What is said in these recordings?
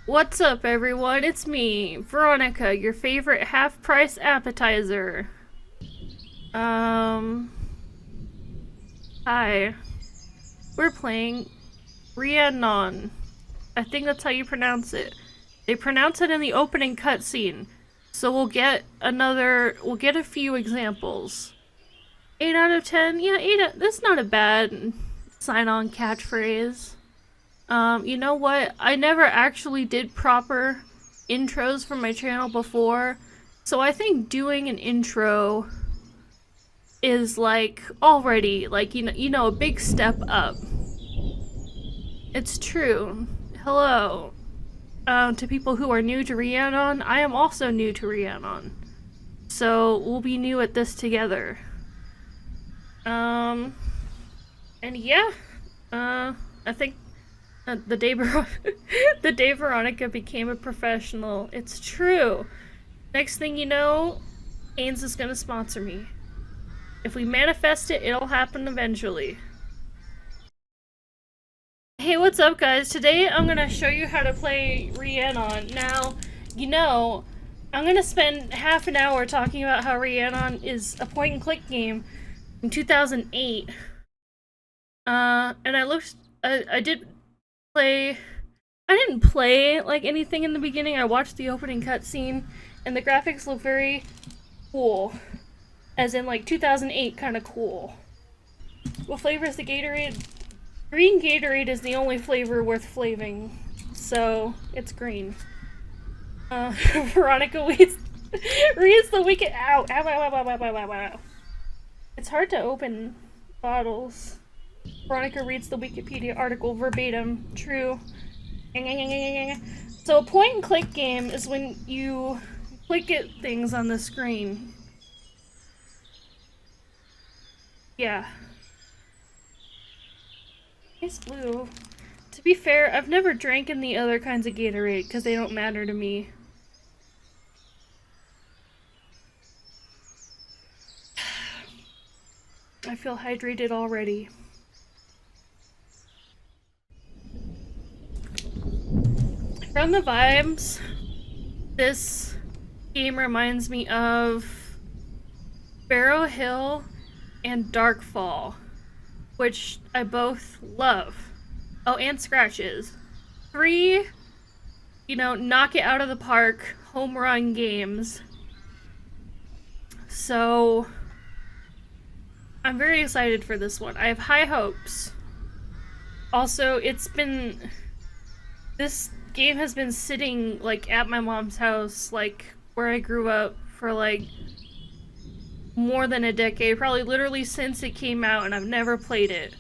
What's up, everyone? It's me, Veronica, your favorite half-price appetizer. Um, Hi. We're playing Rhiannon. I think that's how you pronounce it. They pronounce it in the opening cutscene, so we'll get a few examples. 8 out of 10? Yeah, that's not a bad sign-on catchphrase. You know what? I never actually did proper intros for my channel before, so I think doing an intro is like already like a big step up. It's true. Hello. To people who are new to Rhiannon, I am also new to Rhiannon. So we'll be new at this together. And yeah, I think the day the day Veronica became a professional. It's true. Next thing you know, Ains is gonna sponsor me. If we manifest it, it'll happen eventually. Hey, what's up, guys? Today I'm gonna show you how to play Rhiannon. Now, I'm gonna spend half an hour talking about how Rhiannon is a point-and-click game from 2008. And I did play. I didn't play like anything in the beginning. I watched the opening cutscene, and the graphics look very cool, as in like 2008 kind of cool. What flavor is the Gatorade? Green Gatorade is the only flavor worth flaving, so it's green. Veronica reads the wicked. Ow! Ow! Ow! Ow! Ow! Ow! Ow! Ow! It's hard to open bottles. Veronica reads the Wikipedia article verbatim. True. So a point-and-click game is when you click at things on the screen. Yeah. Nice blue. To be fair, I've never drank in the other kinds of Gatorade because they don't matter to me. I feel hydrated already. From the vibes, this game reminds me of Barrow Hill and Darkfall, which I both love. Oh, and Scratches. 3, knock it out of the park, home run games. So, I'm very excited for this one. I have high hopes. Also, this game has been sitting, like, at my mom's house, like, where I grew up, for, like, more than a decade. Probably literally since it came out, and I've never played it.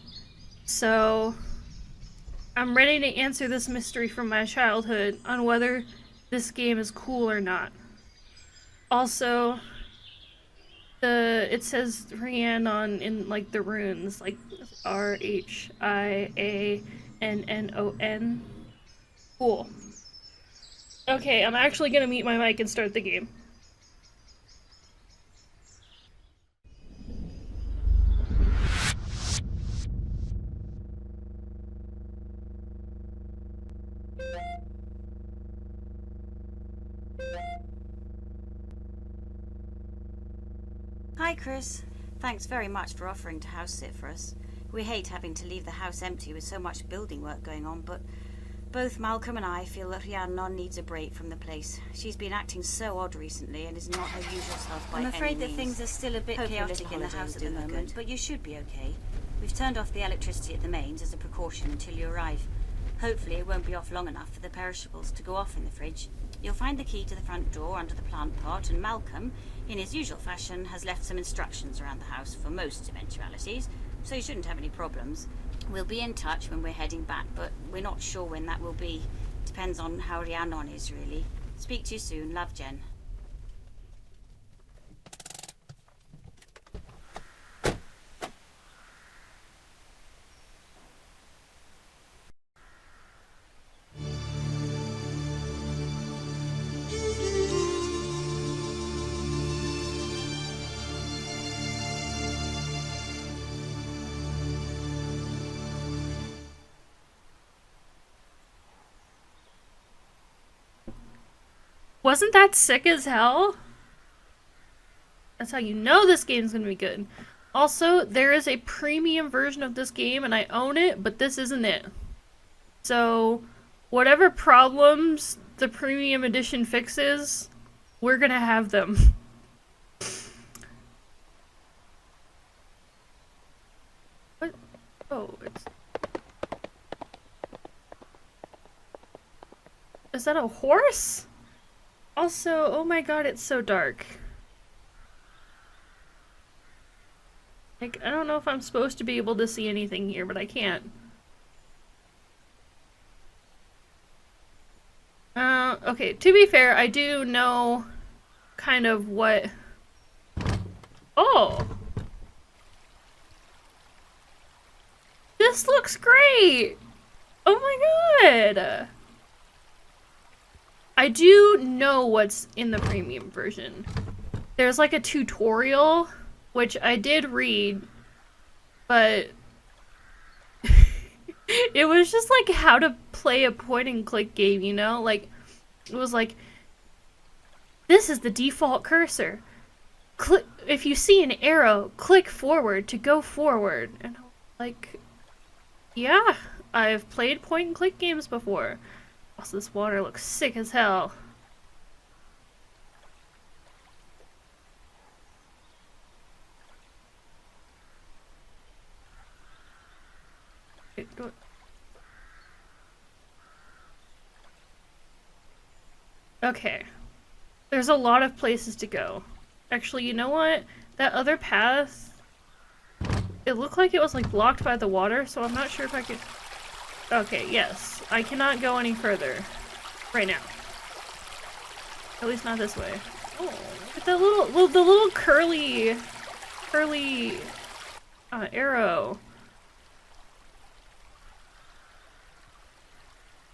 So, I'm ready to answer this mystery from my childhood on whether this game is cool or not. Also, it says Rhiannon in, like, the runes, like, Rhiannon. Cool. Okay, I'm actually gonna mute my mic and start the game. Hi, Chris. Thanks very much for offering to house sit for us. We hate having to leave the house empty with so much building work going on, but both Malcolm and I feel that Rhiannon needs a break from the place. She's been acting so odd recently and is not her usual self by any means. I'm afraid that things are still a bit chaotic in the house at the moment, but you should be okay. We've turned off the electricity at the mains as a precaution until you arrive. Hopefully it won't be off long enough for the perishables to go off in the fridge. You'll find the key to the front door under the plant pot, and Malcolm, in his usual fashion, has left some instructions around the house for most eventualities, so you shouldn't have any problems. We'll be in touch when we're heading back, but we're not sure when that will be. Depends on how Rhiannon is, really. Speak to you soon. Love, Jen. Wasn't that sick as hell? That's how you know this game's gonna be good. Also, there is a premium version of this game, and I own it, but this isn't it. So, whatever problems the premium edition fixes, we're gonna have them. What? Oh, it's... Is that a horse? Also, oh my god, it's so dark. Like, I don't know if I'm supposed to be able to see anything here, but I can't. Okay, to be fair, I do know kind of what... Oh! This looks great! Oh my god! I do know what's in the premium version. There's like a tutorial, which I did read, but it was just like how to play a point and click game, you know? Like, it was like, this is the default cursor. Click, if you see an arrow, click forward to go forward. And I was like, yeah, I've played point and click games before. Also, this water looks sick as hell. Okay. There's a lot of places to go. Actually, you know what? That other path, it looked like it was like blocked by the water, so I'm not sure if I could... Okay, yes. I cannot go any further right now. At least not this way. Oh, look at that the little curly arrow.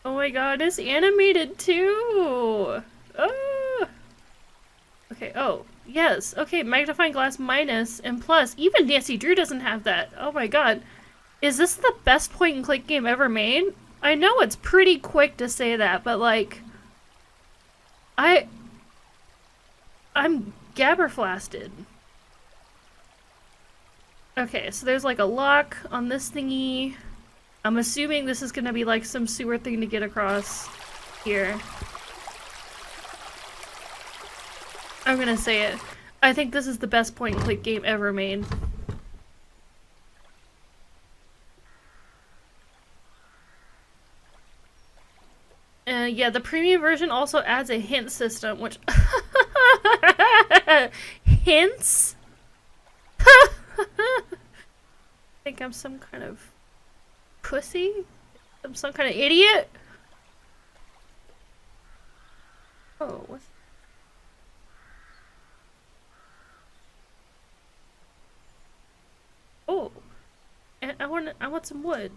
Oh my god, it's animated too! Oh! Okay, oh, yes. Okay, magnifying glass minus and plus. Even Nancy Drew doesn't have that. Oh my god. Is this the best point and click game ever made? I know it's pretty quick to say that, but like... I'm gabberflasted. Okay, so there's like a lock on this thingy. I'm assuming this is gonna be like some sewer thing to get across here. I'm gonna say it. I think this is the best point and click game ever made. Yeah, the premium version also adds a hint system, which... Hints? I think I'm some kind of pussy? I'm some kind of idiot? Oh, what's... Oh, and I want some wood.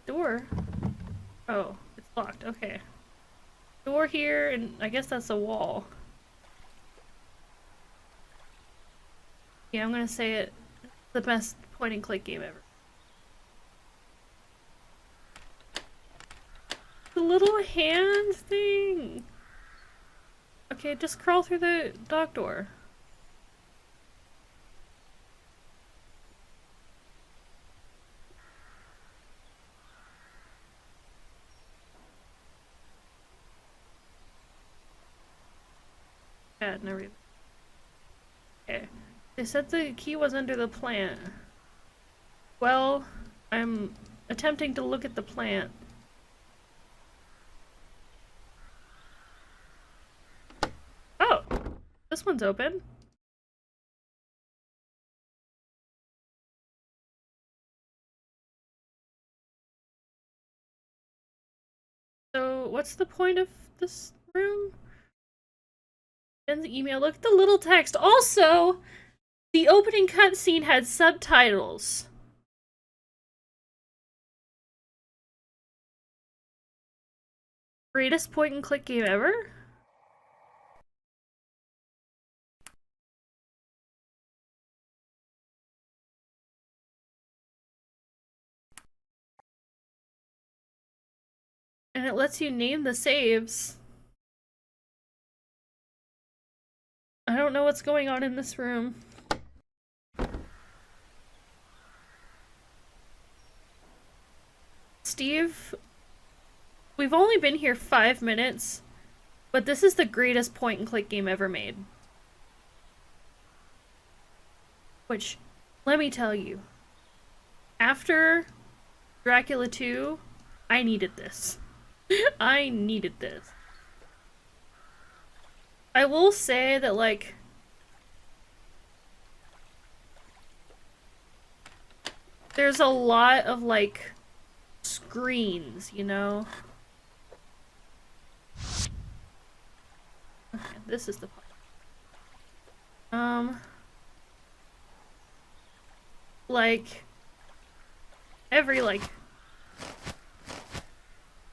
Door? Oh, it's locked. Okay. Door here, and I guess that's a wall. Yeah, I'm gonna say it. The best point and click game ever. The little hand thing! Okay, just crawl through the dog door. Yeah, never. Okay. They said the key was under the plant. Well, I'm attempting to look at the plant. Oh! This one's open. So, what's the point of this room? Send the email. Look at the little text. Also, the opening cutscene had subtitles. Greatest point and click game ever? And it lets you name the saves. I don't know what's going on in this room. Steve, we've only been here 5 minutes, but this is the greatest point and click game ever made. Which, let me tell you, after Dracula 2, I needed this. I needed this. I will say that, like, there's a lot of, like, screens, you know? Okay, this is the part. Like, every, like,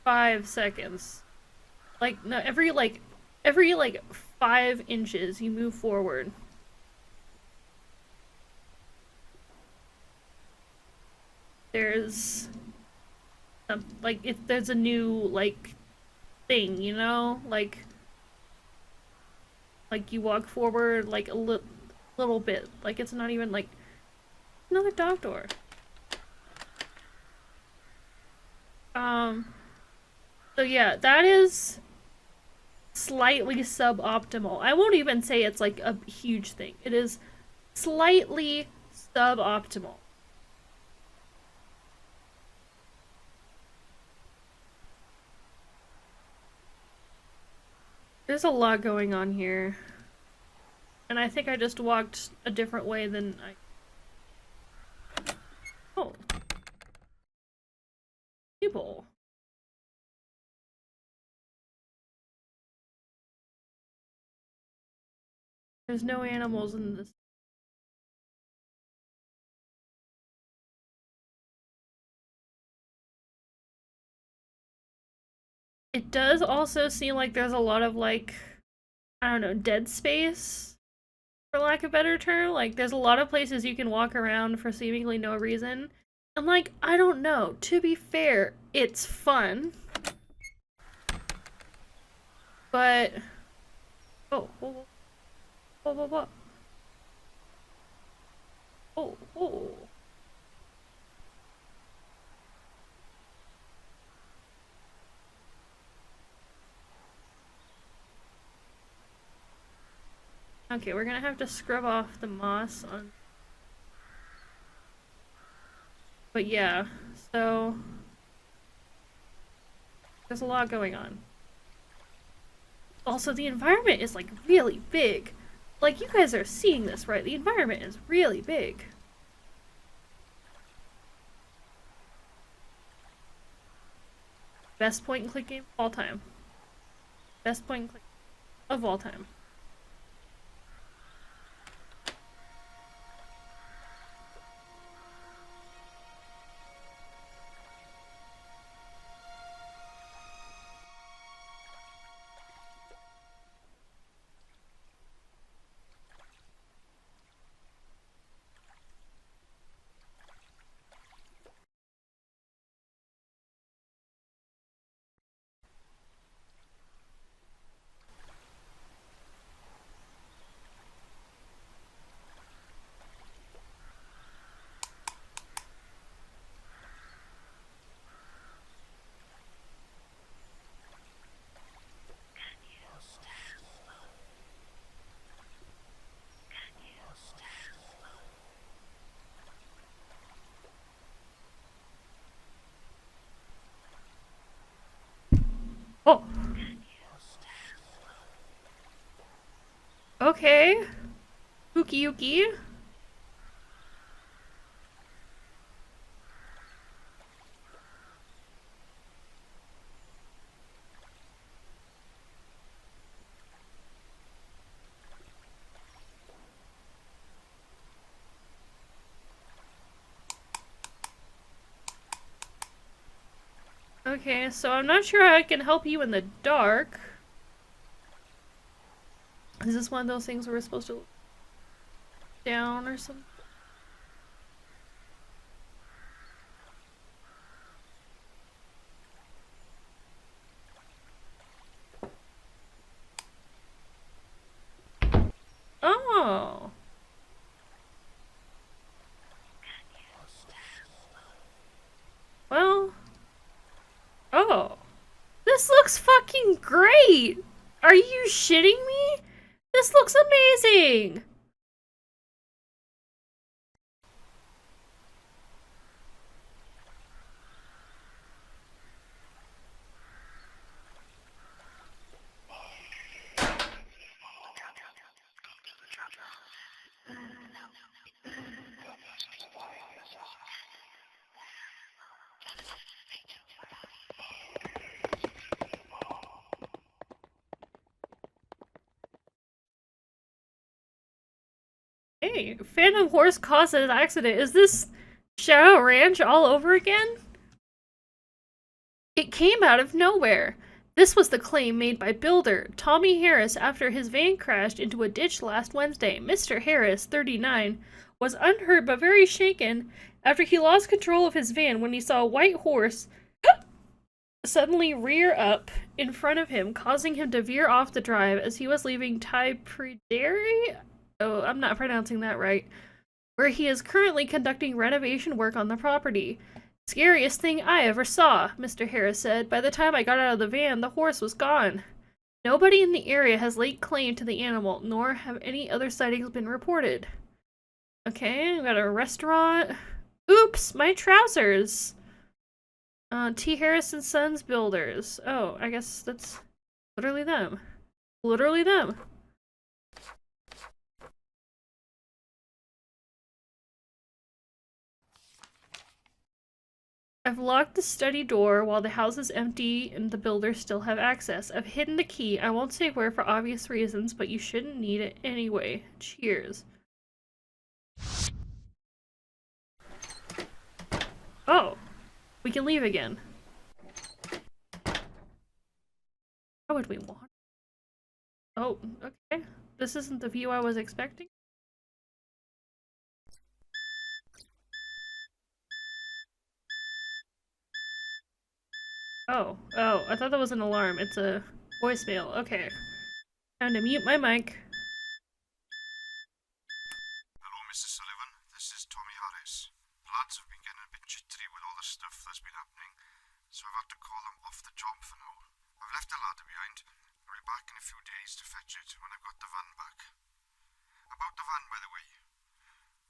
5 seconds. Like, no, every 5 inches you move forward. There's, there's a new, like, thing, you know? Like you walk forward, like, a little bit. Like, it's not even, like, another dog door. So yeah, that is slightly suboptimal. I won't even say it's, like, a huge thing. It is slightly suboptimal. There's a lot going on here. And I think I just walked a different way than I... Oh. People. There's no animals in this. It does also seem like there's a lot of, like, I don't know, dead space, for lack of a better term. Like, there's a lot of places you can walk around for seemingly no reason. And, like, I don't know. To be fair, it's fun. But... Oh, whoa, whoa, whoa, whoa. Oh, oh. Okay, we're gonna have to scrub off the moss on... But yeah, so... There's a lot going on. Also, the environment is, like, really big. Like, you guys are seeing this, right? The environment is really big. Best point and click game of all time. Best point and click of all time. Oh! Okay. Spooky Yuki. Okay, so I'm not sure how I can help you in the dark. Is this one of those things where we're supposed to look down or something? looking great! Are you shitting me? This looks amazing! Hey, Phantom Horse caused an accident. Is this Shadow Ranch all over again? It came out of nowhere. This was the claim made by builder Tommy Harris after his van crashed into a ditch last Wednesday. Mr. Harris, 39, was unhurt but very shaken after he lost control of his van when he saw a white horse suddenly rear up in front of him, causing him to veer off the drive as he was leaving Tai Prairie? Oh, I'm not pronouncing that right. Where he is currently conducting renovation work on the property. Scariest thing I ever saw, Mr. Harris said. By the time I got out of the van, the horse was gone. Nobody in the area has laid claim to the animal, nor have any other sightings been reported. Okay, we got a restaurant. Oops, my trousers! T. Harris and Sons Builders. Oh, I guess that's literally them. Literally them. I've locked the study door while the house is empty and the builders still have access. I've hidden the key. I won't say where for obvious reasons, but you shouldn't need it anyway. Cheers. Oh, we can leave again. How would we want? Oh, okay. This isn't the view I was expecting. Oh, I thought that was an alarm. It's a voicemail. Okay. Time to mute my mic. Hello, Mrs. Sullivan. This is Tommy Harris. Lads have been getting a bit jittery with all the stuff that's been happening, so I've had to call them off the job for now. I've left a ladder behind. I'll be back in a few days to fetch it when I've got the van back. About the van, by the way.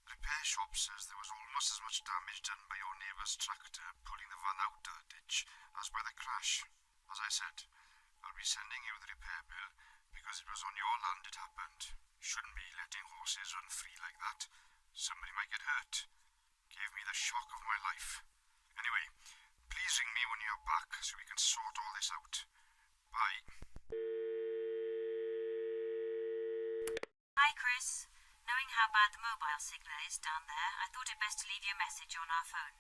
Repair shop says there was almost as much damage done by your neighbour's tractor pulling the van out of the ditch as by the crash. As I said, I'll be sending you the repair bill because it was on your land it happened. Shouldn't be letting horses run free like that. Somebody might get hurt. Gave me the shock of my life. Anyway, please ring me when you're back so we can sort all this out. Bye. Hi, Chris. Knowing how bad the mobile signal is down there, I thought it best to leave you a message on our phone.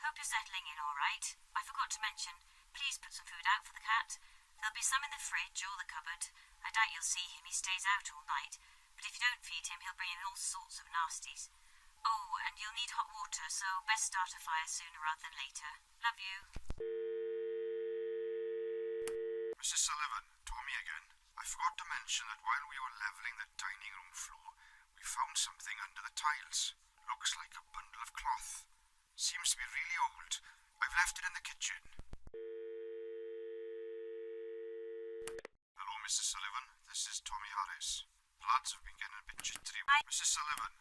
Hope you're settling in all right. I forgot to mention, please put some food out for the cat. There'll be some in the fridge or the cupboard. I doubt you'll see him, he stays out all night. But if you don't feed him, he'll bring in all sorts of nasties. Oh, and you'll need hot water, so best start a fire sooner rather than later. Love you. Mrs. Sullivan, Tommy again. I forgot to mention that while we were levelling the dining room floor, we found something under the tiles. Looks like a bundle of cloth. Seems to be really old. I've left it in the kitchen. Hello, Mrs. Sullivan. This is Tommy Harris. Lads have been getting a bit jittery. Mrs. Sullivan.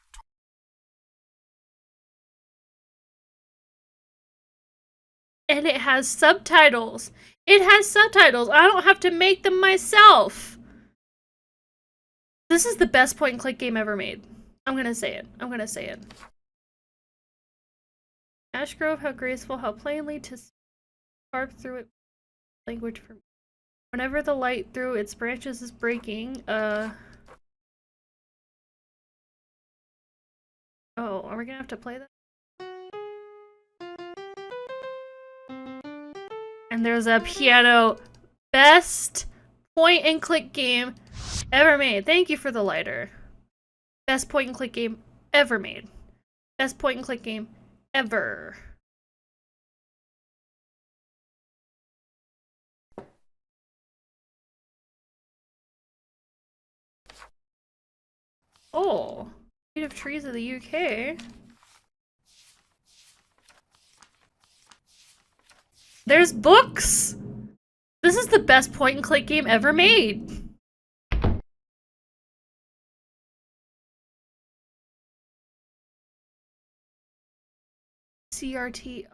And it has subtitles. It has subtitles. I don't have to make them myself. This is the best point and click game ever made. I'm gonna say it. I'm gonna say it. Ash Grove, how graceful, how plainly to carve through it. Language for me. Whenever the light through its branches is breaking, oh, are we gonna have to play that? And there's a piano. Best point and click game ever made. Thank you for the lighter. Best point and click game ever made. Best point and click game ever. Oh, native trees of the UK. There's books! This is the best point and click game ever made. CRT.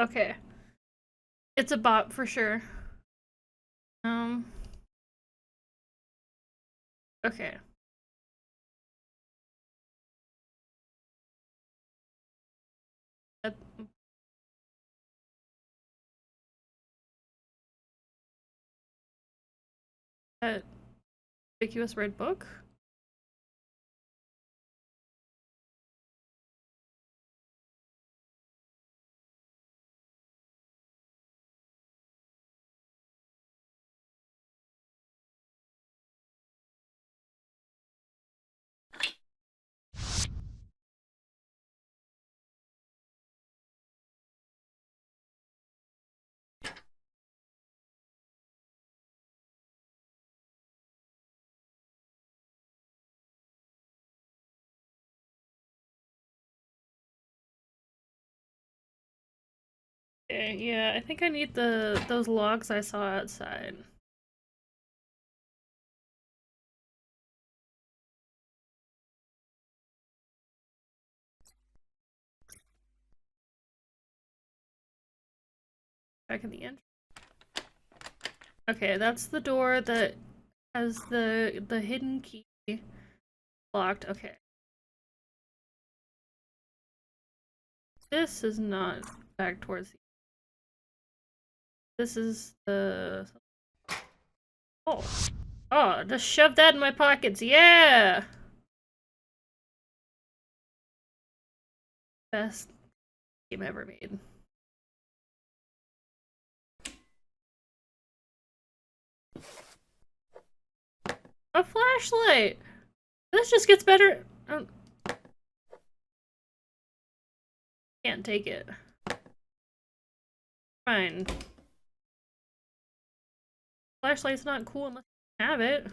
Okay. It's a bot for sure. Okay. That, that ambiguous red book? Okay, yeah, I think I need those logs I saw outside. Back in the end. Okay, that's the door that has the hidden key locked. Okay. This is not back towards the This is the Oh. Oh, just shove that in my pockets. Yeah. Best game ever made. A flashlight. This just gets better. Can't take it. Fine. Flashlight's not cool unless you have it.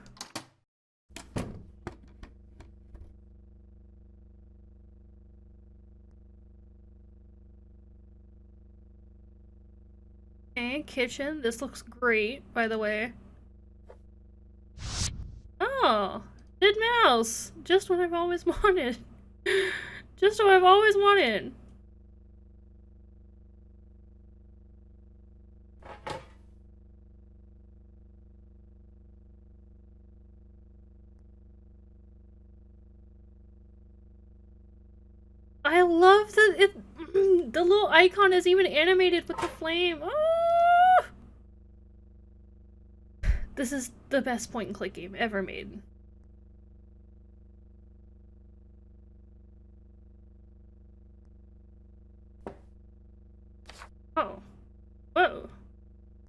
Okay, kitchen. This looks great, by the way. Oh, dead mouse. Just what I've always wanted. Just what I've always wanted. I love that it. The little icon is even animated with the flame. Oh! This is the best point and click game ever made. Oh. Whoa.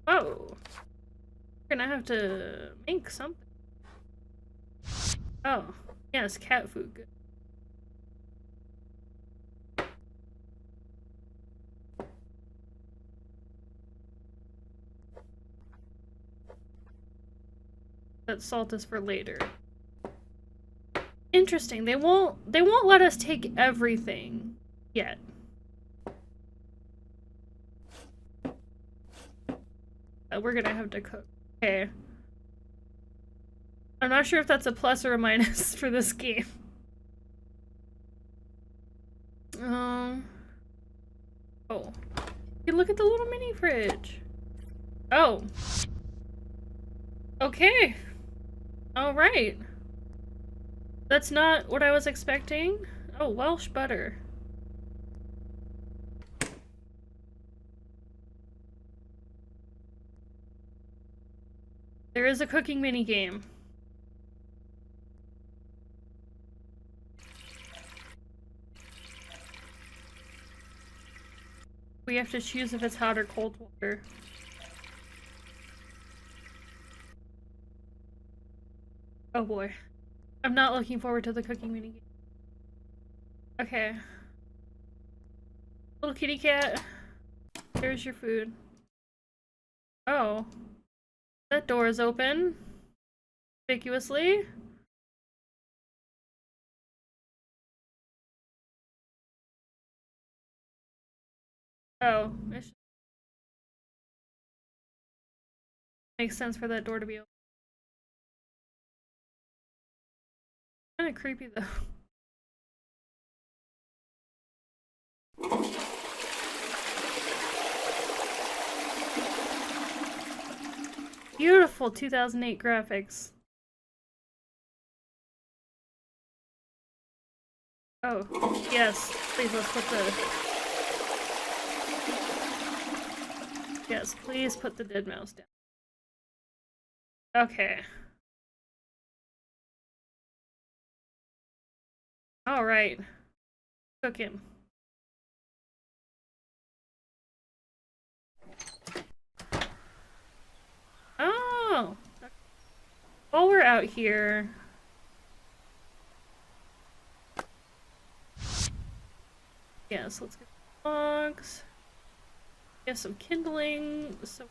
Whoa. We're gonna have to make something. Oh, yes, cat food. Good. That salt is for later. Interesting. They won't let us take everything yet. We're gonna have to cook. Okay. I'm not sure if that's a plus or a minus for this game. Oh. Hey, look at the little mini fridge. Oh. Okay. Alright. That's not what I was expecting. Oh, Welsh butter. There is a cooking mini game. We have to choose if it's hot or cold water. Oh boy. I'm not looking forward to the cooking mini game. Okay. Little kitty cat. Here's your food. Oh. That door is open. Conspicuously. Oh. It makes sense for that door to be open. Kinda creepy though. Beautiful 2008 graphics. Oh, yes. Please, let's put the... Yes, please put the dead mouse down. Okay. Alright. Cooking. Oh! While we're out here... Yes, let's get logs. Get some kindling. So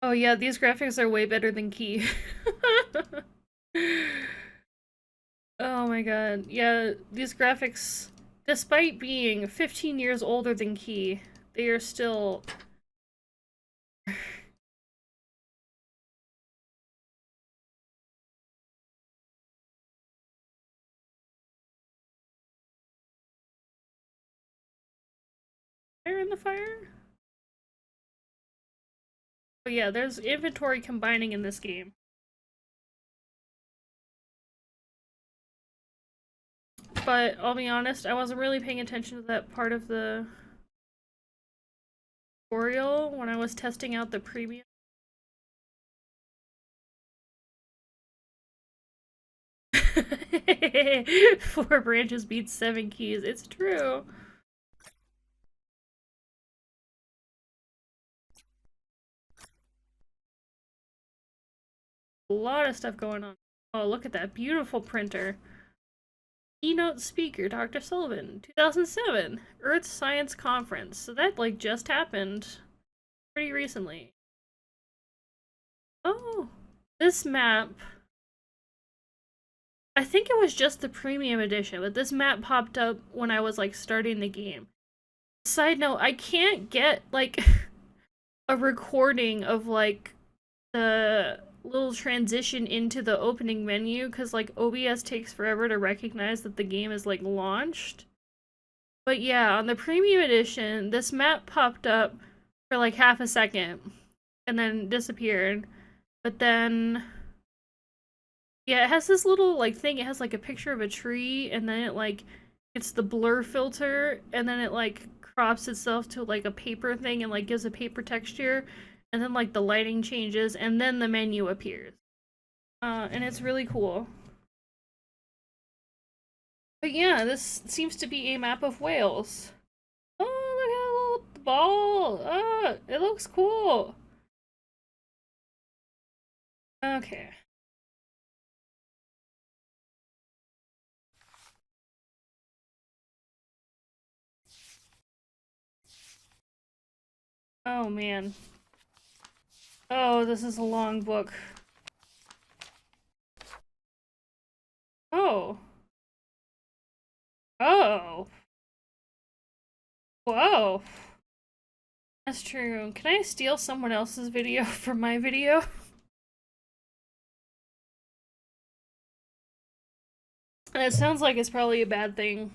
oh yeah, these graphics are way better than Key. Oh my god. Yeah, these graphics, despite being 15 years older than Key, they are still... Fire in the fire? Oh yeah, there's inventory combining in this game. But I'll be honest, I wasn't really paying attention to that part of the tutorial when I was testing out the premium. Four branches beats 7 keys. It's true. A lot of stuff going on. Oh, look at that beautiful printer. Keynote speaker, Dr. Sullivan, 2007, Earth Science Conference. So that, like, just happened pretty recently. Oh, this map. I think it was just the premium edition, but this map popped up when I was, like, starting the game. Side note, I can't get, like, a recording of, like, the little transition into the opening menu because like OBS takes forever to recognize that the game is like launched. But yeah, on the premium edition, this map popped up for like half a second and then disappeared. But then yeah, it has this little like thing. It has like a picture of a tree and then it like it's the blur filter and then it like crops itself to like a paper thing and like gives a paper texture. And then like the lighting changes and then the menu appears. And it's really cool. But yeah, this seems to be a map of Wales. Oh, look at that little ball! Ah, it looks cool! Okay. Oh man. Oh, this is a long book. Oh. Oh. Whoa. That's true. Can I steal someone else's video from my video? And it sounds like it's probably a bad thing.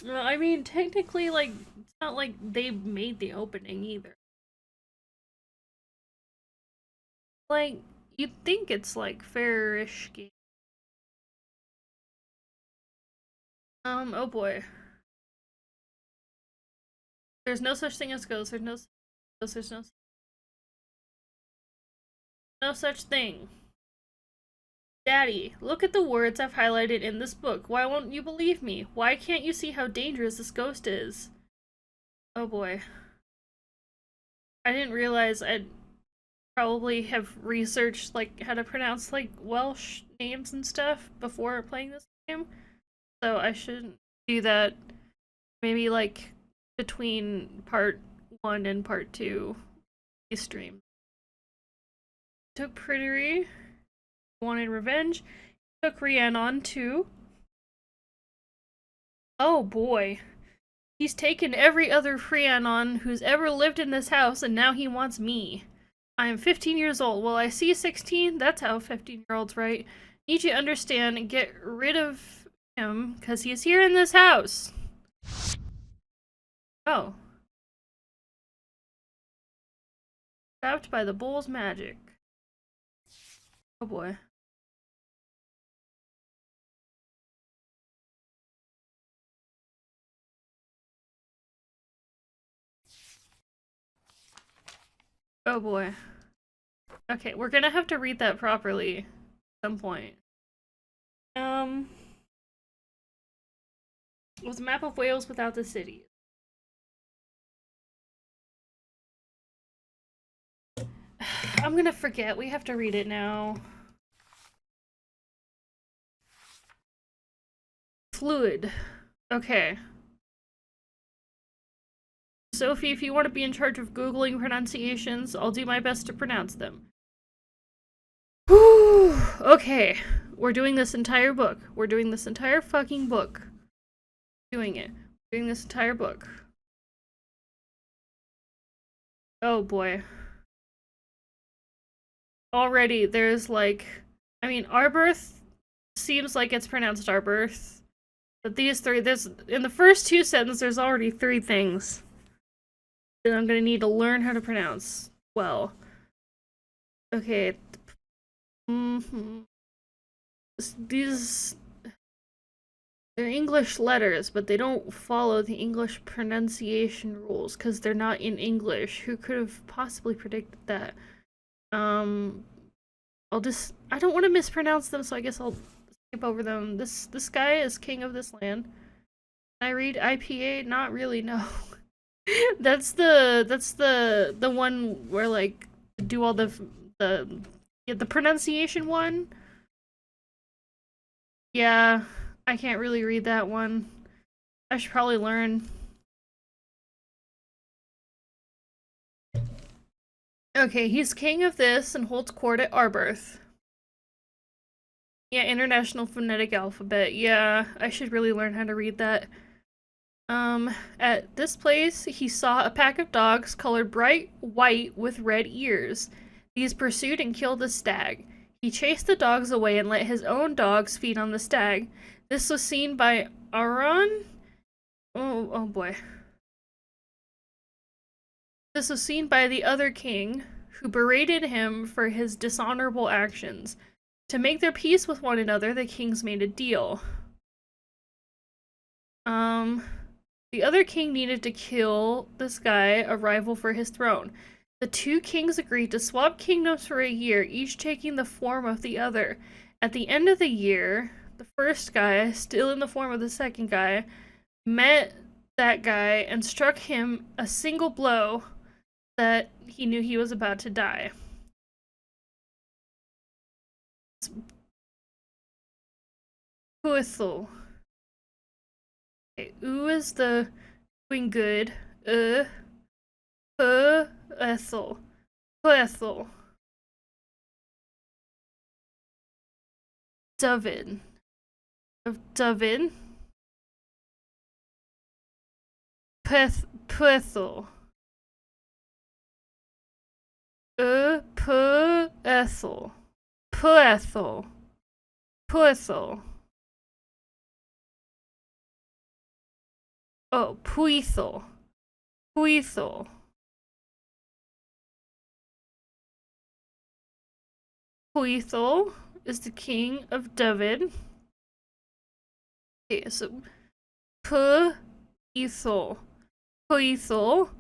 I mean, technically, like, it's not like they made the opening either. Like, you'd think it's, like, fair-ish game. Oh boy. There's no such thing as ghosts. There's no ghosts. There's no such thing. Daddy, look at the words I've highlighted in this book. Why won't you believe me? Why can't you see how dangerous this ghost is? Oh boy. I didn't realize I'd probably have researched like how to pronounce like Welsh names and stuff before playing this game. So I should do that maybe like between part 1 and part 2 stream. Took Prettery, wanted revenge. Took Rhiannon too. Oh boy. He's taken every other Rhiannon who's ever lived in this house and now he wants me. I am 15 years old. Well, I see 16. That's how 15-year-olds write. Need you to understand and get rid of him because he's here in this house. Oh. Trapped by the bull's magic. Oh boy. Oh boy. Okay, we're gonna have to read that properly at some point. It was a map of Wales without the cities. I'm gonna forget. We have to read it now. Fluid. Okay. Sophie, if you want to be in charge of Googling pronunciations, I'll do my best to pronounce them. Whew. Okay. We're doing this entire book. We're doing this entire fucking book. Doing it. Doing this entire book. Oh boy. Already there's like, I mean, Arbirth seems like it's pronounced Arbirth. But these three, there's, in the first 2 sentences, there's already 3 things that I'm gonna need to learn how to pronounce well. Okay. These, they're English letters, but they don't follow the English pronunciation rules because they're not in English. Who could have possibly predicted that? I'll just, I don't want to mispronounce them, so I guess I'll skip over them. This guy is king of this land. Can I read IPA? Not really, no. That's the one where like do all the pronunciation one. Yeah, I can't really read that one. I should probably learn. Okay, he's king of this and holds court at Arbirth. Yeah, International Phonetic Alphabet. Yeah, I should really learn how to read that. At this place, he saw a pack of dogs colored bright white with red ears. These pursued and killed the stag. He chased the dogs away and let his own dogs feed on the stag. This was seen by Aron. Oh boy. This was seen by the other king, who berated him for his dishonorable actions. To make their peace with one another, the kings made a deal. The other king needed to kill this guy, a rival for his throne. The 2 kings agreed to swap kingdoms for a year, each taking the form of the other. At the end of the year, the first guy, still in the form of the second guy, met that guy and struck him a single blow that he knew he was about to die. Puethel. Okay, U is the doing good. Puethel. Puethel. David. Of David. Puethel. Puethel. Puethel. Puethel. Oh, Puethel. Puethel. Puethel is the king of David. Okay, so Puethel. Puethel,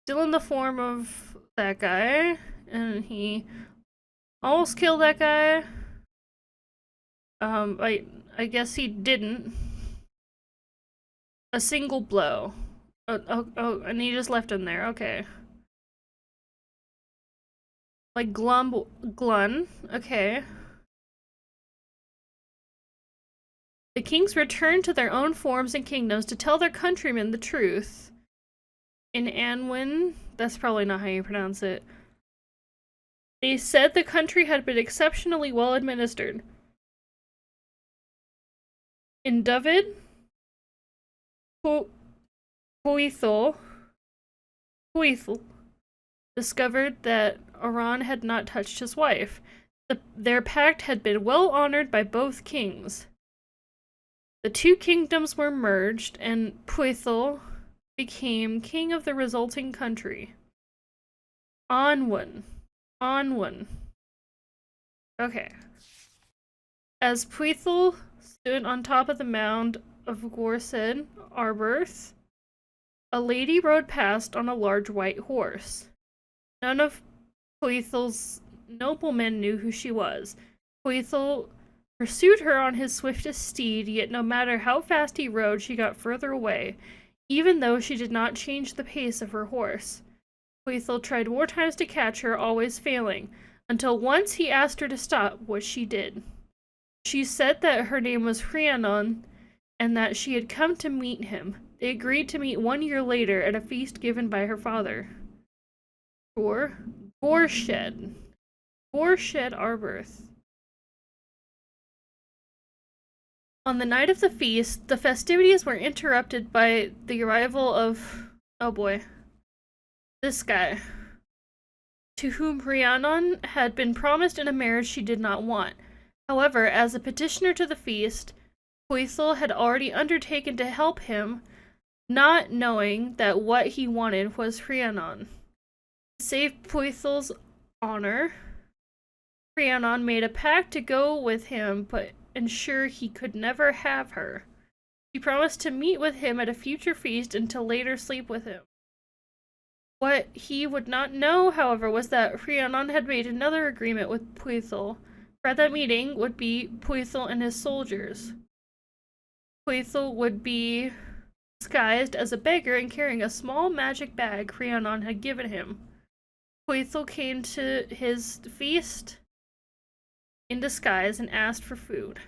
still in the form of that guy, and he almost killed that guy. I guess he didn't. A single blow. Oh, and he just left him there. Okay. Like Glun. Okay. The kings returned to their own forms and kingdoms to tell their countrymen the truth. In Anwin, that's probably not how you pronounce it. They said the country had been exceptionally well administered. In David, Puethel discovered that Aran had not touched his wife. Their pact had been well honored by both kings. The two kingdoms were merged, and Puethel became king of the resulting country. Anwin. Okay. As Puethel stood on top of the mound of Gorsed Arberth, a lady rode past on a large white horse. None of Puethel's noblemen knew who she was. Puethel pursued her on his swiftest steed, yet no matter how fast he rode, she got further away, even though she did not change the pace of her horse. Puethel tried more times to catch her, always failing, until once he asked her to stop, which she did. She said that her name was Rhiannon, and that she had come to meet him. They agreed to meet 1 year later at a feast given by her father. Gorshed Arberth. On the night of the feast, the festivities were interrupted by the arrival of, oh boy, this guy, to whom Rhiannon had been promised in a marriage she did not want. However, as a petitioner to the feast, Puethel had already undertaken to help him, not knowing that what he wanted was Rhiannon. To save Puethel's honor, Rhiannon made a pact to go with him, but ensure he could never have her. She promised to meet with him at a future feast and to later sleep with him. What he would not know, however, was that Rhiannon had made another agreement with Puethel. For at that meeting would be Puethel and his soldiers. Puethel would be disguised as a beggar and carrying a small magic bag Rhiannon had given him. Puethel came to his feast in disguise and asked for food.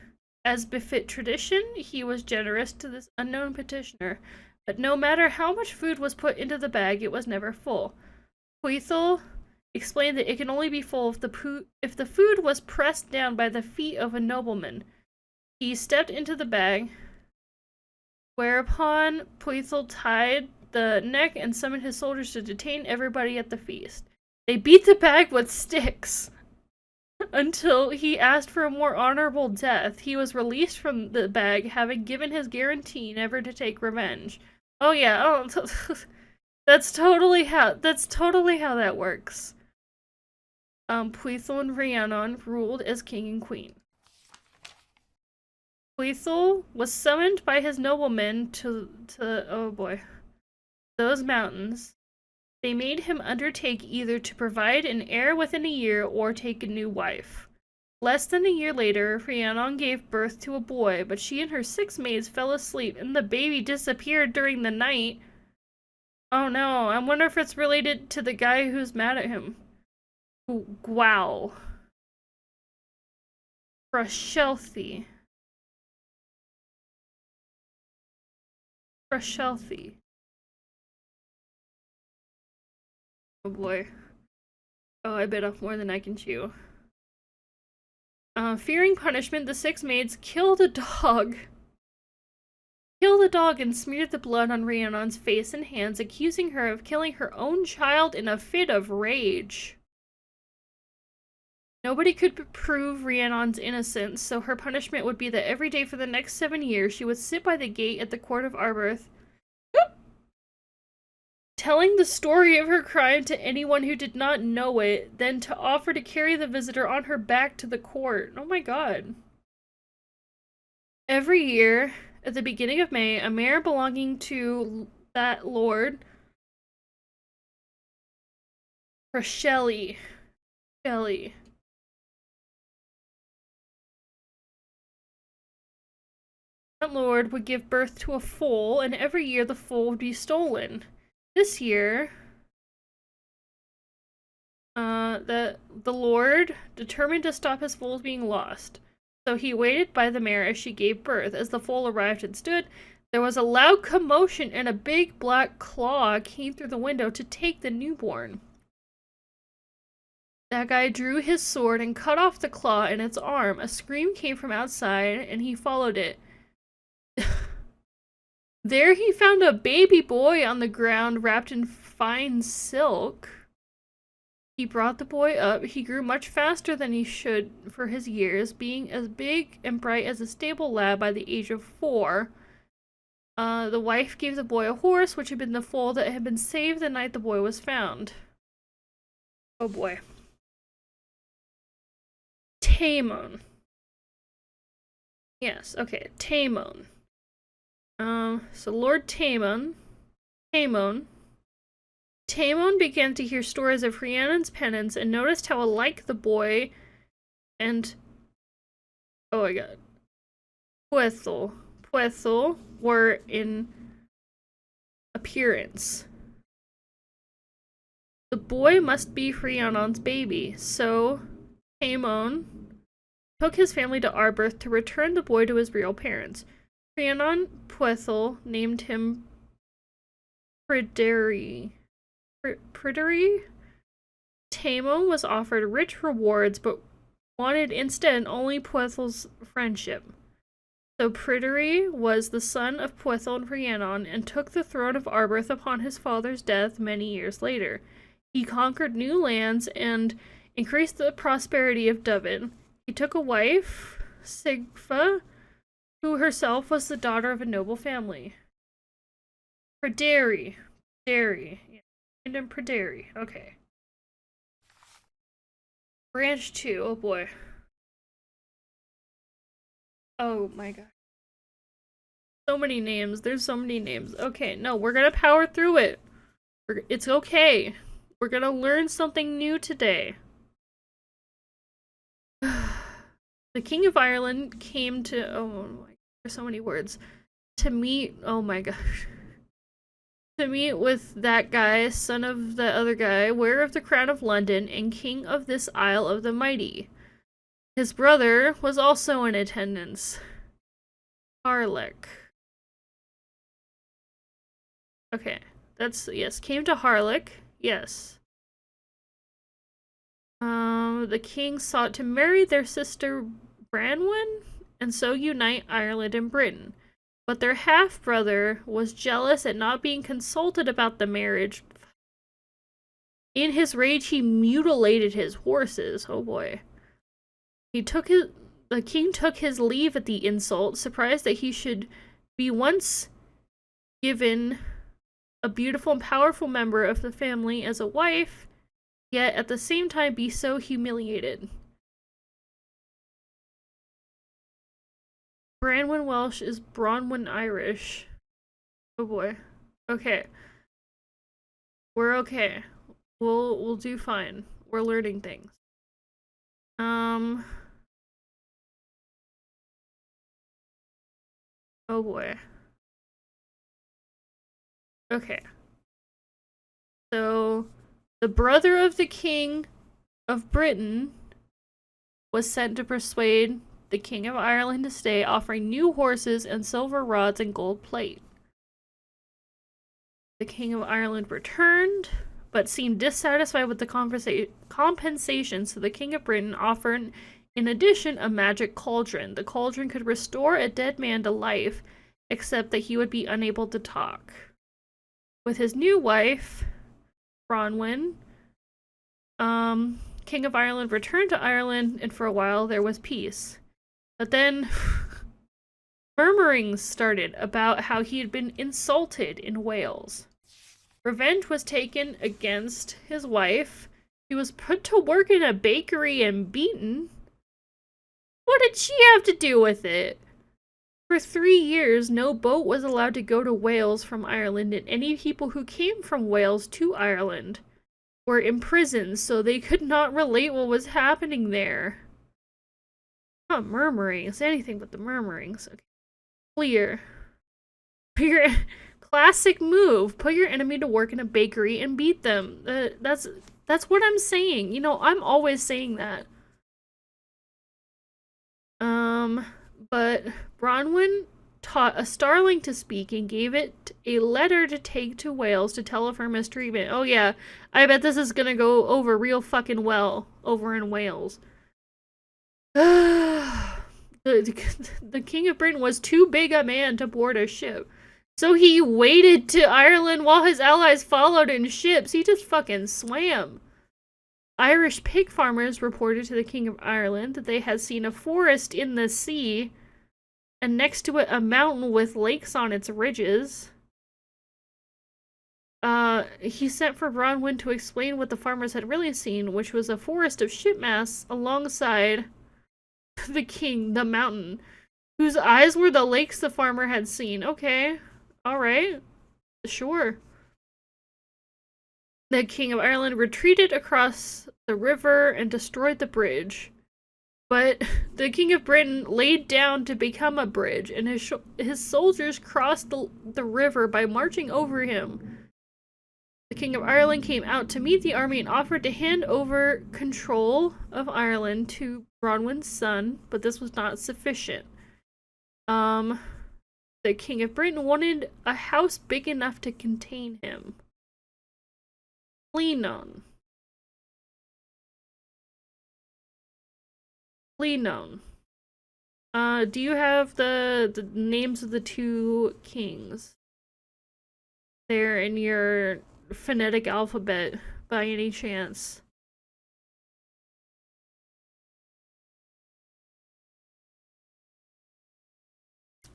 As befit tradition, he was generous to this unknown petitioner, but no matter how much food was put into the bag, it was never full. Puethel explained that it can only be full if the food was pressed down by the feet of a nobleman. He stepped into the bag, whereupon Puethel tied the neck and summoned his soldiers to detain everybody at the feast. They beat the bag with sticks until he asked for a more honorable death. He was released from the bag, having given his guarantee never to take revenge. Oh yeah, that's totally how that works. Puethel and Rhiannon ruled as king and queen. Puethel was summoned by his noblemen to oh boy, those mountains. They made him undertake either to provide an heir within a year or take a new wife. Less than a year later, Rhiannon gave birth to a boy, but she and her 6 maids fell asleep and the baby disappeared during the night. Oh no, I wonder if it's related to the guy who's mad at him. Wow. Frashelthi. Frashelthi. Oh boy. Oh, I bit off more than I can chew. Fearing punishment, the 6 maids killed a dog. Killed the dog and smeared the blood on Rhiannon's face and hands, accusing her of killing her own child in a fit of rage. Nobody could prove Rhiannon's innocence, so her punishment would be that every day for the next 7 years she would sit by the gate at the court of Arbroath, telling the story of her crime to anyone who did not know it, then to offer to carry the visitor on her back to the court. Oh my god. Every year, at the beginning of May, a mare belonging to that lord, Shelley, that lord would give birth to a foal, and every year the foal would be stolen. This year, the lord determined to stop his foals being lost. So he waited by the mare as she gave birth. As the foal arrived and stood, there was a loud commotion and a big black claw came through the window to take the newborn. That guy drew his sword and cut off the claw in its arm. A scream came from outside and he followed it. There he found a baby boy on the ground wrapped in fine silk. He brought the boy up. He grew much faster than he should for his years, being as big and bright as a stable lad by the age of 4. The wife gave the boy a horse, which had been the foal that had been saved the night the boy was found. Oh boy. Tamon. Yes, okay, Tamon. So Lord Tamon began to hear stories of Rhiannon's penance and noticed how alike the boy and, oh my god, Puethel were in appearance. The boy must be Rhiannon's baby, so Tamon took his family to Arbroath to return the boy to his real parents. Rhiannon Puethel named him Pryderi. Tamon was offered rich rewards, but wanted instead only Puethel's friendship. So Pryderi was the son of Puethel and Rhiannon, and took the throne of Arbroath upon his father's death many years later. He conquered new lands and increased the prosperity of Dublin. He took a wife, Sigfa, who herself was the daughter of a noble family. Pryderi. And in Pryderi. Okay. Branch 2. Oh boy. Oh my god. So many names. There's so many names. Okay, no, we're gonna power through it. It's okay. We're gonna learn something new today. The King of Ireland came to, oh my, there's so many words, to meet, oh my gosh, to meet with that guy, son of the other guy, wearer of the crown of London, and king of this Isle of the Mighty. His brother was also in attendance. Harlech. Okay, that's, yes, came to Harlech, yes. The king sought to marry their sister Branwen, and so unite Ireland and Britain. But their half-brother was jealous at not being consulted about the marriage. In his rage, he mutilated his horses. Oh boy. The king took his leave at the insult, surprised that he should be once given a beautiful and powerful member of the family as a wife, yet at the same time be so humiliated. Branwen Welsh is Bronwyn Irish. Oh boy. Okay. We're okay. We'll do fine. We're learning things. Oh boy. Okay. So, the brother of the King of Britain was sent to persuade the King of Ireland to stay, offering new horses and silver rods and gold plate. The King of Ireland returned, but seemed dissatisfied with the compensation, so the King of Britain offered, in addition, a magic cauldron. The cauldron could restore a dead man to life, except that he would be unable to talk. With his new wife, Bronwyn, King of Ireland returned to Ireland, and for a while there was peace. But then murmurings started about how he had been insulted in Wales. Revenge was taken against his wife. He was put to work in a bakery and beaten. What did she have to do with it? For 3 years, no boat was allowed to go to Wales from Ireland, and any people who came from Wales to Ireland were imprisoned, so they could not relate what was happening there. Not murmurings, anything but the murmurings. Okay. Clear. Your classic move. Put your enemy to work in a bakery and beat them. That's what I'm saying. You know, I'm always saying that. But Bronwyn taught a starling to speak and gave it a letter to take to Wales to tell of her mistreatment. Oh yeah, I bet this is gonna go over real fucking well over in Wales. The King of Britain was too big a man to board a ship, so he waded to Ireland while his allies followed in ships. He just fucking swam. Irish pig farmers reported to the King of Ireland that they had seen a forest in the sea, and next to it a mountain with lakes on its ridges. He sent for Bronwyn to explain what the farmers had really seen, which was a forest of shipmasts alongside the king, the mountain, whose eyes were the lakes the farmer had seen. Okay, alright, sure. The King of Ireland retreated across the river and destroyed the bridge. But the King of Britain laid down to become a bridge, and his soldiers crossed the river by marching over him. The King of Ireland came out to meet the army and offered to hand over control of Ireland to Bronwyn's son, but this was not sufficient. The King of Britain wanted a house big enough to contain him. Rhiannon. Rhiannon. Do you have the names of the two kings there in your phonetic alphabet by any chance?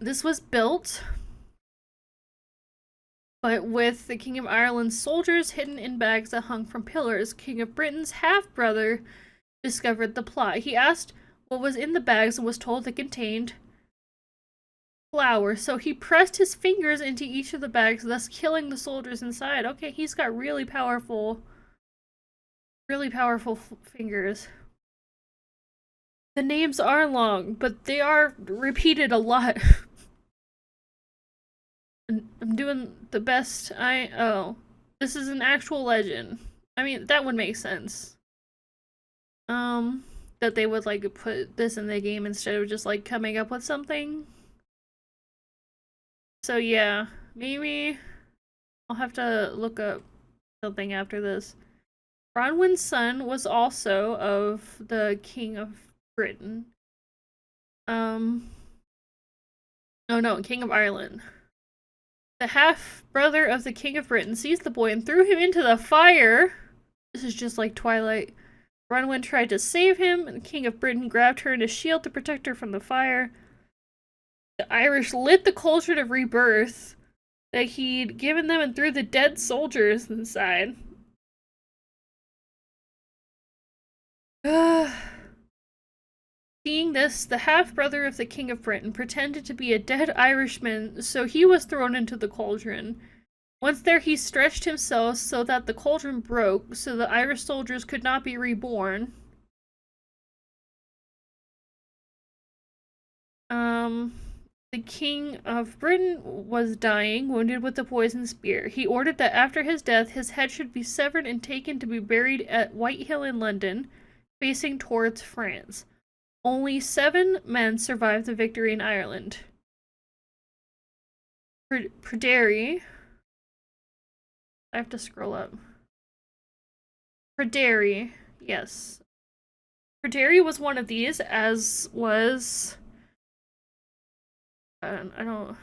This was built, but with the King of Ireland's soldiers hidden in bags that hung from pillars. King of Britain's half-brother discovered the plot. He asked what was in the bags and was told they contained flour. So he pressed his fingers into each of the bags, thus killing the soldiers inside. Okay, he's got really powerful fingers. The names are long, but they are repeated a lot. I'm doing the best oh. This is an actual legend. I mean, that would make sense. That they would, like, put this in the game instead of just, like, coming up with something. So, yeah. Maybe I'll have to look up something after this. Bronwyn's son was also of the King of Britain. Oh no, King of Ireland. The half-brother of the King of Britain seized the boy and threw him into the fire. This is just like Twilight. Bronwyn tried to save him, and the King of Britain grabbed her in a shield to protect her from the fire. The Irish lit the cauldron of rebirth that he'd given them and threw the dead soldiers inside. Seeing this, the half-brother of the King of Britain pretended to be a dead Irishman, so he was thrown into the cauldron. Once there, he stretched himself so that the cauldron broke, so the Irish soldiers could not be reborn. the king of Britain was dying, wounded with the poisoned spear. He ordered that after his death, his head should be severed and taken to be buried at Whitehill in London, facing towards France. Only 7 men survived the victory in Ireland. Pryderi. I have to scroll up. Pryderi, yes. Pryderi was one of these, as was... I don't...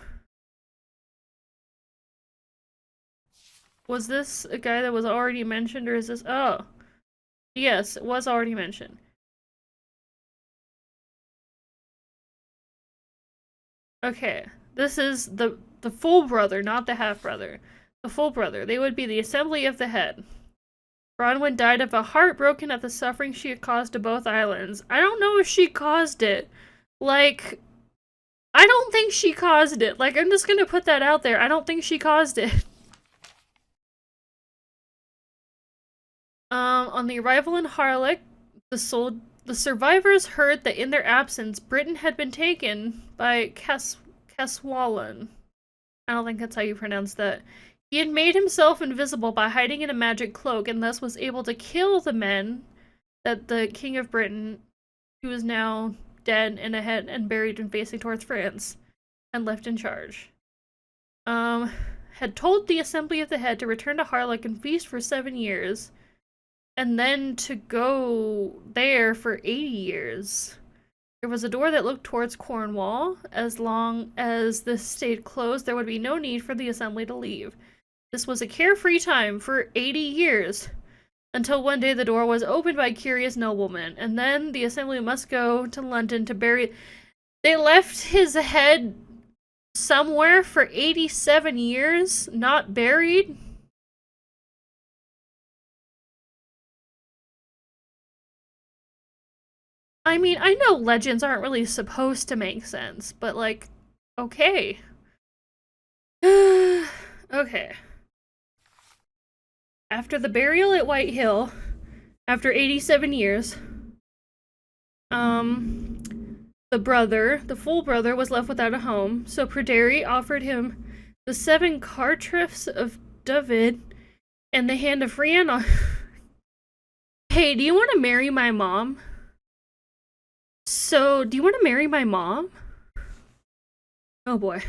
Was this a guy that was already mentioned, or is this... Oh. Yes, it was already mentioned. Okay, this is the full brother, not the half brother. The full brother. They would be the Assembly of the Head. Bronwyn died of a heart broken at the suffering she had caused to both islands. I don't know if she caused it. Like, I don't think she caused it. Like, I'm just gonna put that out there. I don't think she caused it. On the arrival in Harlech, the survivors heard that in their absence, Britain had been taken by Caswallon. I don't think that's how you pronounce that. He had made himself invisible by hiding in a magic cloak and thus was able to kill the men that the King of Britain, who is now dead and ahead and buried and facing towards France, and left in charge. Had told the Assembly of the Head to return to Harlech and feast for 7 years, and then to go there for 80 years. There was a door that looked towards Cornwall. As long as this stayed closed, there would be no need for the Assembly to leave. This was a carefree time for 80 years, until one day the door was opened by a curious nobleman, and then the Assembly must go to London to bury... They left his head somewhere for 87 years, not buried? I mean, I know legends aren't really supposed to make sense, but like, okay. Okay. After the burial at Whitehill, after 87 years, the full brother, was left without a home, so Pryderi offered him the 7 cartridges of David and the hand of Rhiannon. Hey, do you want to marry my mom? So, do you want to marry my mom? Oh boy.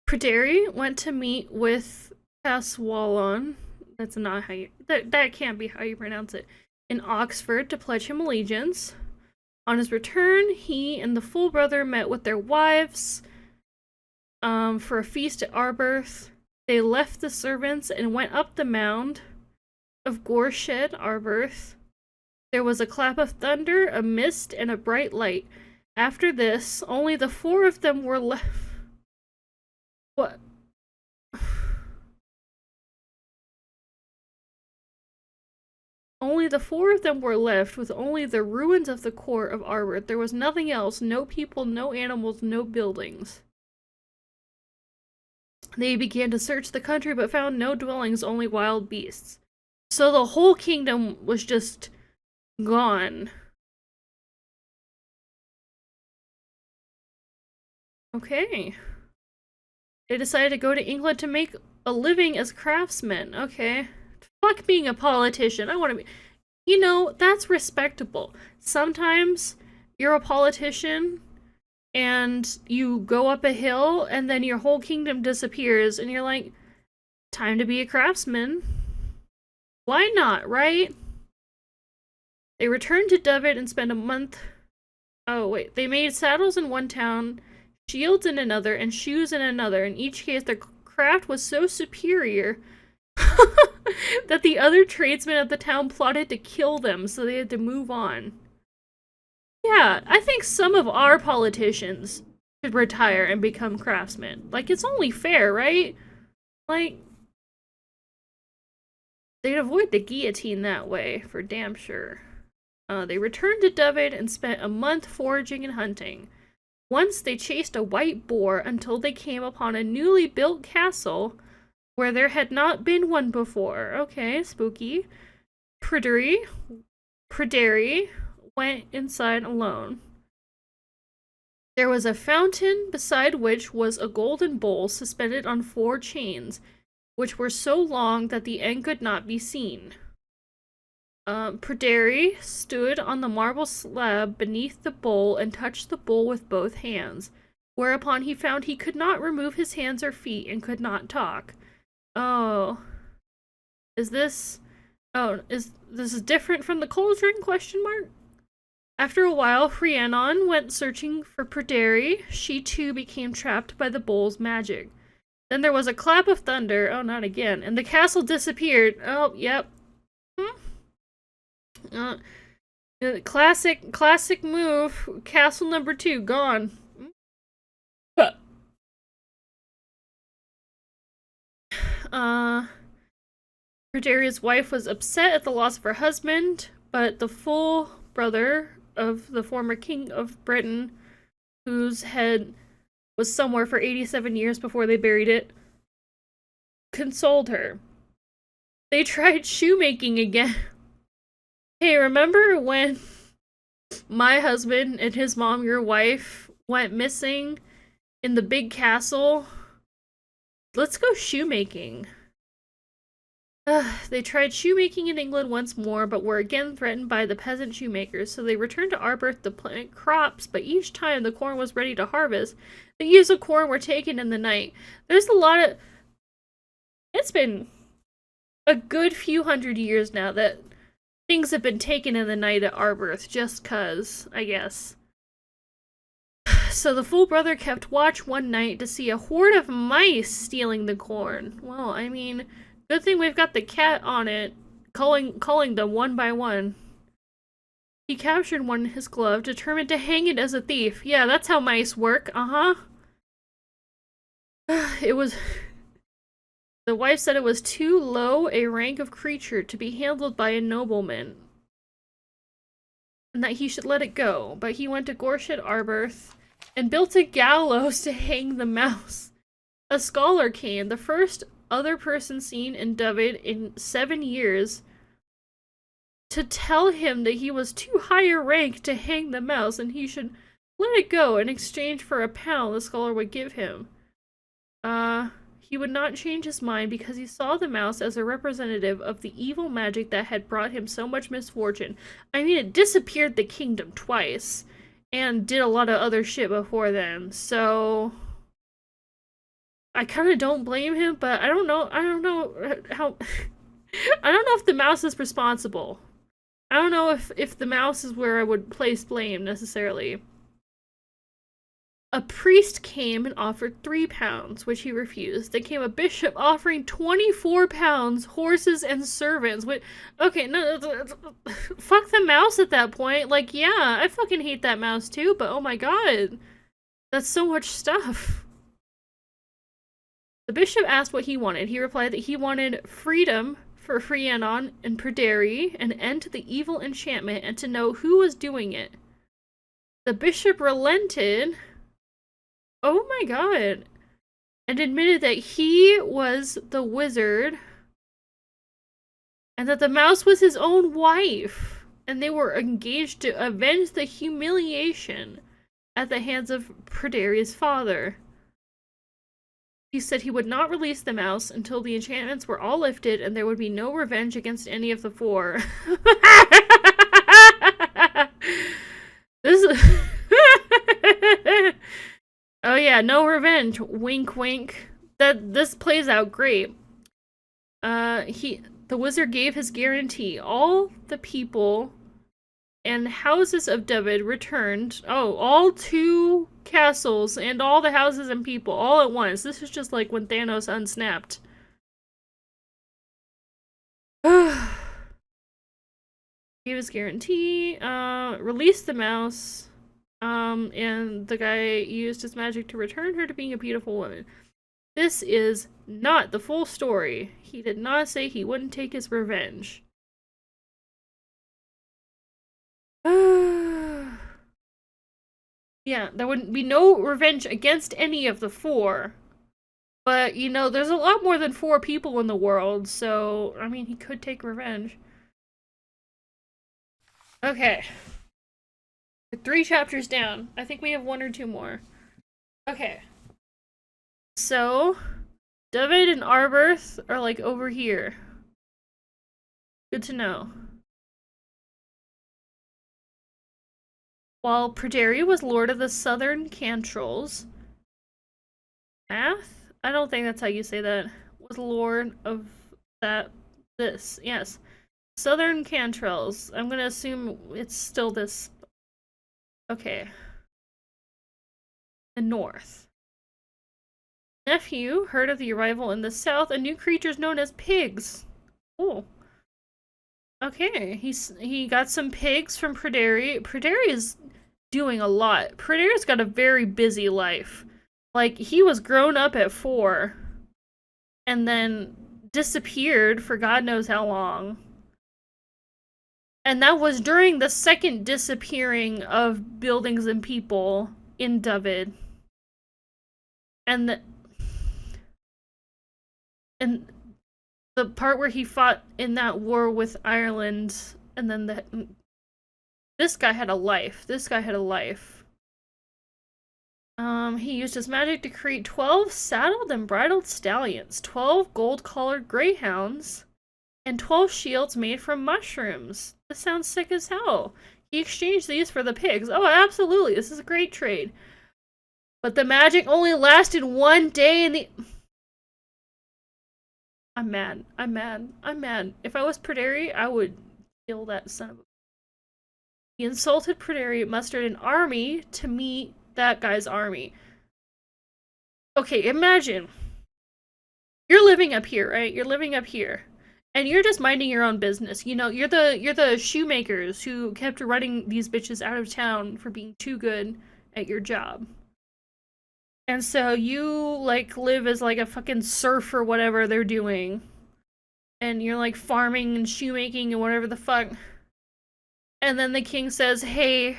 Pryderi went to meet with Caswallon. That's not how you... That can't be how you pronounce it. In Oxford to pledge him allegiance. On his return, he and the full brother met with their wives for a feast at Arbroath. They left the servants and went up the mound of Gorshed, Arbroath. There was a clap of thunder, a mist, and a bright light. After this, only the 4 of them were left. What? Only the 4 of them were left, with only the ruins of the court of Arbroath. There was nothing else, no people, no animals, no buildings. They began to search the country, but found no dwellings, only wild beasts. So the whole kingdom was just gone. Okay. They decided to go to England to make a living as craftsmen. Okay. Fuck being a politician. I want to be... You know, that's respectable. Sometimes you're a politician and you go up a hill and then your whole kingdom disappears and you're like, time to be a craftsman. Why not, right? They returned to Dyfed and spent a month... Oh, wait. They made saddles in one town, shields in another, and shoes in another. In each case, their craft was so superior that the other tradesmen of the town plotted to kill them, so they had to move on. Yeah, I think some of our politicians should retire and become craftsmen. Like, it's only fair, right? Like, they'd avoid the guillotine that way, for damn sure. They returned to Dyfed and spent a month foraging and hunting. Once they chased a white boar until they came upon a newly built castle where there had not been one before. Okay, spooky. Pryderi went inside alone. There was a fountain beside which was a golden bowl suspended on 4 chains, which were so long that the end could not be seen. Pryderi stood on the marble slab beneath the bowl and touched the bowl with both hands, whereupon he found he could not remove his hands or feet and could not talk. Oh. Is this... Oh, is this different from the cauldron? Question mark. After a while, Rhiannon went searching for Pryderi. She too became trapped by the bowl's magic. Then there was a clap of thunder. Oh, not again. And the castle disappeared. Oh, yep. Classic move. Castle number 2, gone. Pryderi's wife was upset at the loss of her husband, but the full brother of the former king of Britain, whose head was somewhere for 87 years before they buried it, consoled her. They tried shoemaking again. Hey, remember when my husband and his mom, your wife, went missing in the big castle? Let's go shoemaking. They tried shoemaking in England once more, but were again threatened by the peasant shoemakers, so they returned to Arbroath to plant crops, but each time the corn was ready to harvest, the eaves of corn were taken in the night. There's a lot of... It's been a good few hundred years now that things have been taken in the night at Arbroath, just 'cause, I guess. So the full brother kept watch one night to see a horde of mice stealing the corn. Well, I mean... Good thing we've got the cat on it, calling them one by one. He captured one in his glove, determined to hang it as a thief. Yeah, that's how mice work, It was... The wife said it was too low a rank of creature to be handled by a nobleman, and that he should let it go, but he went to Gorshett Arbroath and built a gallows to hang the mouse. A scholar came, the first other person seen in Dyfed in 7 years, to tell him that he was too high a rank to hang the mouse and he should let it go in exchange for £1 the scholar would give him. He would not change his mind because he saw the mouse as a representative of the evil magic that had brought him so much misfortune. I mean, it disappeared the kingdom twice and did a lot of other shit before then, so... I kind of don't blame him, but I don't know how... I don't know if the mouse is responsible. I don't know if the mouse is where I would place blame, necessarily. A priest came and offered £3, which he refused. Then came a bishop offering £24, horses and servants. Wait, okay, no, fuck the mouse at that point. Like, yeah, I fucking hate that mouse too, but oh my god. That's so much stuff. The bishop asked what he wanted. He replied that he wanted freedom for Rhiannon and Pryderi, an end to the evil enchantment, and to know who was doing it. The bishop relented. Oh my god. And admitted that he was the wizard, and that the mouse was his own wife, and they were engaged to avenge the humiliation at the hands of Pryderi's father. He said he would not release the mouse until the enchantments were all lifted and there would be no revenge against any of the 4. This Oh yeah, no revenge. Wink wink. This plays out great. The wizard gave his guarantee. All the people and houses of Dyfed returned. Oh, all 2 castles and all the houses and people all at once. This is just like when Thanos unsnapped. Gave his guarantee. Released the mouse. And the guy used his magic to return her to being a beautiful woman. This is not the full story. He did not say he wouldn't take his revenge. Yeah, there wouldn't be no revenge against any of the 4. But, you know, there's a lot more than 4 people in the world, so, I mean, he could take revenge. Okay. We're 3 chapters down. I think we have 1 or 2 more. Okay. So, David and Arberth are like over here. Good to know. While Pryderi was lord of the southern Cantrils, Math? I don't think that's how you say that. Was lord of this. Yes. Southern Cantrils. I'm gonna assume it's still this. Okay. The north. Nephew heard of the arrival in the south of new creatures known as pigs. Oh. Okay, he got some pigs from Pryderi. Pryderi is doing a lot. Pryderi's got a very busy life. Like, he was grown up at 4 and then disappeared for God knows how long. And that was during the second disappearing of buildings and people in David. And the part where he fought in that war with Ireland, and then this guy had a life. This guy had a life. He used his magic to create 12 saddled and bridled stallions, 12 gold-collared greyhounds, and 12 shields made from mushrooms. This sounds sick as hell. He exchanged these for the pigs. Oh, absolutely. This is a great trade. But the magic only lasted 1 day in the... I'm mad. I'm mad. I'm mad. If I was Pryderi, I would kill that son of a... He insulted Pryderi, mustered an army to meet that guy's army. Okay, imagine. You're living up here, right? You're living up here. And you're just minding your own business. You know, you're the shoemakers who kept running these bitches out of town for being too good at your job. And so you, like, live as, like, a fucking serf or whatever they're doing. And you're, like, farming and shoemaking and whatever the fuck. And then the king says, hey,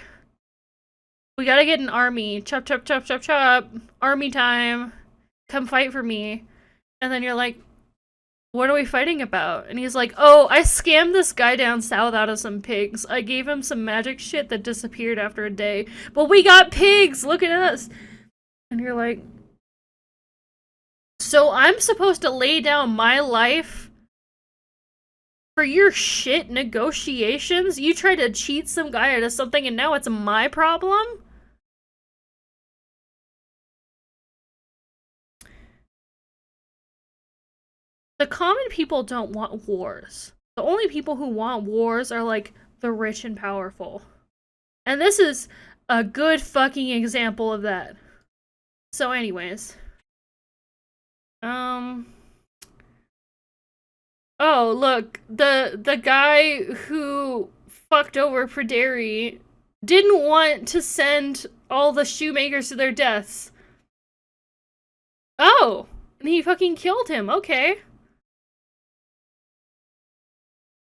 we gotta get an army. Chop, chop, chop, chop, chop. Army time. Come fight for me. And then you're like, what are we fighting about? And he's like, oh, I scammed this guy down south out of some pigs. I gave him some magic shit that disappeared after a day. But we got pigs! Look at us! And you're like, so I'm supposed to lay down my life for your shit negotiations? You tried to cheat some guy out of something and now it's my problem? The common people don't want wars. The only people who want wars are, like, the rich and powerful. And this is a good fucking example of that. So anyways. Oh, look. The guy who fucked over Pryderi didn't want to send all the shoemakers to their deaths. Oh! And he fucking killed him. Okay.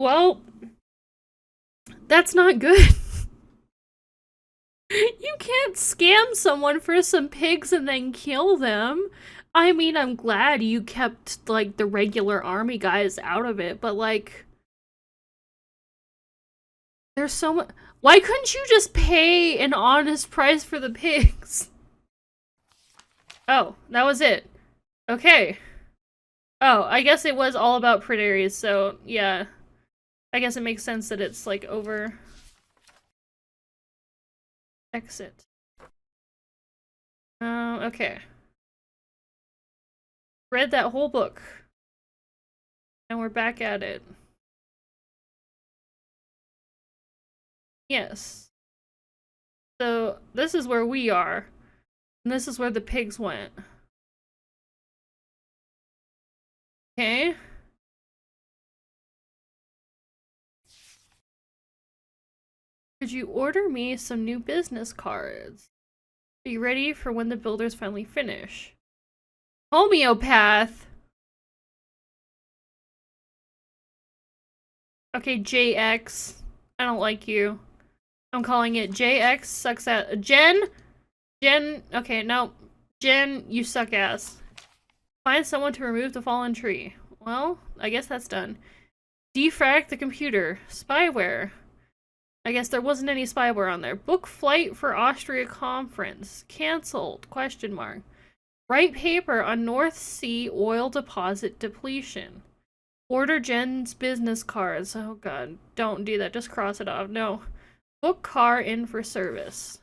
Well, that's not good. You can't scam someone for some pigs and then kill them. I mean, I'm glad you kept, like, the regular army guys out of it, but, like... There's so much... Why couldn't you just pay an honest price for the pigs? Oh, that was it. Okay. Oh, I guess it was all about Pryderi, so, yeah. I guess it makes sense that it's, like, over... Exit. Okay. Read that whole book. And we're back at it. Yes. So, this is where we are. And this is where the pigs went. Okay. Could you order me some new business cards? Be ready for when the builders finally finish. Homeopath! Okay, JX. I don't like you. I'm calling it JX sucks at- Jen? Okay, no. Jen, you suck ass. Find someone to remove the fallen tree. Well, I guess that's done. Defrag the computer. Spyware. I guess there wasn't any spyware on there. Book flight for Austria conference. Cancelled, question mark. Write paper on North Sea oil deposit depletion. Order Jen's business cards. Oh god, don't do that. Just cross it off. No. Book car in for service.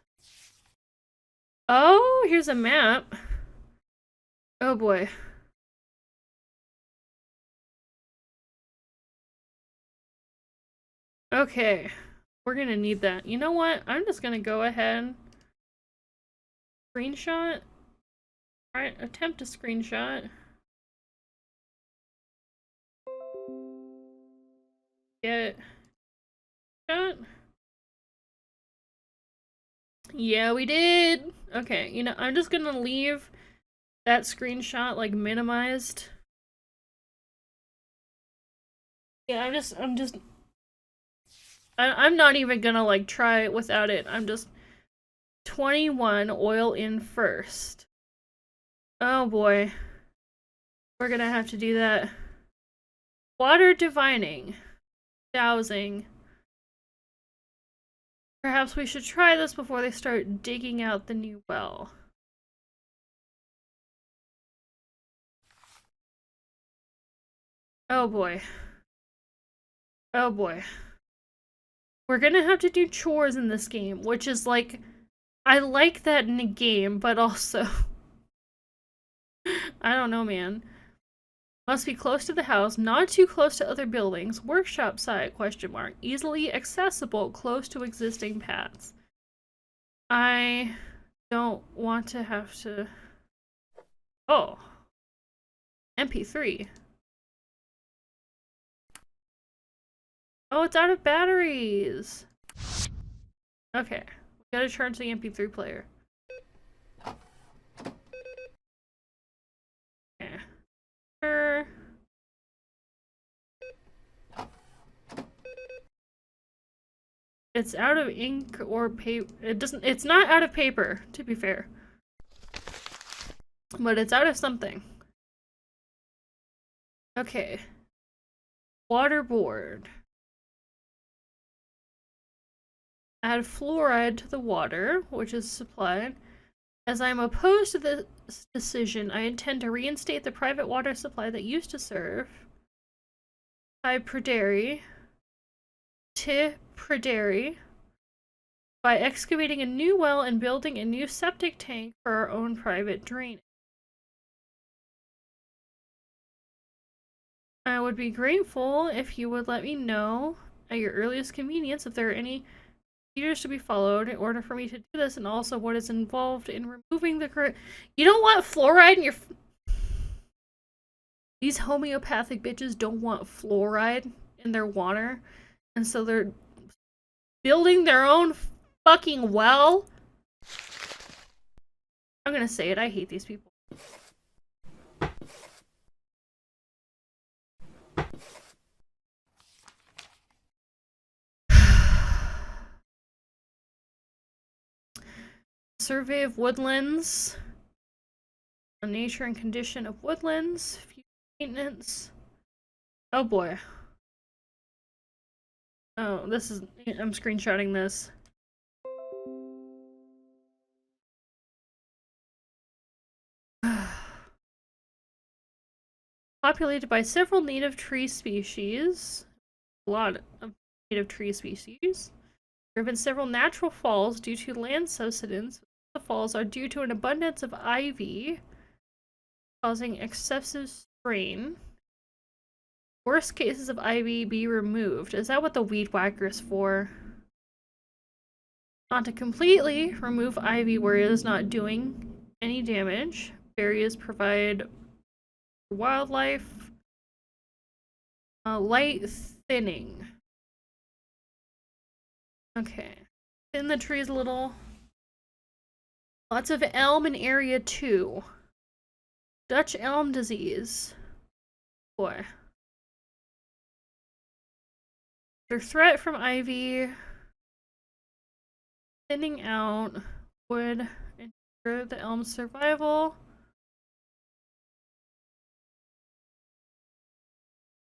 Oh, here's a map. Oh boy. Okay. We're gonna need that. You know what? I'm just gonna go ahead. Screenshot? Alright, attempt a screenshot. Get shot. Yeah, we did. Okay, you know, I'm just gonna leave that screenshot like minimized. Yeah, I'm not even gonna like try it without it. I'm just 21 oil in first. Oh boy. We're gonna have to do that. Water divining. Dowsing. Perhaps we should try this before they start digging out the new well. Oh boy. Oh boy. We're gonna have to do chores in this game, which is like, I like that in a game, but also, I don't know, man. Must be close to the house, not too close to other buildings. Workshop site, question mark. Easily accessible, close to existing paths. I don't want to have to... Oh. MP3. Oh, it's out of batteries. Okay. We gotta charge the MP3 player. Okay. It's out of ink or paper. It's not out of paper, to be fair. But it's out of something. Okay. Waterboard. Add fluoride to the water, which is supplied. As I am opposed to this decision, I intend to reinstate the private water supply that used to serve Prairie by excavating a new well and building a new septic tank for our own private drainage. I would be grateful if you would let me know at your earliest convenience if there are any procedures to be followed in order for me to do this, and also what is involved in removing the current. You don't want fluoride in your. These homeopathic bitches don't want fluoride in their water, and so they're building their own fucking well. I'm gonna say it, I hate these people. Survey of woodlands. The nature and condition of woodlands. Future maintenance. Oh boy. Oh, this is. I'm screenshotting this. Populated by several native tree species. A lot of native tree species. There have been several natural falls due to land subsidence. The falls are due to an abundance of ivy, causing excessive strain. Worst cases of ivy be removed. Is that what the weed whacker is for? Not to completely remove ivy where it is not doing any damage. Berries provide wildlife. Light thinning. Okay. Thin the trees a little. Lots of elm in area 2. Dutch elm disease. Boy. Their threat from ivy. Thinning out would ensure the elm's survival.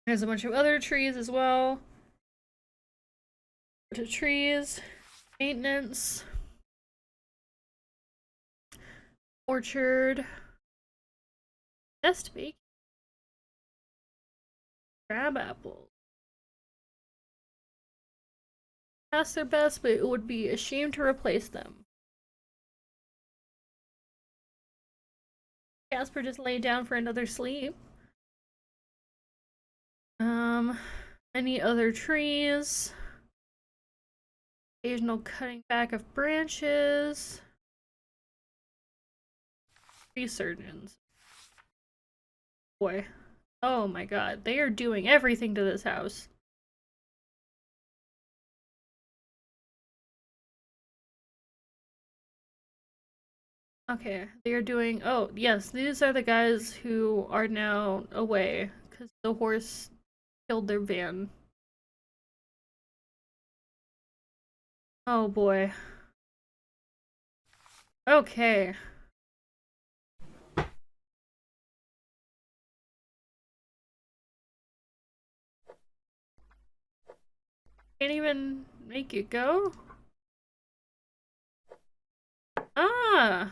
There's a bunch of other trees as well. To trees, maintenance, orchard, best bake, crab apples. That's their best, but it would be a shame to replace them. Casper just laid down for another sleep. Any other trees? Occasional cutting back of branches. Tree surgeons. Boy. Oh my god, they are doing everything to this house. Okay, they are doing. Oh, yes, these are the guys who are now away because the horse killed their van. Oh boy. Okay. Can't even make it go? Ah!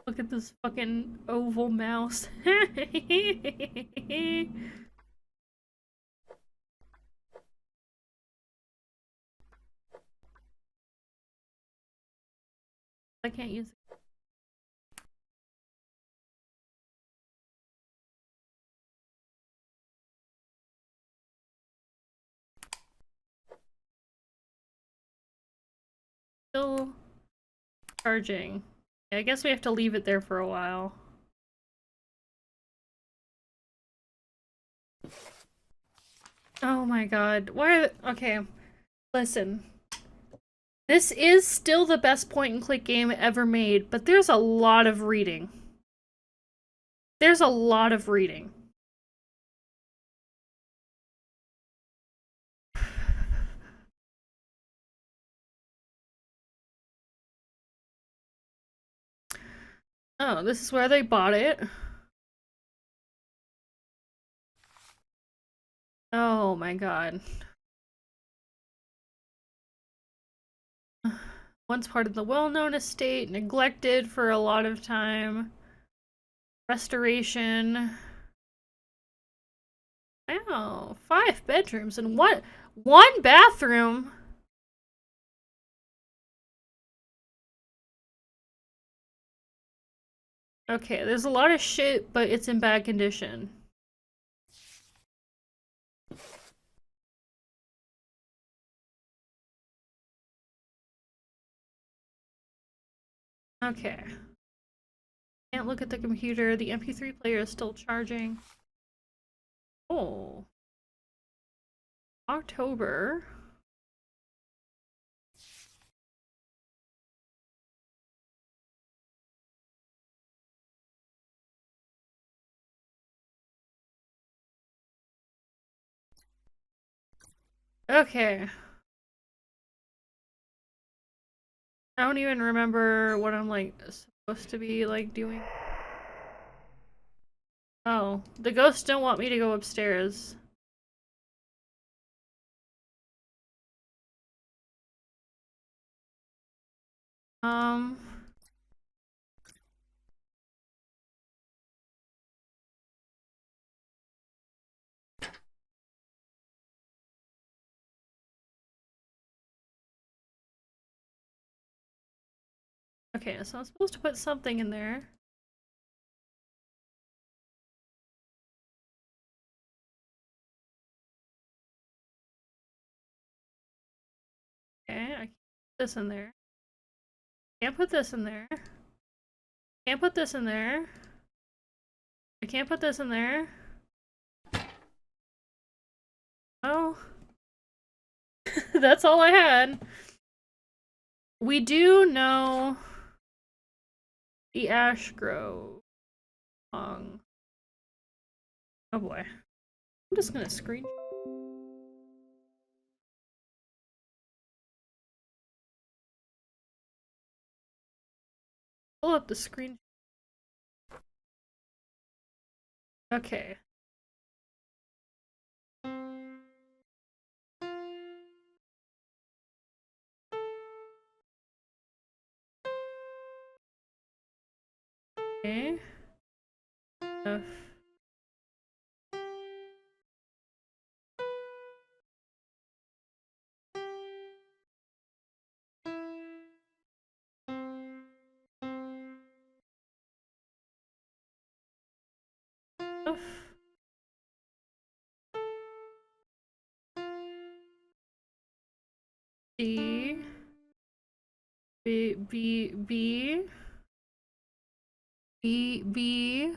Look at this fucking oval mouse. I can't use it. Still charging. Yeah, I guess we have to leave it there for a while. Oh my god. Why okay. Listen. This is still the best point and click game ever made, but there's a lot of reading. There's a lot of reading. Oh, this is where they bought it. Oh my god. Once part of the well-known estate, neglected for a lot of time. Restoration. Wow, 5 bedrooms and one bathroom. Okay, there's a lot of shit, but it's in bad condition. Okay. Can't look at the computer. The MP3 player is still charging. Oh. October. Okay. I don't even remember what I'm like supposed to be like doing. Oh, the ghosts don't want me to go upstairs. Um, okay, so I'm supposed to put something in there. Okay, I can't put this in there. Can't put this in there. Can't put this in there. I can't put this in there. Oh. That's all I had. We do know the Ash Grove song. Oh boy. I'm just gonna screen. Pull up the screen. Okay. Okay. F. D. B. B. B. B. B.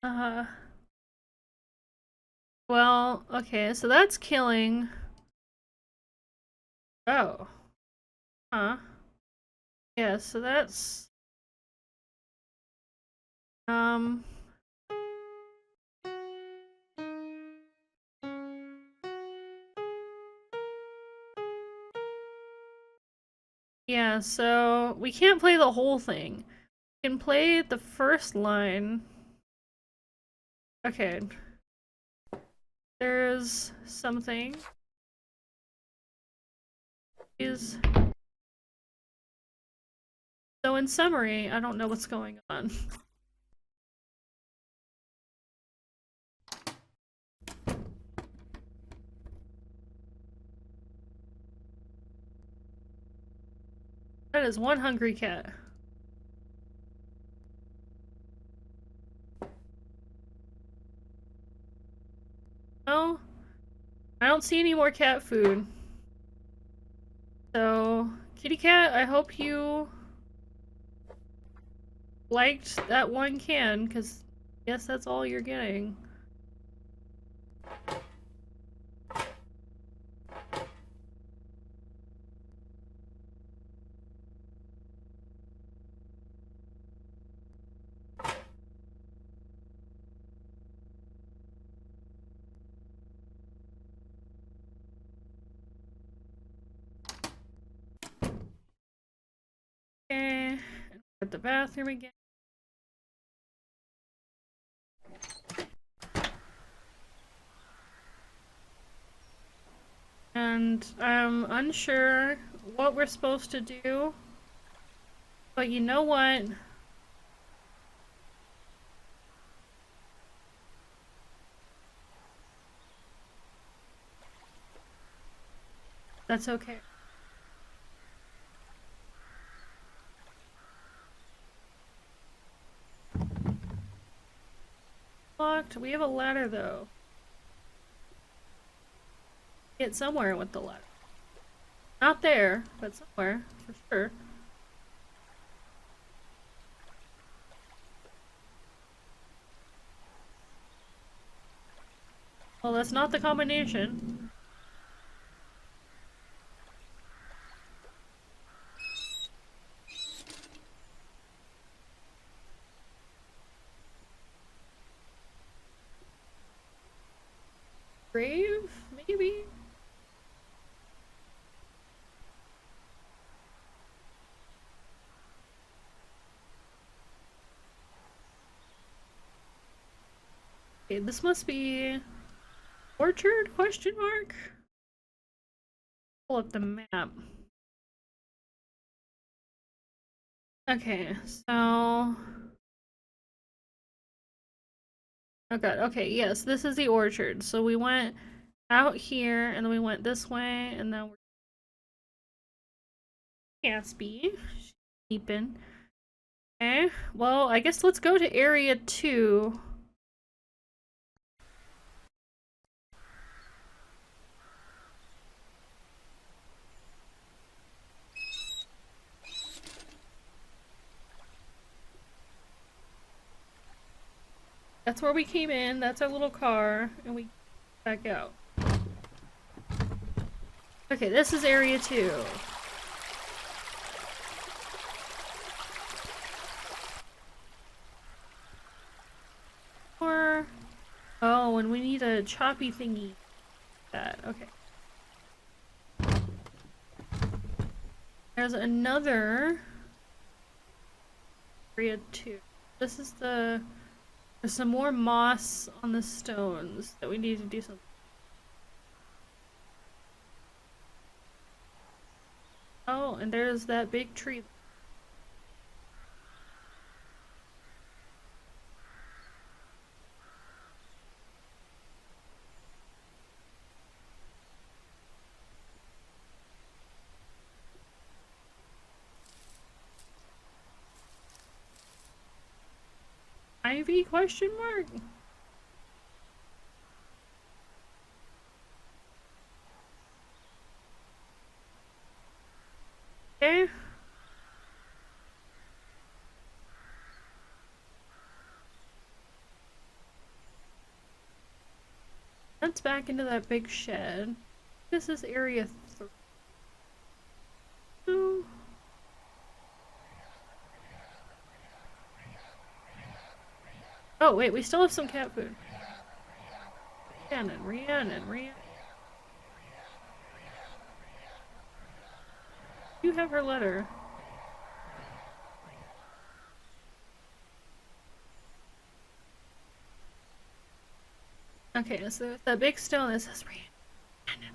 Uh. Well, okay, so that's killing. Oh. Huh. Yeah, so that's um yeah, so we can't play the whole thing. We can play the first line. Okay. There's something. Is so in summary, I don't know what's going on. That is one hungry cat. Oh, I don't see any more cat food. So, kitty cat, I hope you liked that one can, because I guess that's all you're getting. Okay, at the bathroom again. And I'm unsure what we're supposed to do. But you know what? That's okay. Locked. We have a ladder though. Get somewhere with the ladder. Not there, but somewhere, for sure. Well, that's not the combination. Grave? Maybe? Okay, this must be orchard? Question mark? Pull up the map. Okay, so... Oh god, okay, yes, this is the orchard. So we went out here, and then we went this way, and then we're... Gatsby. Sleeping. Okay, well, I guess let's go to area 2. That's where we came in, that's our little car, and we back out. Okay, this is area 2. Or... Oh, and we need a choppy thingy. That, okay. There's another area 2. This is the... There's some more moss on the stones that we need to do something. Oh, and there's that big tree. Ivy question mark? Okay. Let's back into that big shed. This is area 3. Oh. Oh, wait, we still have some cat food. Rhiannon. You have her letter. Okay, so there's that big stone that says Rhiannon.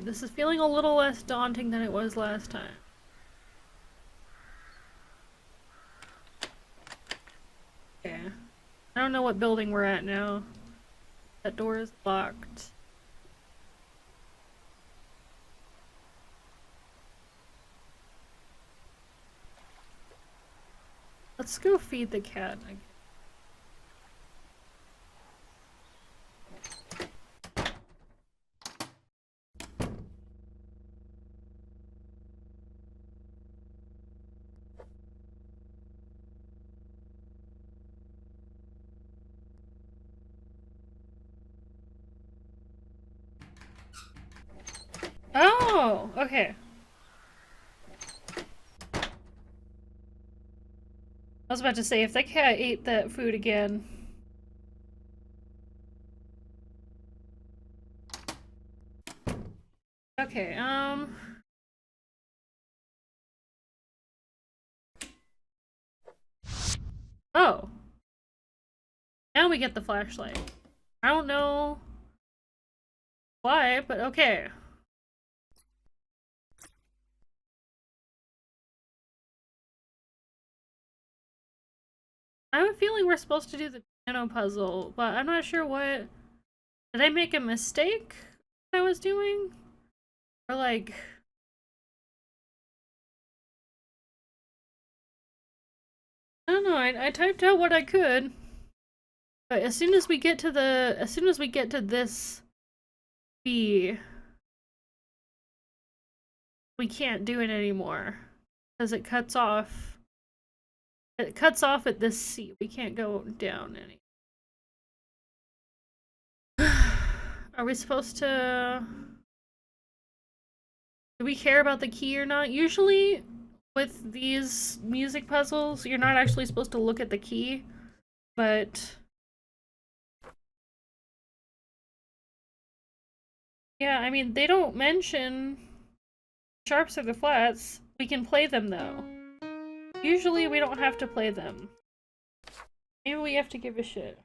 This is feeling a little less daunting than it was last time. Okay. I don't know what building we're at now. That door is locked. Let's go feed the cat again. Oh, okay. I was about to say, if that cat ate that food again. Okay, oh. Now we get the flashlight. I don't know why, but okay. I have a feeling we're supposed to do the piano puzzle, but I'm not sure what... Did I make a mistake I was doing? Or like... I don't know, I typed out what I could. But as soon as we get to this B, we can't do it anymore. Because it cuts off. It cuts off at this C. We can't go down any. Are we supposed to... Do we care about the key or not? Usually, with these music puzzles, you're not actually supposed to look at the key. But... yeah, I mean, they don't mention sharps or the flats. We can play them, though. Usually, we don't have to play them. Maybe we have to give a shit.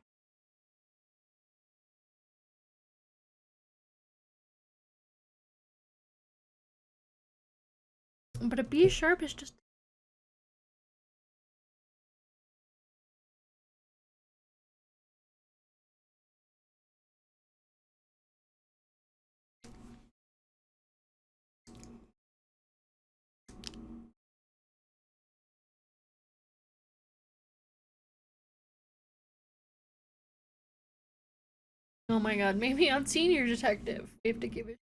But a B sharp is just... Oh my god, maybe on Senior Detective we have to give it.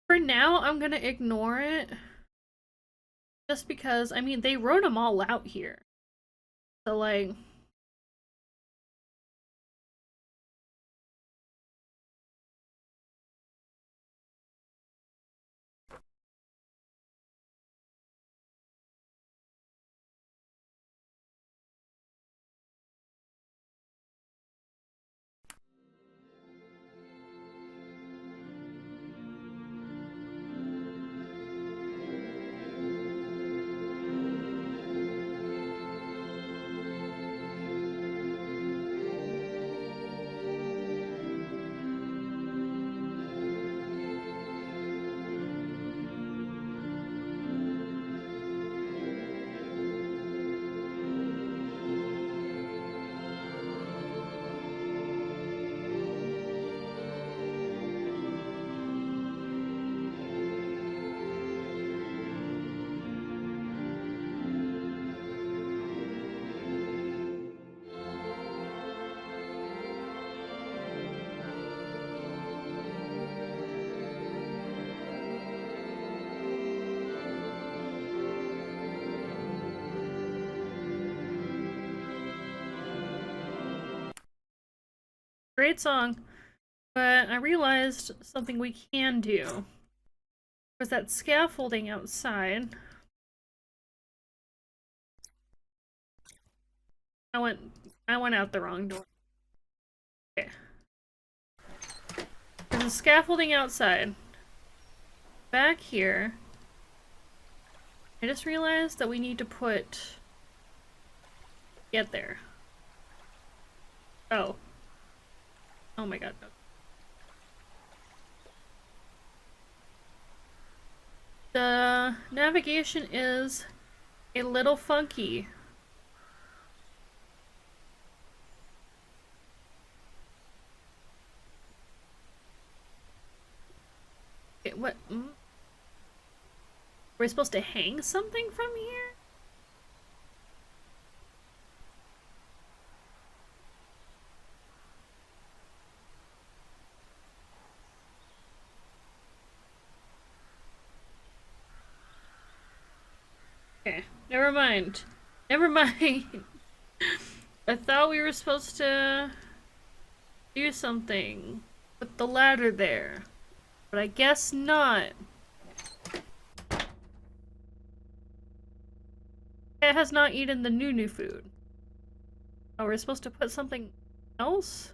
For now, I'm gonna ignore it. Just because, I mean, they wrote them all out here. So, like... Great song. But I realized something we can do. There's that scaffolding outside. I went out the wrong door. Okay. There's a scaffolding outside. Back here. I just realized that we need to get there. Oh. Oh my god. The navigation is a little funky. Okay, what? Are we supposed to hang something from here? Okay, never mind. Never mind. I thought we were supposed to do something with the ladder there, but I guess not. It has not eaten the new food. Oh, we're supposed to put something else?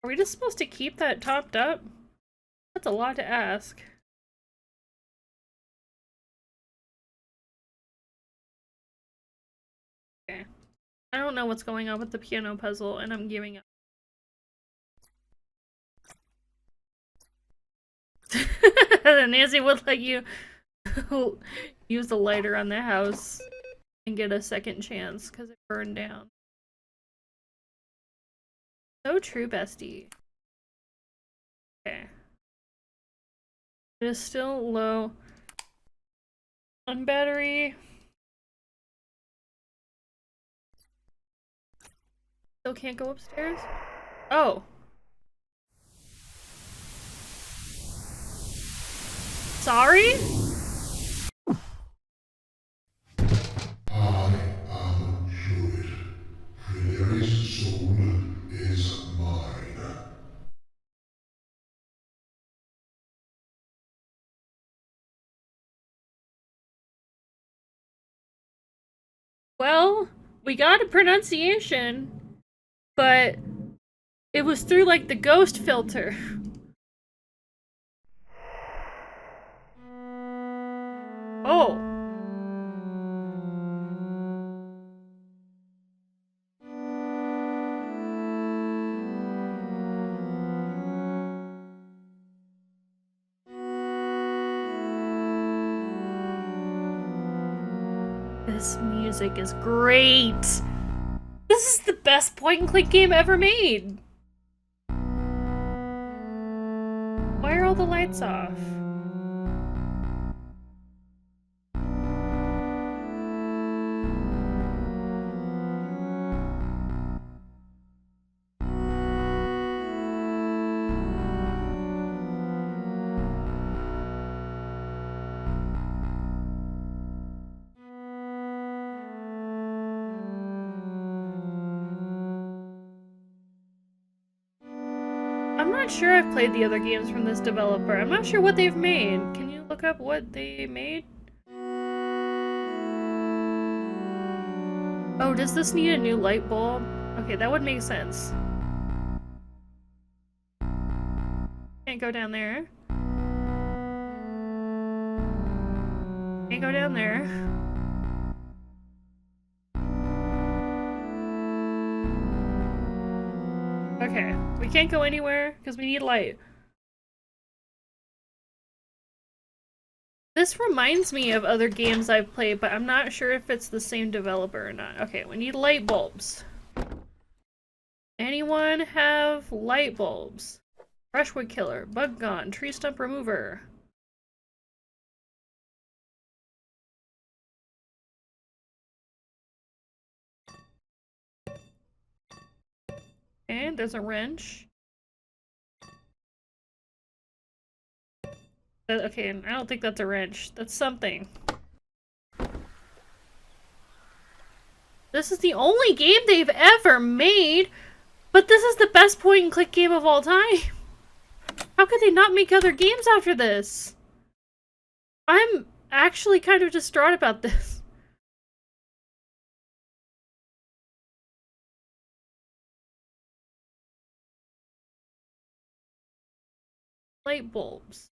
Are we just supposed to keep that topped up? That's a lot to ask. Okay. I don't know what's going on with the piano puzzle, and I'm giving up. Nancy would let you use the lighter on the house and get a second chance because it burned down. So true, bestie. Okay. It is still low on battery. Still can't go upstairs? Oh. Sorry? I am Druid. Rhaenys soul is mine. Well, we got a pronunciation, but it was through like the ghost filter. Oh. This music is great. This is the best point and click game ever made. Why are all the lights off? I'm not sure I've played the other games from this developer. I'm not sure what they've made. Can you look up what they made? Oh, does this need a new light bulb? Okay, that would make sense. Can't go down there. Can't go down there. Okay, we can't go anywhere because we need light. This reminds me of other games I've played, but I'm not sure if it's the same developer or not. Okay, we need light bulbs. Anyone have light bulbs? Brushwood killer, bug gone, tree stump remover. And there's a wrench. Okay, I don't think that's a wrench. That's something. This is the only game they've ever made, but this is the best point-and-click game of all time. How could they not make other games after this? I'm actually kind of distraught about this. Light bulbs.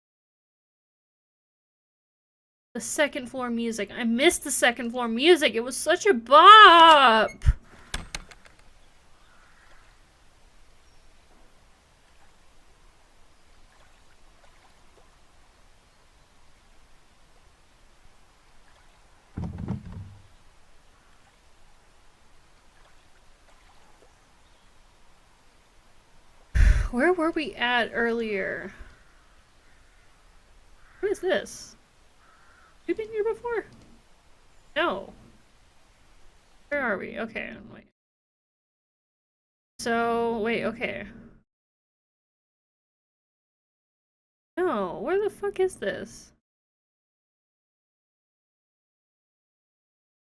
The second floor music. I missed the second floor music. It was such a bop. Where were we at earlier? What is this? Have we been here before? No. Where are we? Okay, wait. So, wait, okay. No, where the fuck is this?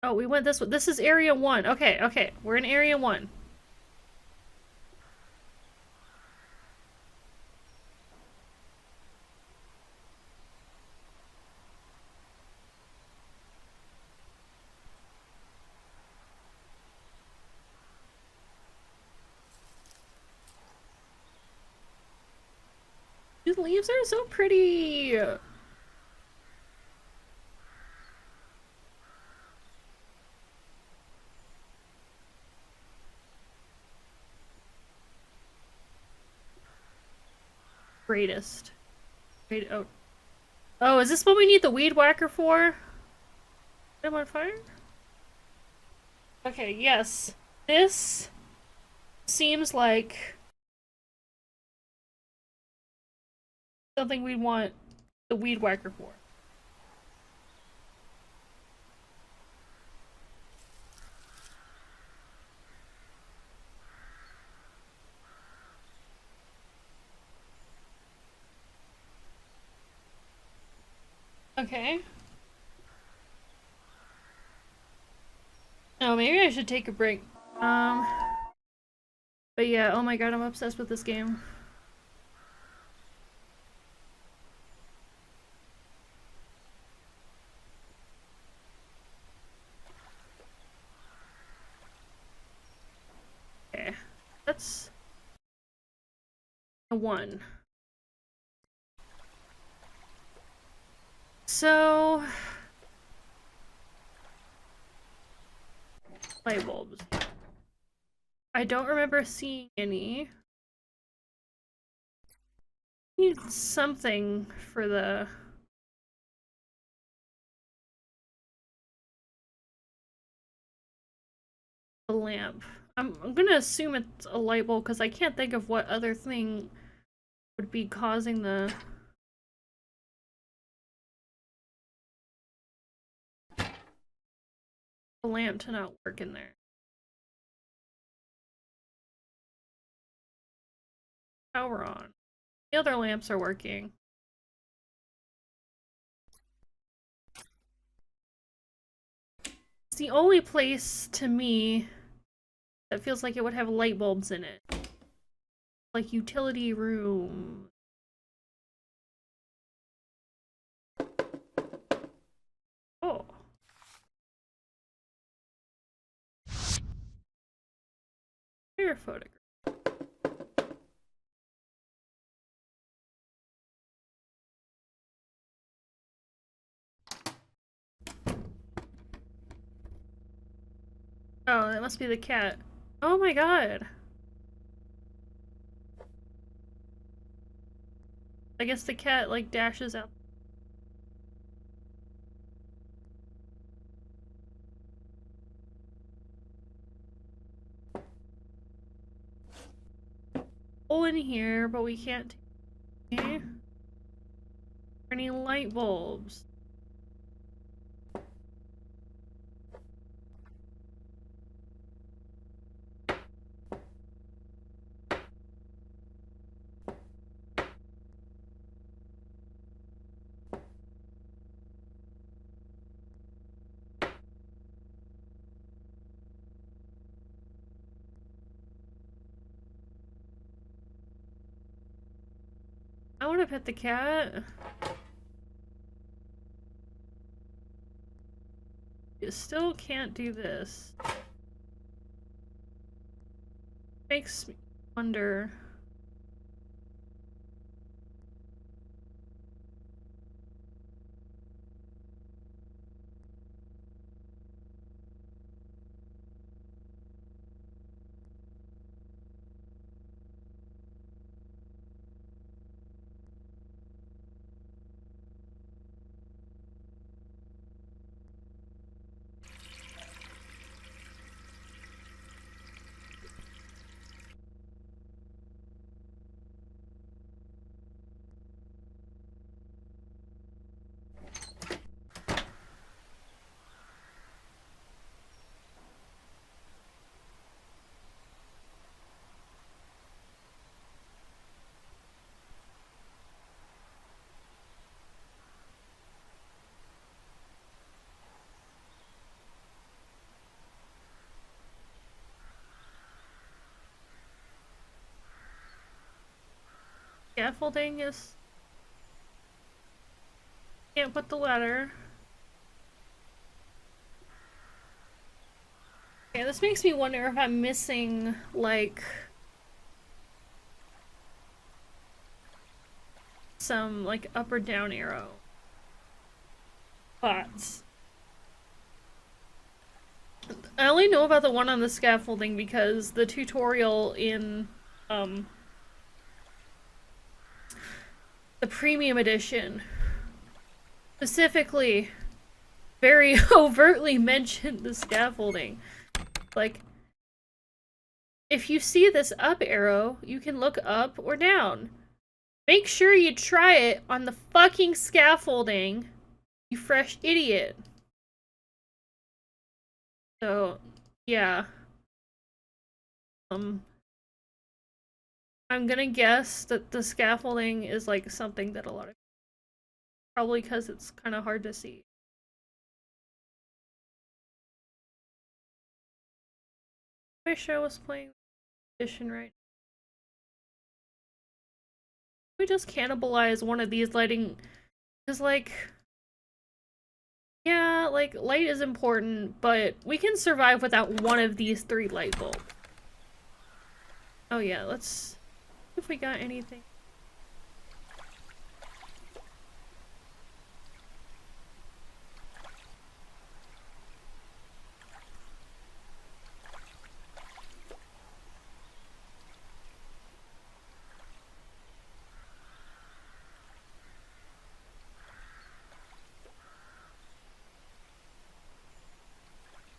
Oh, we went this way. This is area 1. Okay, okay. We're in area 1. These leaves are so pretty. Greatest. Wait, oh. Oh, is this what we need the weed whacker for? Am I on fire? Okay, yes. This seems like something we want the weed whacker for. Okay. Oh, maybe I should take a break. But yeah, oh my god, I'm obsessed with this game. Okay. That's a 1. So light bulbs. I don't remember seeing any. Need something for the lamp. I'm gonna assume it's a light bulb because I can't think of what other thing would be causing the lamp to not work in there. Power on. The other lamps are working. It's the only place to me that feels like it would have light bulbs in it. Like utility room. Oh. Fire photograph. Oh, that must be the cat. Oh my god. I guess the cat, like, dashes out. Hole in here, but we can't take any light bulbs. I want to pet the cat. You still can't do this. Makes me wonder. Scaffolding is... Can't put the ladder. Okay, this makes me wonder if I'm missing, like... some, like, up or down arrow spots. I only know about the one on the scaffolding because the tutorial in, the premium edition specifically very overtly mentioned the scaffolding. Like, if you see this up arrow, you can look up or down. Make sure you try it on the fucking scaffolding, you fresh idiot. So, yeah. I'm gonna guess that the scaffolding is like something that a lot of... Probably because it's kind of hard to see. I wish I was playing edition right now. We just cannibalize one of these lighting, because like, yeah, like light is important, but we can survive without one of these 3 light bulbs. Oh yeah, let's see if we got anything.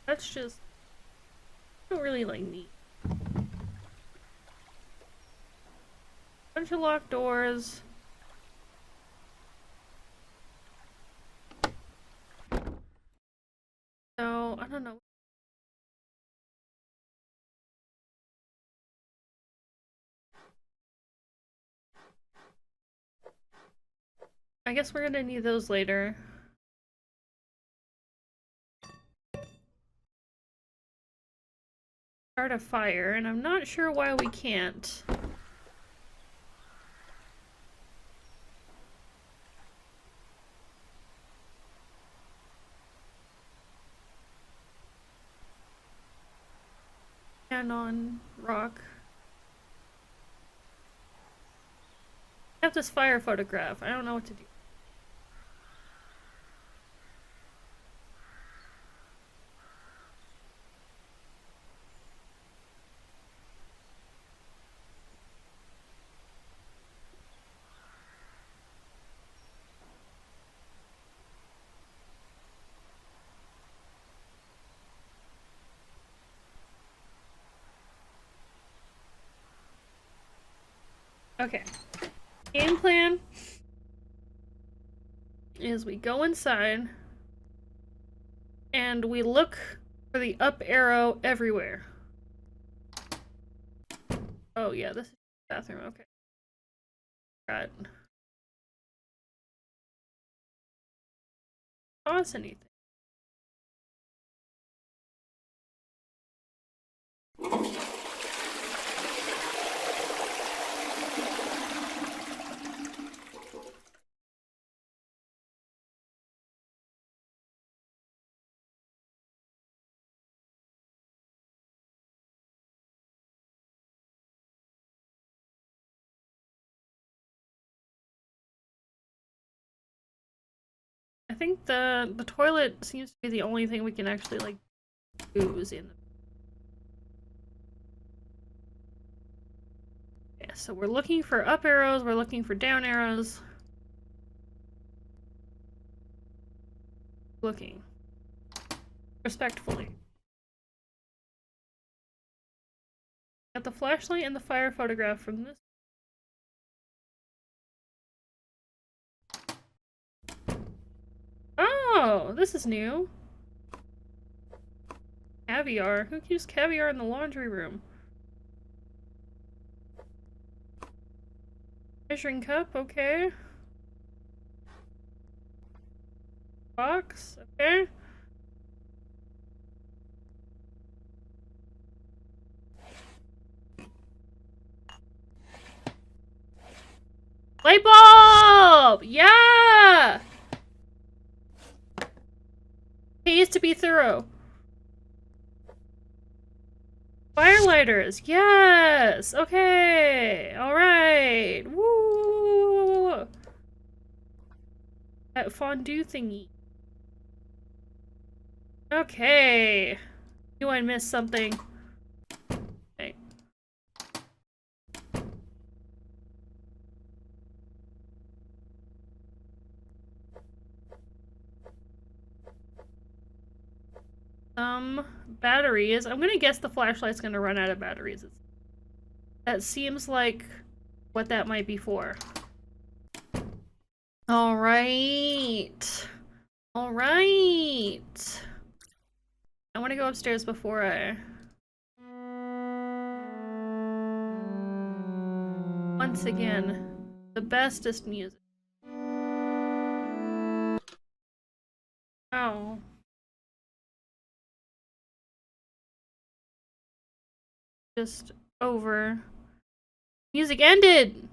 That's just... I don't really like neat. Bunch of locked doors. So, I don't know. I guess we're gonna need those later. Start a fire, and I'm not sure why we can't. Rhiannon rock. I have this fire photograph. I don't know what to do. Okay. Game plan is we go inside and we look for the up arrow everywhere. Oh yeah, this is the bathroom, okay. Right. Toss anything. think the toilet seems to be the only thing we can actually like use in. Yeah, so we're looking for up arrows, we're looking for down arrows. Looking. Respectfully. Got the flashlight and the fire photograph from this. Oh, this is new. Caviar. Who keeps caviar in the laundry room? Measuring cup, okay. Box, okay. Light bulb! Yeah! Pays to be thorough. Firelighters, yes! Okay, alright. Woo! That fondue thingy. Okay. Knew I missed something. Okay. Batteries. I'm gonna guess the flashlight's gonna run out of batteries. That seems like what that might be for. Alright. Alright. I want to go upstairs before I... Once again, the bestest music. Oh. Just over. Music ended!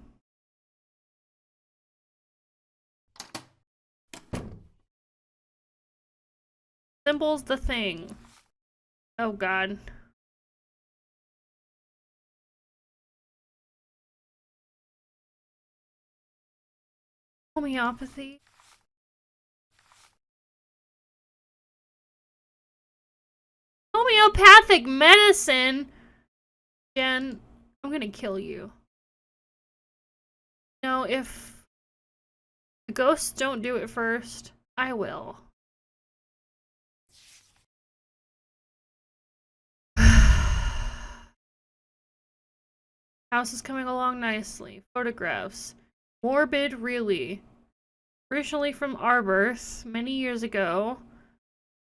Symbols the thing. Oh god. Homeopathy. Homeopathic medicine? Jen, I'm gonna kill you. No, if the ghosts don't do it first, I will. House is coming along nicely. Photographs. Morbid, really. Originally from Arbirth, many years ago.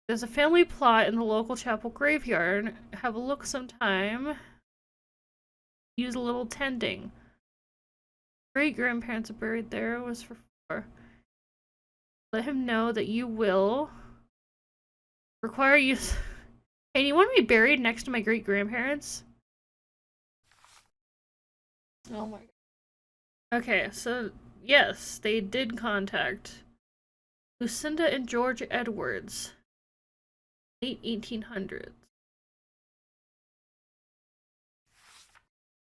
There's a family plot in the local chapel graveyard. Have a look sometime. Use a little tending. Great-grandparents are buried there. Was for 4. Let him know that you will require use. Hey, do you want to be buried next to my great-grandparents? Oh my god. Okay, so yes, they did contact Lucinda and George Edwards. Late 1800s.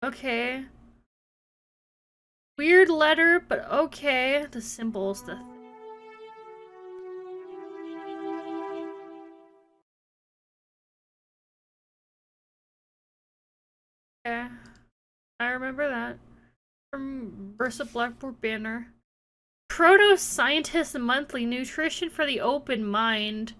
Okay. Weird letter, but okay. The symbols, the... Okay. I remember that. From Bursa Blackboard Banner. Proto-Scientist Monthly. Nutrition for the Open Mind.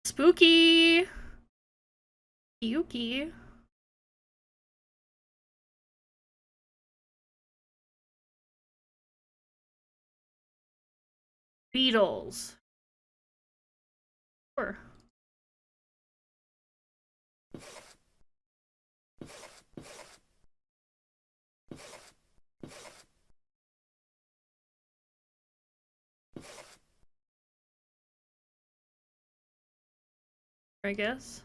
Spooky! Yuki. Beatles. Sure. I guess.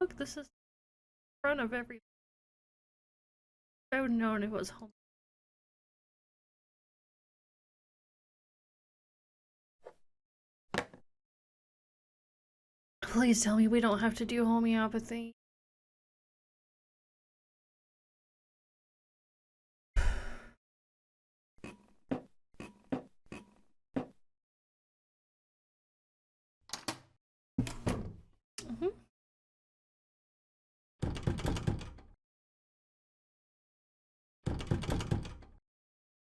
Look, this is the front of everything. I would have known it was home. Please tell me we don't have to do homeopathy. Mm-hmm.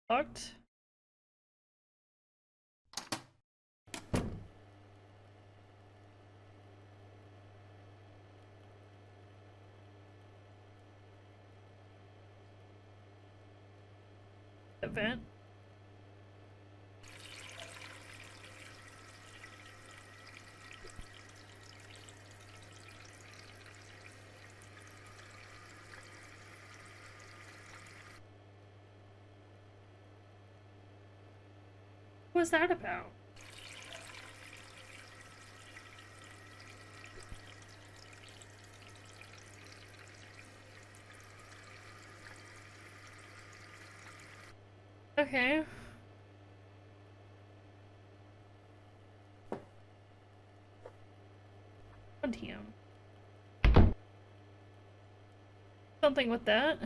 Locked. Event. What was that about? Okay. On him. Something with that.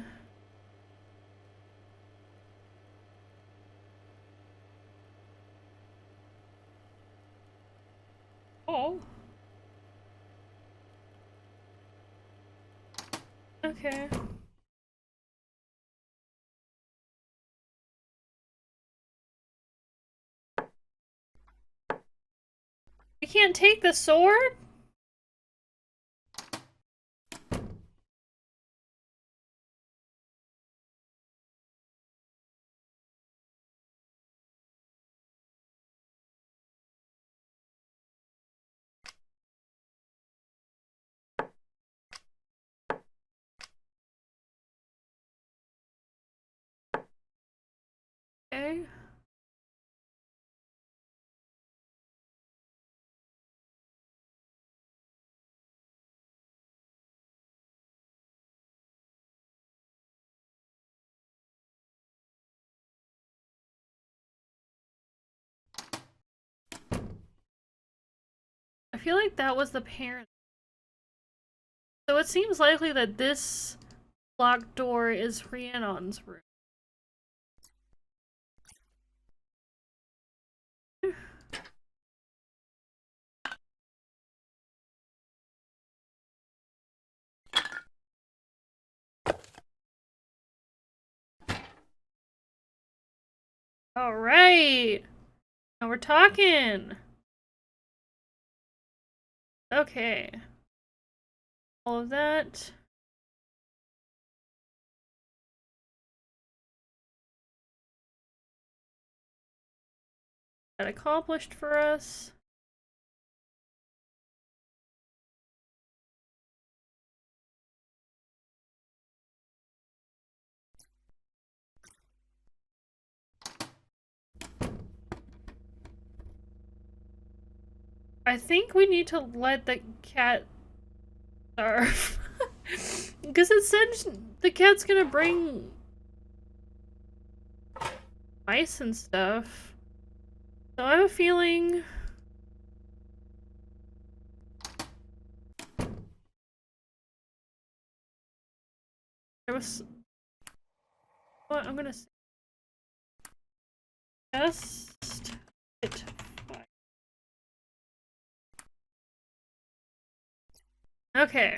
Oh. Okay. We can't take the sword? Okay. I feel like that was the parent. So it seems likely that this locked door is Rhiannon's room. Alright! Now we're talking! Okay. All of that. That accomplished for us. I think we need to let the cat starve. Because it said the cat's gonna bring mice and stuff. So I have a feeling... there was... what I'm gonna say. Just... it. Okay.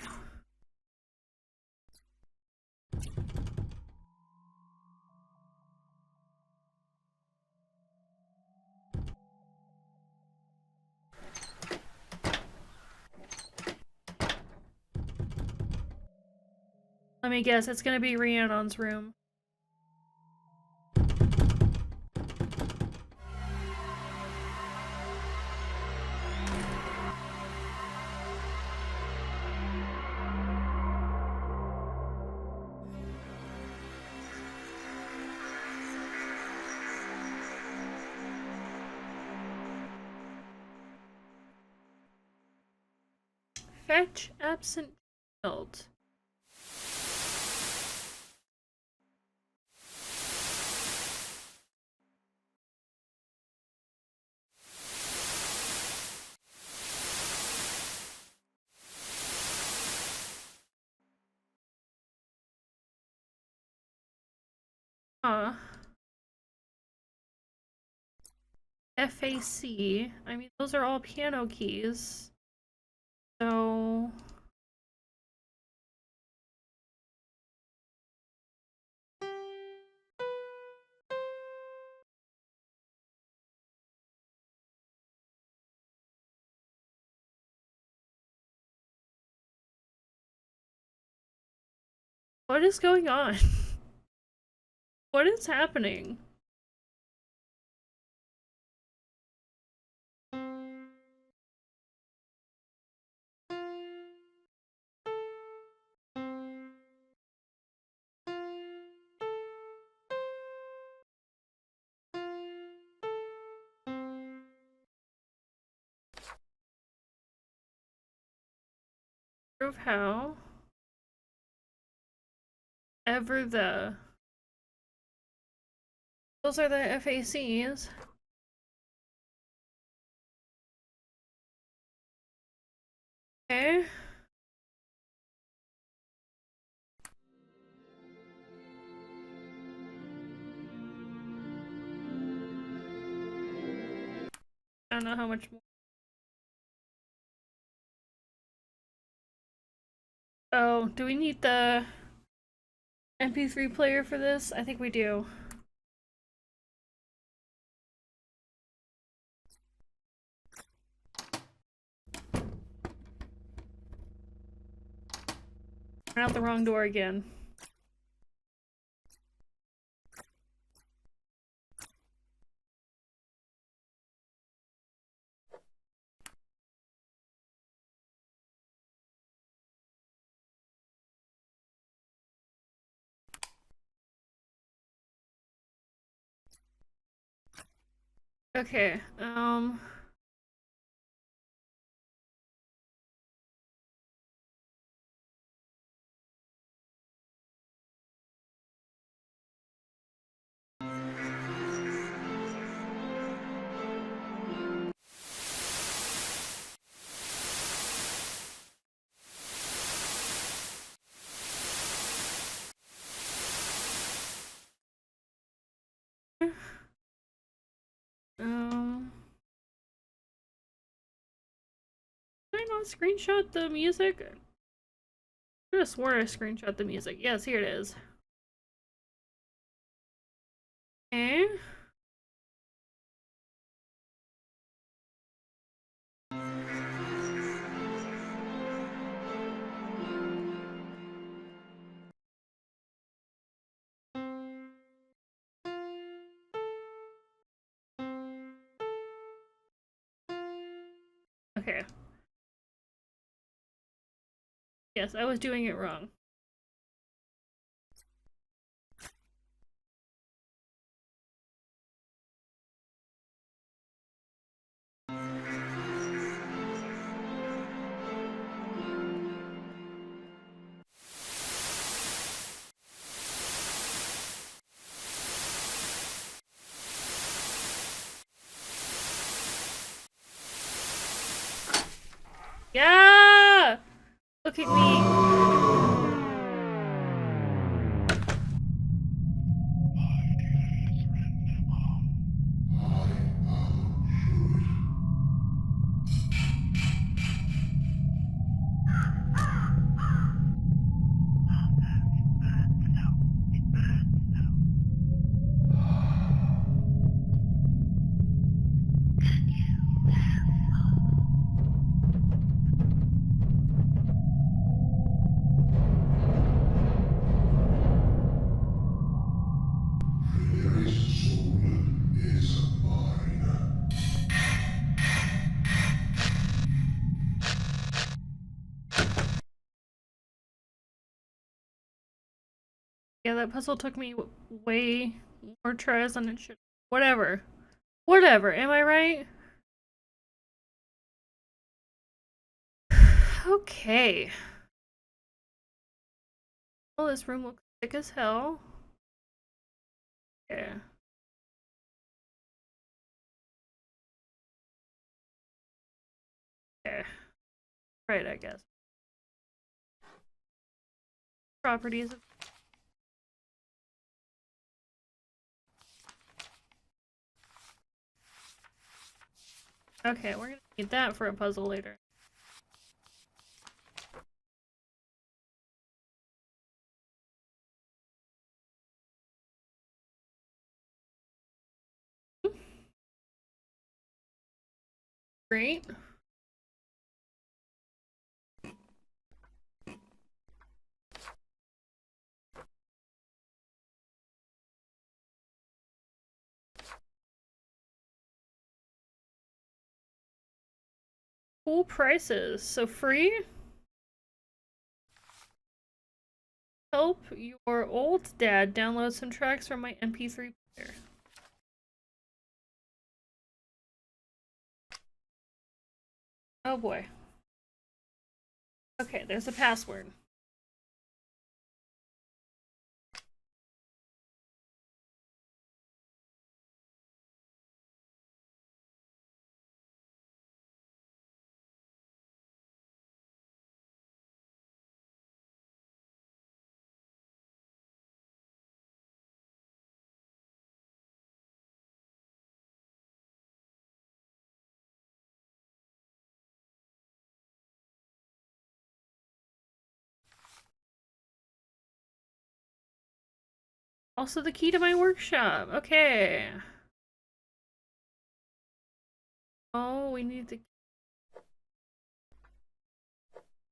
Let me guess, it's gonna be Rhiannon's room. Fetch absent child. Huh. FAC. I mean, those are all piano keys. So... what is going on? What is happening? Prove how? Ever the... those are the FACs. Okay. I don't know how much more. Oh, do we need the MP3 player for this? I think we do. Turn out the wrong door again. Okay, did I not screenshot the music? I could have sworn I screenshot the music. Yes, here it is. Okay. Okay. Yes, I was doing it wrong. Yeah! Look at me. This soul is mine. Yeah, that puzzle took me way more tries than it should. Whatever. Whatever, am I right? Okay. Well, this room looks thick as hell. Yeah. Okay. Right, I guess. Properties. Okay, we're gonna need that for a puzzle later. Great. Cool prices. So free? Help your old dad download some tracks from my MP3 player. Oh boy. Okay, there's a password. Also the key to my workshop. Okay. Oh, we need the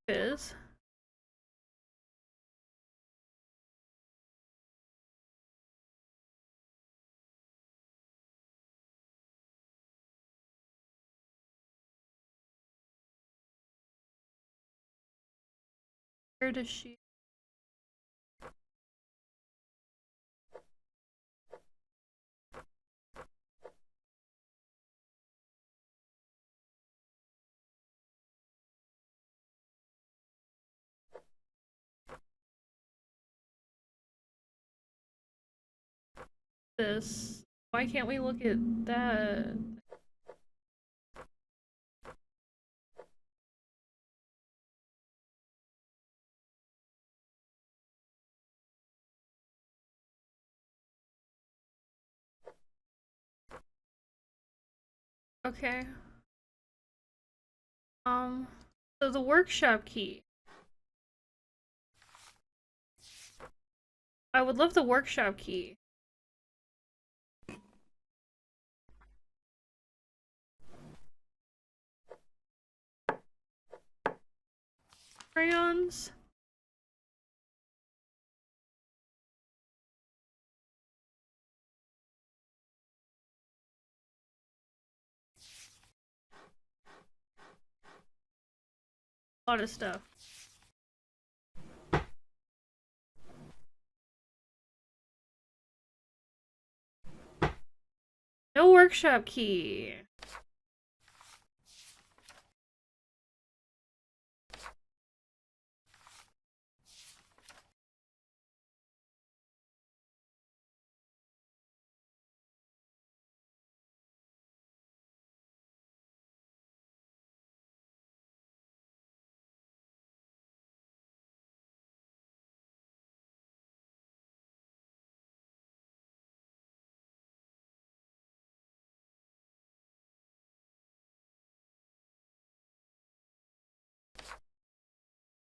quiz. Where does she? This. Why can't we look at that? Okay. So the workshop key. I would love the workshop key. Crayons. A lot of stuff. No workshop key.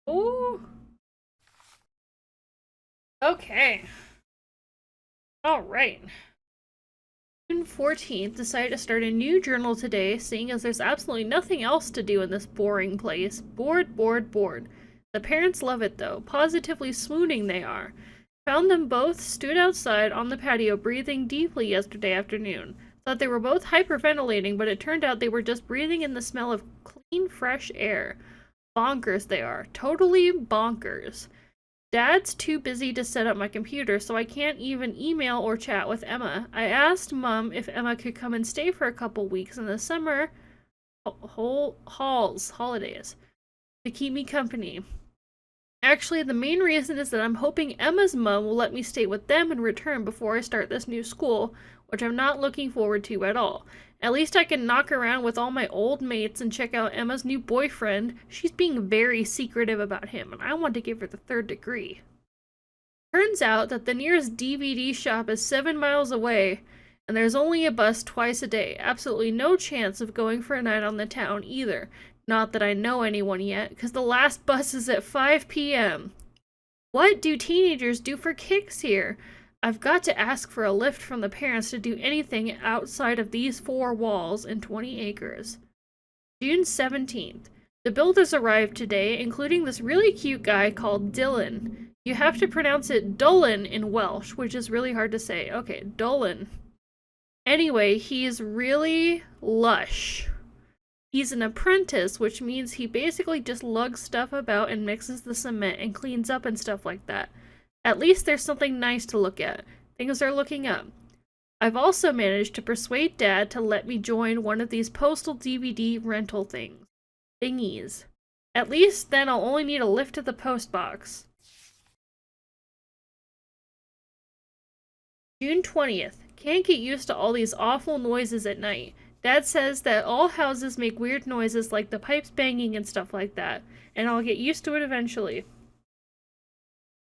Ooh. Okay. Alright. June 14th, decided to start a new journal today, seeing as there's absolutely nothing else to do in this boring place. Bored, bored, bored. The parents love it though. Positively swooning they are. Found them both stood outside on the patio breathing deeply yesterday afternoon. Thought they were both hyperventilating, but it turned out they were just breathing in the smell of clean, fresh air. Bonkers they are. Totally bonkers. Dad's too busy to set up my computer, so I can't even email or chat with Emma. I asked Mum if Emma could come and stay for a couple weeks in the summer holidays. to keep me company. Actually, the main reason is that I'm hoping Emma's mom will let me stay with them in return before I start this new school, which I'm not looking forward to at all. At least I can knock around with all my old mates and check out Emma's new boyfriend. She's being very secretive about him, and I want to give her the 3rd degree. Turns out that the nearest DVD shop is 7 miles away, and there's only a bus twice a day. Absolutely no chance of going for a night on the town either. Not that I know anyone yet, because the last bus is at 5 p.m. What do teenagers do for kicks here? I've got to ask for a lift from the parents to do anything outside of these 4 walls and 20 acres. June 17th. The builders arrived today, including this really cute guy called Dylan. You have to pronounce it Dolan in Welsh, which is really hard to say. Okay, Dolan. Anyway, he's really lush. He's an apprentice, which means he basically just lugs stuff about and mixes the cement and cleans up and stuff like that. At least there's something nice to look at. Things are looking up. I've also managed to persuade Dad to let me join one of these postal DVD rental thingies. At least then I'll only need a lift to the post box. June 20th. Can't get used to all these awful noises at night. Dad says that all houses make weird noises like the pipes banging and stuff like that, and I'll get used to it eventually.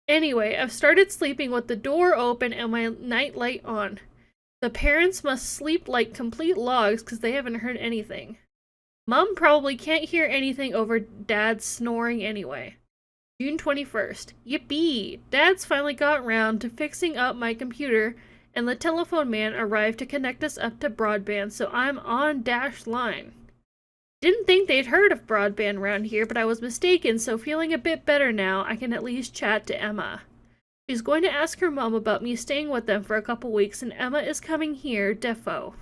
Anyway, I've started sleeping with the door open and my night light on. The parents must sleep like complete logs because they haven't heard anything. Mom probably can't hear anything over Dad's snoring anyway. June 21st. Yippee! Dad's finally got round to fixing up my computer, and the telephone man arrived to connect us up to broadband, so I'm on dash line. Didn't think they'd heard of broadband around here, but I was mistaken, so feeling a bit better now, I can at least chat to Emma. She's going to ask her mom about me staying with them for a couple weeks, and Emma is coming here, defo.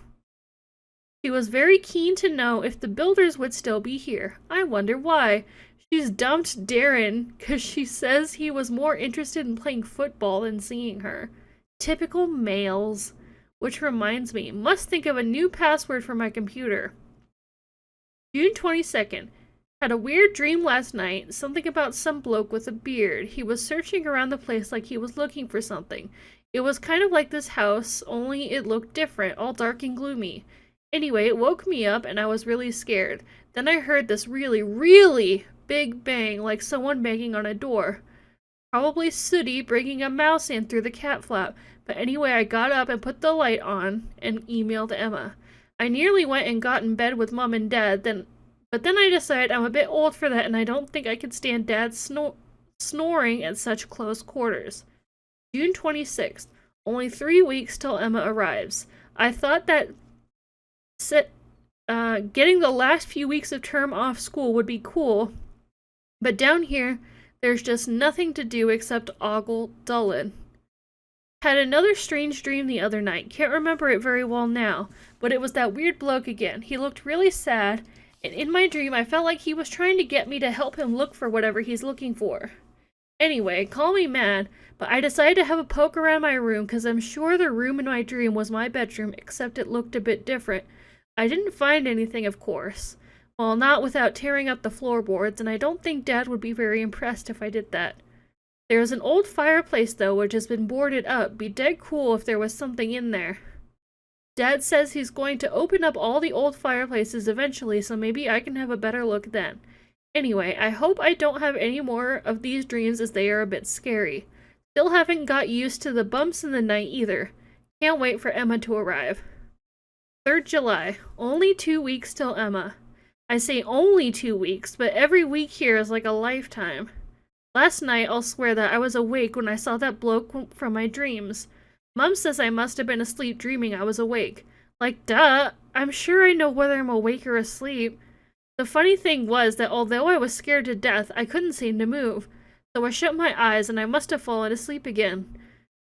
She was very keen to know if the builders would still be here. I wonder why. She's dumped Darren because she says he was more interested in playing football than seeing her. Typical males. Which reminds me, must think of a new password for my computer. June 22nd. Had a weird dream last night, something about some bloke with a beard. He was searching around the place like he was looking for something. It was kind of like this house, only it looked different, all dark and gloomy. Anyway, it woke me up and I was really scared. Then I heard this really, really big bang, like someone banging on a door. Probably Sooty bringing a mouse in through the cat flap. But anyway, I got up and put the light on and emailed Emma. I nearly went and got in bed with Mom and Dad, but then I decided I'm a bit old for that and I don't think I could stand Dad's snoring at such close quarters. June 26th. Only 3 weeks till Emma arrives. I thought that getting the last few weeks of term off school would be cool, but down here, there's just nothing to do except ogle Dullen. Had another strange dream the other night. Can't remember it very well now, but it was that weird bloke again. He looked really sad, and in my dream I felt like he was trying to get me to help him look for whatever he's looking for. Anyway, call me mad, but I decided to have a poke around my room because I'm sure the room in my dream was my bedroom, except it looked a bit different. I didn't find anything, of course. Well, not without tearing up the floorboards, and I don't think Dad would be very impressed if I did that. There's an old fireplace, though, which has been boarded up. Be dead cool if there was something in there. Dad says he's going to open up all the old fireplaces eventually, so maybe I can have a better look then. Anyway, I hope I don't have any more of these dreams as they are a bit scary. Still haven't got used to the bumps in the night either. Can't wait for Emma to arrive. 3rd July. Only 2 weeks till Emma. I say only 2 weeks, but every week here is like a lifetime. Last night, I'll swear that I was awake when I saw that bloke from my dreams. Mum says I must have been asleep dreaming I was awake. Like, duh, I'm sure I know whether I'm awake or asleep. The funny thing was that although I was scared to death, I couldn't seem to move. So I shut my eyes and I must have fallen asleep again.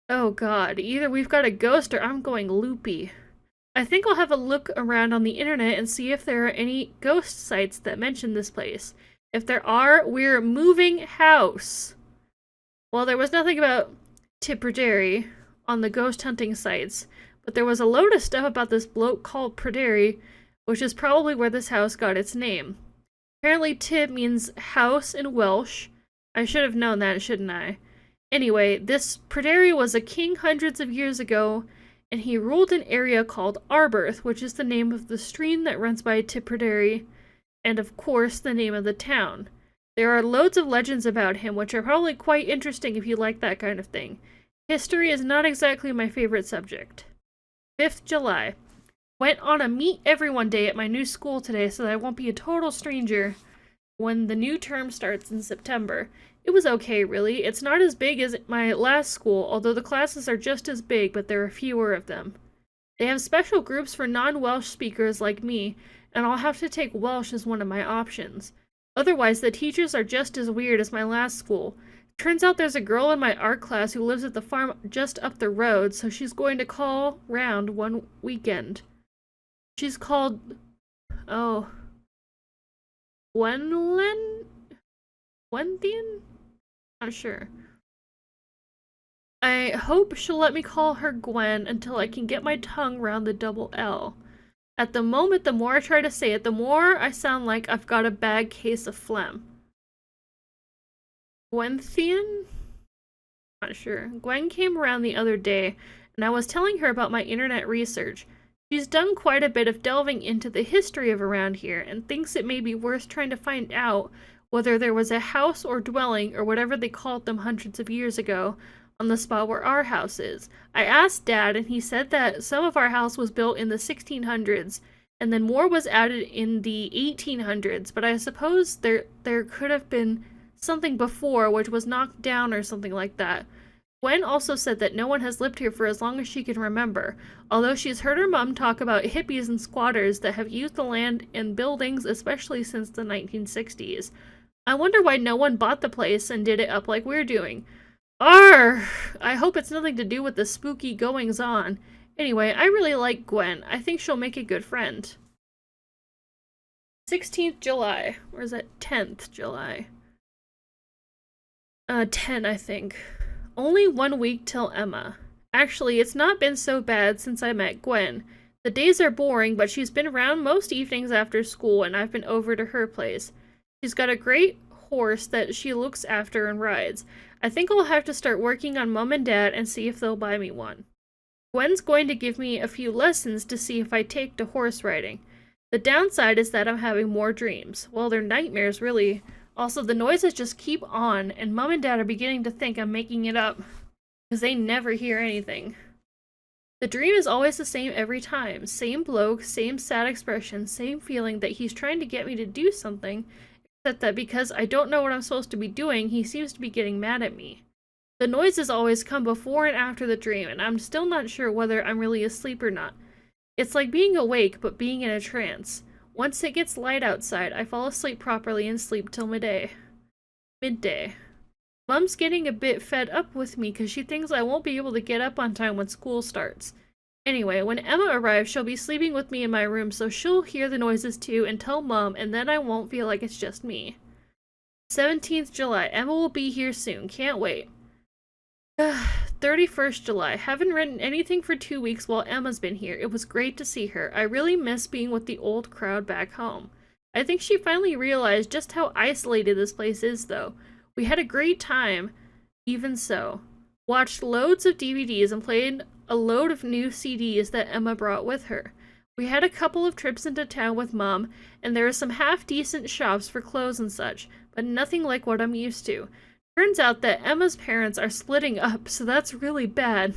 Oh god, either we've got a ghost or I'm going loopy. I think I'll have a look around on the internet and see if there are any ghost sites that mention this place. If there are, we're moving house. Well, there was nothing about Tipperary on the ghost hunting sites, but there was a load of stuff about this bloke called Pryderi, which is probably where this house got its name. Apparently Tib means house in Welsh. I should have known that, shouldn't I? Anyway, this Pryderi was a king hundreds of years ago, and he ruled an area called Arberth, which is the name of the stream that runs by Tipperary, and of course the name of the town. There are loads of legends about him, which are probably quite interesting if you like that kind of thing. History is not exactly my favorite subject. 5th July. Went on a meet everyone day at my new school today so that I won't be a total stranger when the new term starts in September. It was okay, really. It's not as big as my last school, although the classes are just as big, but there are fewer of them. They have special groups for non-Welsh speakers like me, and I'll have to take Welsh as one of my options. Otherwise, the teachers are just as weird as my last school. Turns out there's a girl in my art class who lives at the farm just up the road, so she's going to call round one weekend. She's called... oh... Gwenlyn? Gwenthian? Not sure. I hope she'll let me call her Gwen until I can get my tongue round the double L. At the moment, the more I try to say it, the more I sound like I've got a bad case of phlegm. Gwenthian? Not sure. Gwen came around the other day, and I was telling her about my internet research. She's done quite a bit of delving into the history of around here, and thinks it may be worth trying to find out whether there was a house or dwelling, or whatever they called them hundreds of years ago, on the spot where our house is. I asked Dad, and he said that some of our house was built in the 1600s, and then more was added in the 1800s, but I suppose there could have been something before which was knocked down or something like that. Gwen also said that no one has lived here for as long as she can remember, although she's heard her mom talk about hippies and squatters that have used the land and buildings especially since the 1960s. I wonder why no one bought the place and did it up like we're doing. Arr! I hope it's nothing to do with the spooky goings-on. Anyway, I really like Gwen. I think she'll make a good friend. 16th July. Or is that 10th July? 10, I think. Only 1 week till Emma. Actually, it's not been so bad since I met Gwen. The days are boring, but she's been around most evenings after school, and I've been over to her place. She's got a great horse that she looks after and rides. I think I'll have to start working on Mom and Dad and see if they'll buy me one. Gwen's going to give me a few lessons to see if I take to horse riding. The downside is that I'm having more dreams. Well, they're nightmares, really. Also, the noises just keep on, and Mom and Dad are beginning to think I'm making it up, because they never hear anything. The dream is always the same every time. Same bloke, same sad expression, same feeling that he's trying to get me to do something, except that because I don't know what I'm supposed to be doing, he seems to be getting mad at me. The noises always come before and after the dream, and I'm still not sure whether I'm really asleep or not. It's like being awake, but being in a trance. Once it gets light outside, I fall asleep properly and sleep till midday. Mom's getting a bit fed up with me because she thinks I won't be able to get up on time when school starts. Anyway, when Emma arrives, she'll be sleeping with me in my room, so she'll hear the noises too and tell Mom, and then I won't feel like it's just me. 17th July. Emma will be here soon. Can't wait. 31st July. Haven't written anything for 2 weeks while Emma's been here. It was great to see her. I really miss being with the old crowd back home. I think she finally realized just how isolated this place is, though. We had a great time, even so. Watched loads of DVDs and played a load of new CDs that Emma brought with her. We had a couple of trips into town with Mom, and there are some half-decent shops for clothes and such, but nothing like what I'm used to. Turns out that Emma's parents are splitting up, so that's really bad.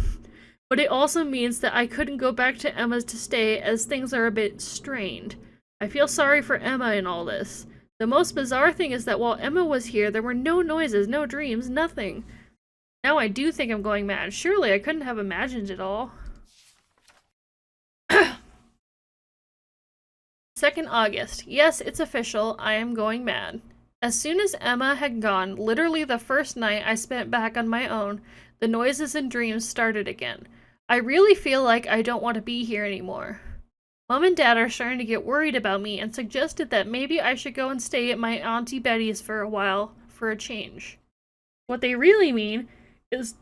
But it also means that I couldn't go back to Emma's to stay, as things are a bit strained. I feel sorry for Emma in all this. The most bizarre thing is that while Emma was here, there were no noises, no dreams, nothing. Now I do think I'm going mad. Surely I couldn't have imagined it all. 2nd August. Yes, it's official. I am going mad. As soon as Emma had gone, literally the first night I spent back on my own, the noises and dreams started again. I really feel like I don't want to be here anymore. Mom and Dad are starting to get worried about me and suggested that maybe I should go and stay at my Auntie Betty's for a while for a change. What they really mean is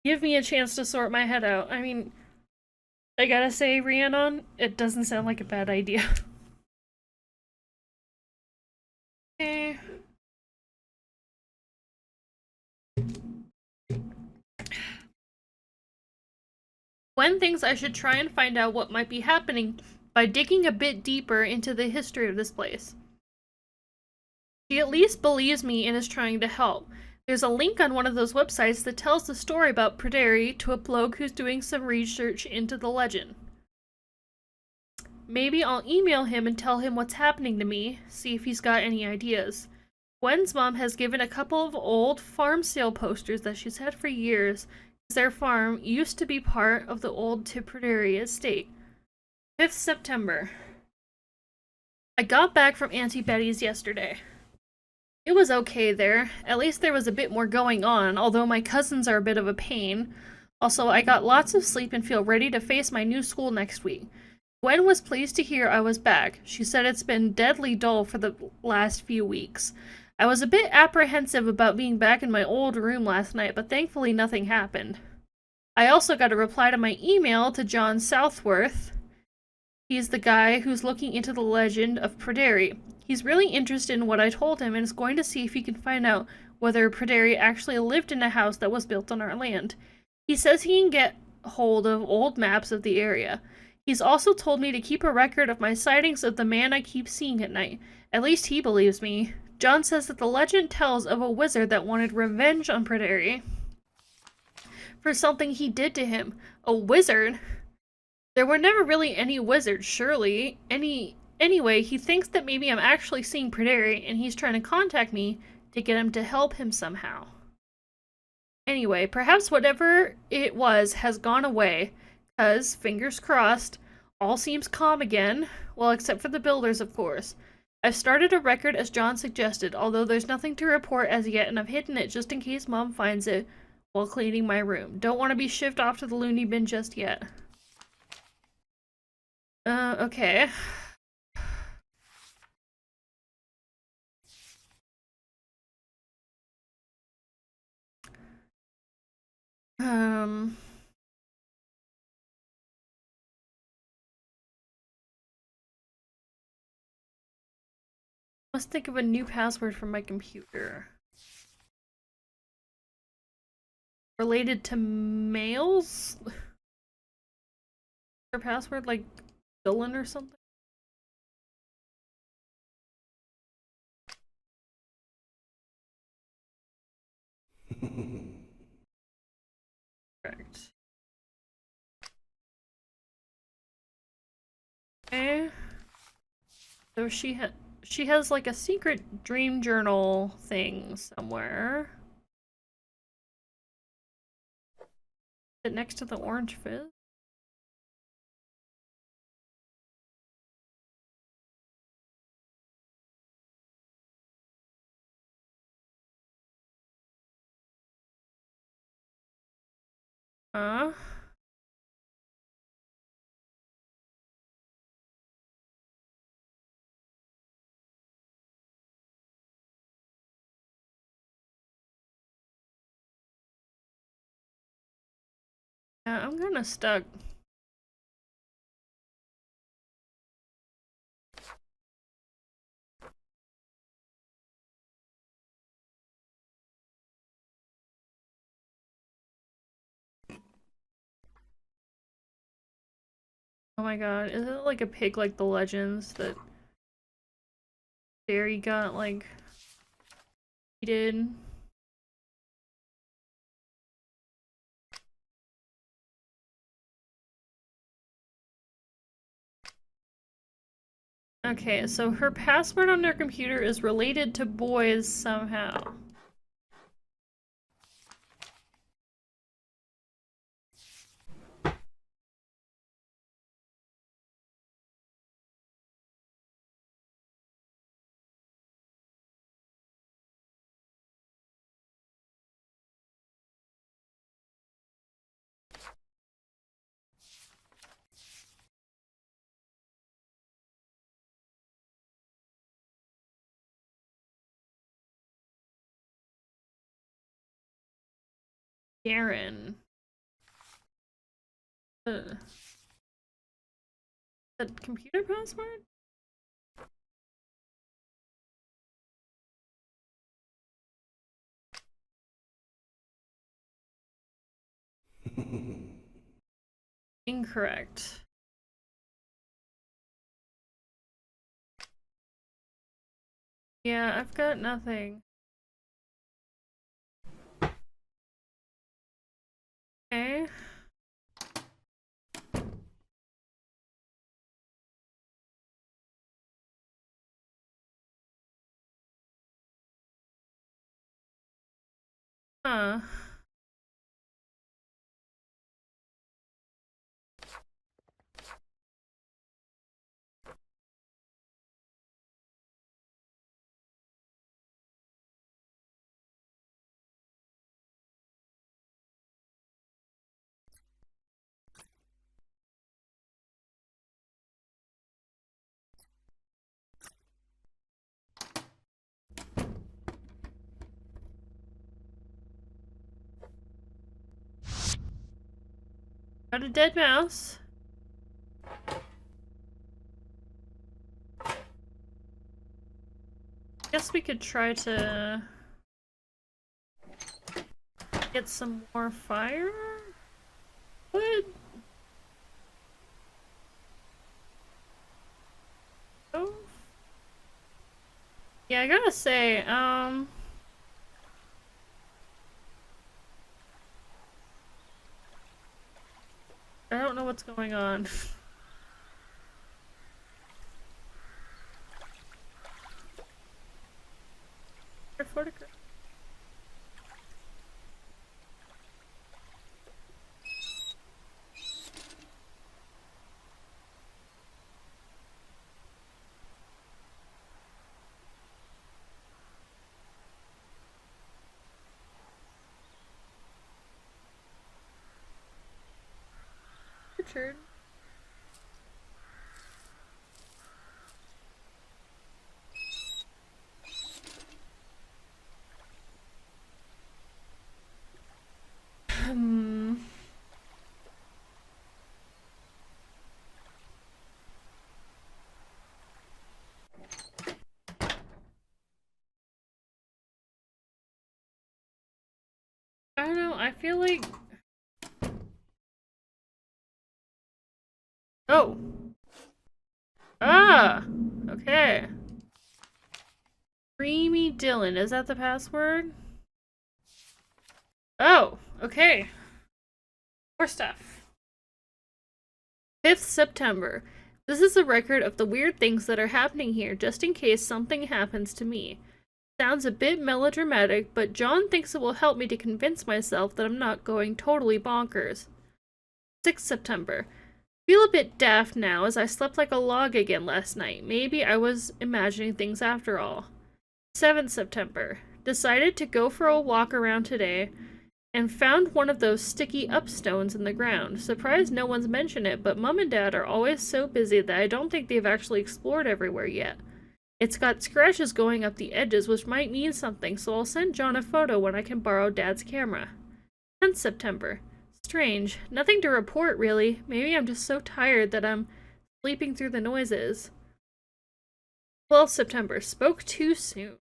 give me a chance to sort my head out. I mean, I gotta say, Rhiannon, it doesn't sound like a bad idea. Gwen thinks I should try and find out what might be happening by digging a bit deeper into the history of this place. She at least believes me and is trying to help. There's a link on one of those websites that tells the story about Pryderi to a bloke who's doing some research into the legend. Maybe I'll email him and tell him what's happening to me, see if he's got any ideas. Gwen's mom has given a couple of old farm sale posters that she's had for years, because their farm used to be part of the old Tipperary estate. 5th September. I got back from Auntie Betty's yesterday. It was okay there. At least there was a bit more going on, although my cousins are a bit of a pain. Also, I got lots of sleep and feel ready to face my new school next week. Gwen was pleased to hear I was back. She said it's been deadly dull for the last few weeks. I was a bit apprehensive about being back in my old room last night, but thankfully nothing happened. I also got a reply to my email to John Southworth. He's the guy who's looking into the legend of Pryderi. He's really interested in what I told him and is going to see if he can find out whether Pryderi actually lived in a house that was built on our land. He says he can get hold of old maps of the area. He's also told me to keep a record of my sightings of the man I keep seeing at night. At least he believes me. John says that the legend tells of a wizard that wanted revenge on Pryderi for something he did to him. A wizard? There were never really any wizards, surely. Anyway, he thinks that maybe I'm actually seeing Pryderi, and he's trying to contact me to get him to help him somehow. Anyway, perhaps whatever it was has gone away, cause, fingers crossed, all seems calm again. Well, except for the builders, of course. I've started a record as John suggested, although there's nothing to report as yet, and I've hidden it just in case Mom finds it while cleaning my room. Don't want to be shipped off to the loony bin just yet. Okay. Must think of a new password for my computer. Related to males? Their password like Dylan or something? Correct. Okay. So she has like a secret dream journal thing somewhere. Is it next to the orange fizz? Huh? Yeah, I'm kinda stuck. Oh my god, is it like a pig like the legends that Barry got like he did? Okay, so her password on her computer is related to boys somehow. Darren. Uh, the computer password? Incorrect. Yeah, I've got nothing. Okay. Huh. Got a dead mouse. Guess we could try to get some more fire? Wood? Oh. Yeah, I gotta say, I don't know what's going on. Richard. I don't know, I feel like... Oh! Ah! Okay. Creamy Dylan, is that the password? Oh, okay. More stuff. 5th September. This is a record of the weird things that are happening here, just in case something happens to me. Sounds a bit melodramatic, but John thinks it will help me to convince myself that I'm not going totally bonkers. 6th September. Feel a bit daft now, as I slept like a log again last night. Maybe I was imagining things after all. 7th September. Decided to go for a walk around today, and found one of those sticky up stones in the ground. Surprised no one's mentioned it, but Mom and Dad are always so busy that I don't think they've actually explored everywhere yet. It's got scratches going up the edges, which might mean something, so I'll send John a photo when I can borrow Dad's camera. 10th September. Strange. Nothing to report, really. Maybe I'm just so tired that I'm sleeping through the noises. 12th September. Spoke too soon.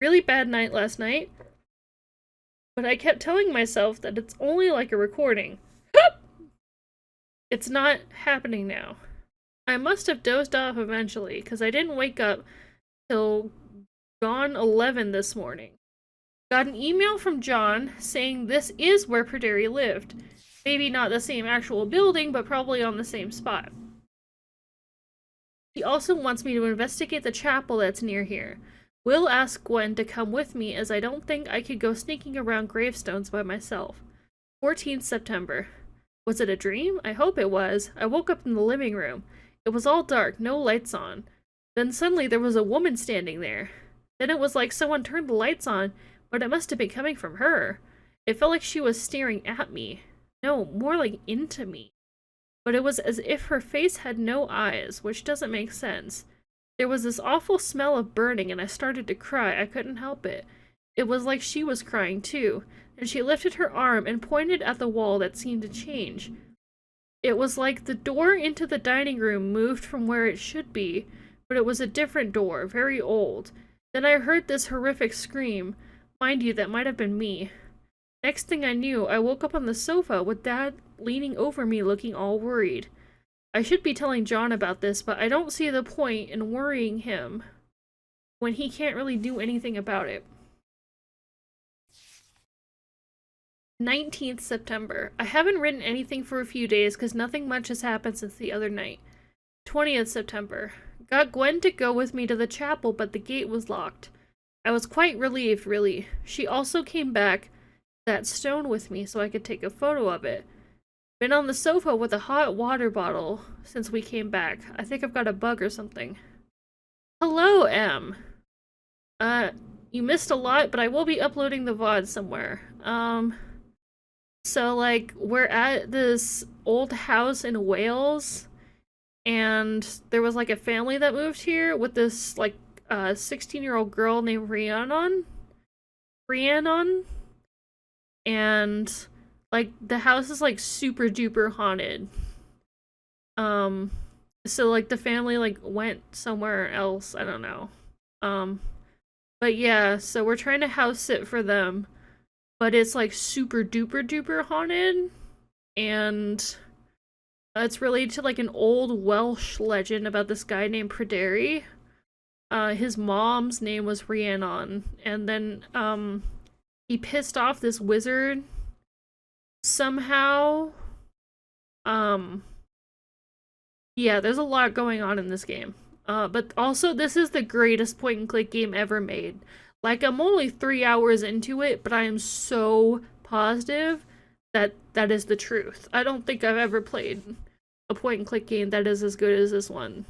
Really bad night last night, but I kept telling myself that it's only like a recording. It's not happening now. I must have dozed off eventually, because I didn't wake up till gone 11 this morning. Got an email from John saying this is where Perderi lived. Maybe not the same actual building, but probably on the same spot. He also wants me to investigate the chapel that's near here. Will ask Gwen to come with me, as I don't think I could go sneaking around gravestones by myself. 14th September. Was it a dream? I hope it was. I woke up in the living room. It was all dark, no lights on. Then suddenly there was a woman standing there. Then it was like someone turned the lights on, but it must have been coming from her. It felt like she was staring at me. No, more like into me. But it was as if her face had no eyes, which doesn't make sense. There was this awful smell of burning, and I started to cry. I couldn't help it. It was like she was crying too, and she lifted her arm and pointed at the wall that seemed to change. It was like the door into the dining room moved from where it should be, but it was a different door, very old. Then I heard this horrific scream. Mind you, that might have been me. Next thing I knew, I woke up on the sofa with Dad leaning over me looking all worried. I should be telling John about this, but I don't see the point in worrying him when he can't really do anything about it. 19th September. I haven't written anything for a few days because nothing much has happened since the other night. 20th September. Got Gwen to go with me to the chapel, but the gate was locked. I was quite relieved, really. She also came back that stone with me so I could take a photo of it. Been on the sofa with a hot water bottle since we came back. I think I've got a bug or something. Hello, M. You missed a lot, but I will be uploading the VOD somewhere. So, like, we're at this old house in Wales, and there was, like, a family that moved here with this, like, 16-year-old girl named Rhiannon, and, like, the house is, like, super duper haunted. So, like, the family, like, went somewhere else, I don't know. But yeah, so we're trying to house sit for them, but it's, like, super duper duper haunted, and it's related to, like, an old Welsh legend about this guy named Pryderi. His mom's name was Rhiannon, and then, he pissed off this wizard somehow. Yeah, there's a lot going on in this game. But also, this is the greatest point-and-click game ever made. Like, I'm only 3 hours into it, but I am so positive that that is the truth. I don't think I've ever played a point-and-click game that is as good as this one.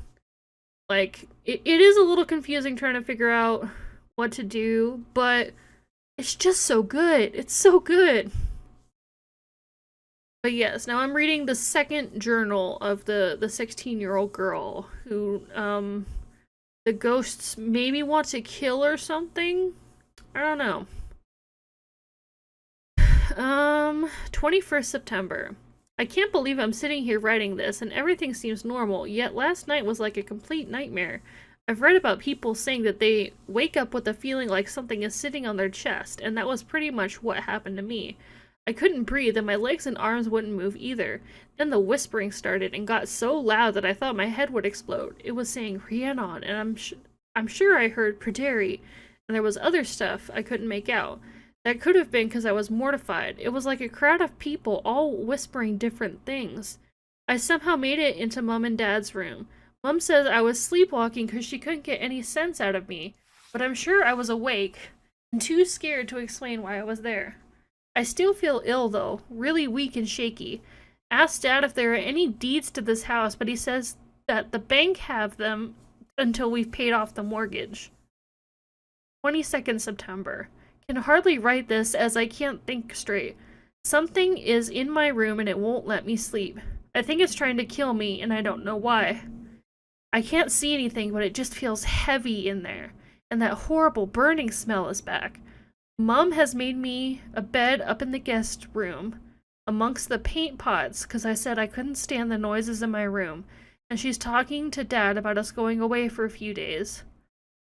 Like, it is a little confusing trying to figure out what to do, but it's just so good. It's so good. But yes, now I'm reading the second journal of the 16-year-old girl who, the ghosts maybe want to kill or something? I don't know. 21st September. I can't believe I'm sitting here writing this and everything seems normal, yet last night was like a complete nightmare. I've read about people saying that they wake up with a feeling like something is sitting on their chest, and that was pretty much what happened to me. I couldn't breathe and my legs and arms wouldn't move either. Then the whispering started and got so loud that I thought my head would explode. It was saying Rhiannon, and I'm sure I heard Pryderi, and there was other stuff I couldn't make out. That could have been because I was mortified. It was like a crowd of people all whispering different things. I somehow made it into Mum and Dad's room. Mum says I was sleepwalking because she couldn't get any sense out of me, but I'm sure I was awake and too scared to explain why I was there. I still feel ill though, really weak and shaky. Asked Dad if there are any deeds to this house, but he says that the bank have them until we've paid off the mortgage. 22nd September. Can hardly write this as I can't think straight. Something is in my room and it won't let me sleep. I think it's trying to kill me and I don't know why. I can't see anything, but it just feels heavy in there. And that horrible burning smell is back. Mum has made me a bed up in the guest room amongst the paint pots because I said I couldn't stand the noises in my room, and she's talking to Dad about us going away for a few days.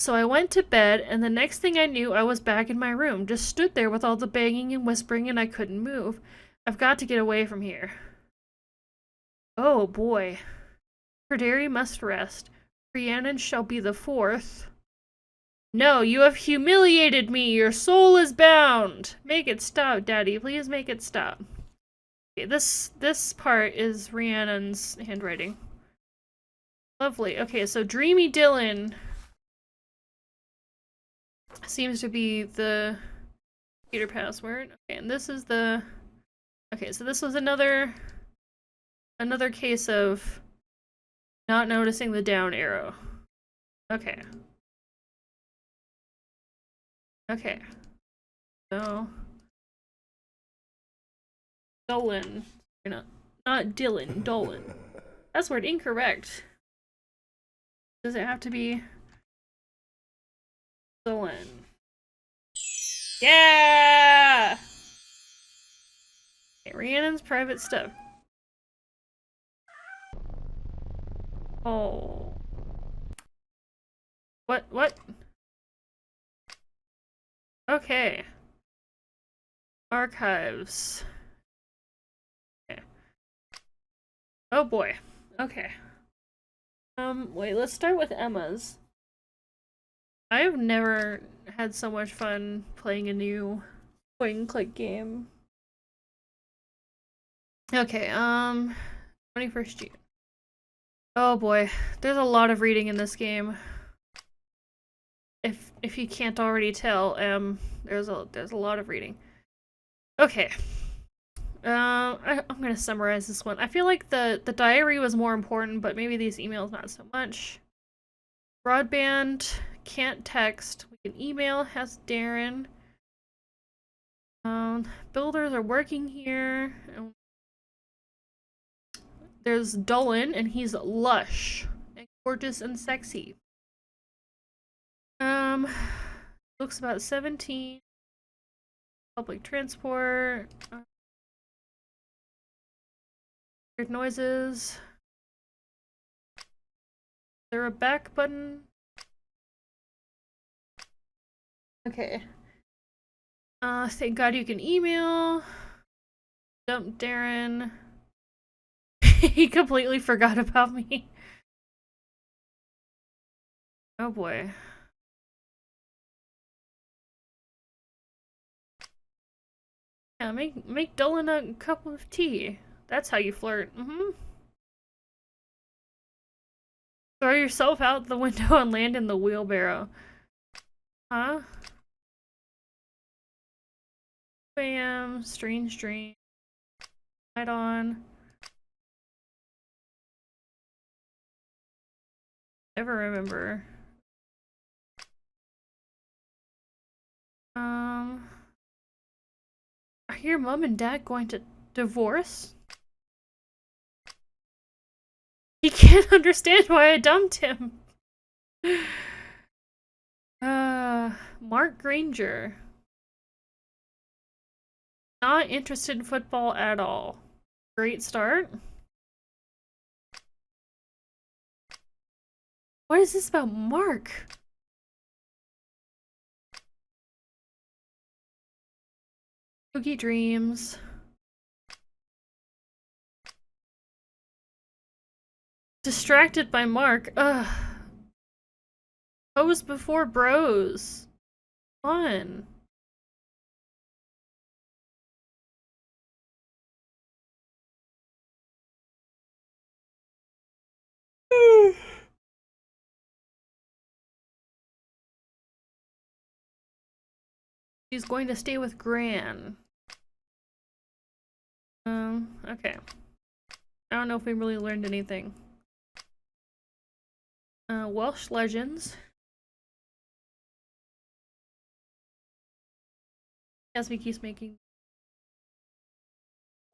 So I went to bed, and the next thing I knew I was back in my room, just stood there with all the banging and whispering and I couldn't move. I've got to get away from here. Oh boy. Pryderi must rest. Rhiannon shall be the fourth. No, you have humiliated me! Your soul is bound! Make it stop, Daddy. Please make it stop. Okay, this part is Rhiannon's handwriting. Lovely. Okay, so Dreamy Dylan seems to be the computer password. Okay, and this is the... Okay, so this was another case of not noticing the down arrow. Okay. Okay. So Dolan. You're not Dylan, Dolan. Password incorrect. Does it have to be Dolan? Yeah! Okay, Rhiannon's private stuff. Oh. What? Okay. Archives. Okay. Oh boy. Okay. Wait, let's start with Emma's. I've never had so much fun playing a new point and click game. Okay, 21st June. Oh boy, there's a lot of reading in this game. If you can't already tell, there's a lot of reading. Okay. I'm gonna summarize this one. I feel like the diary was more important, but maybe these emails not so much. Broadband, can't text. We can email, has Darren. Builders are working here. There's Dolan, and he's lush and gorgeous and sexy. Looks about 17. Public transport. Weird noises. Is there a back button? Okay. Thank God you can email. Dump Darren. He completely forgot about me. Oh boy. Yeah, make Dolan a cup of tea. That's how you flirt. Throw yourself out the window and land in the wheelbarrow. Huh? 2 a.m. Strange dream. Light on. Never remember. Are your mom and dad going to divorce? He can't understand why I dumped him. Mark Granger. Not interested in football at all. Great start. What is this about Mark? Spooky dreams. Distracted by Mark. Ugh. Pose before bros. Fun. She's going to stay with Gran. Okay. I don't know if we really learned anything. Welsh legends. Esme keeps making.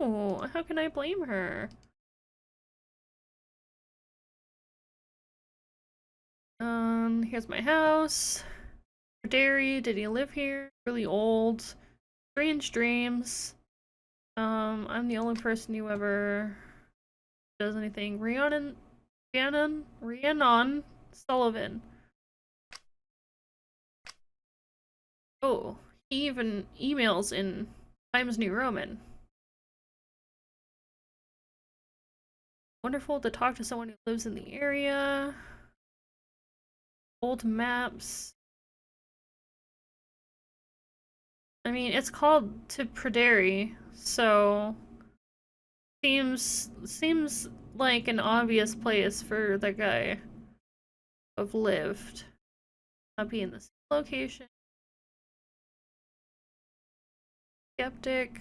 Oh, how can I blame her? Here's my house. Dairy, did he live here? Really old. Strange dreams. I'm the only person who ever does anything. Rhiannon Sullivan. Oh, he even emails in Times New Roman. Wonderful to talk to someone who lives in the area. Old maps. I mean, it's called to Pryderi, so seems like an obvious place for the guy to have lived. Not be in the same location. Skeptic.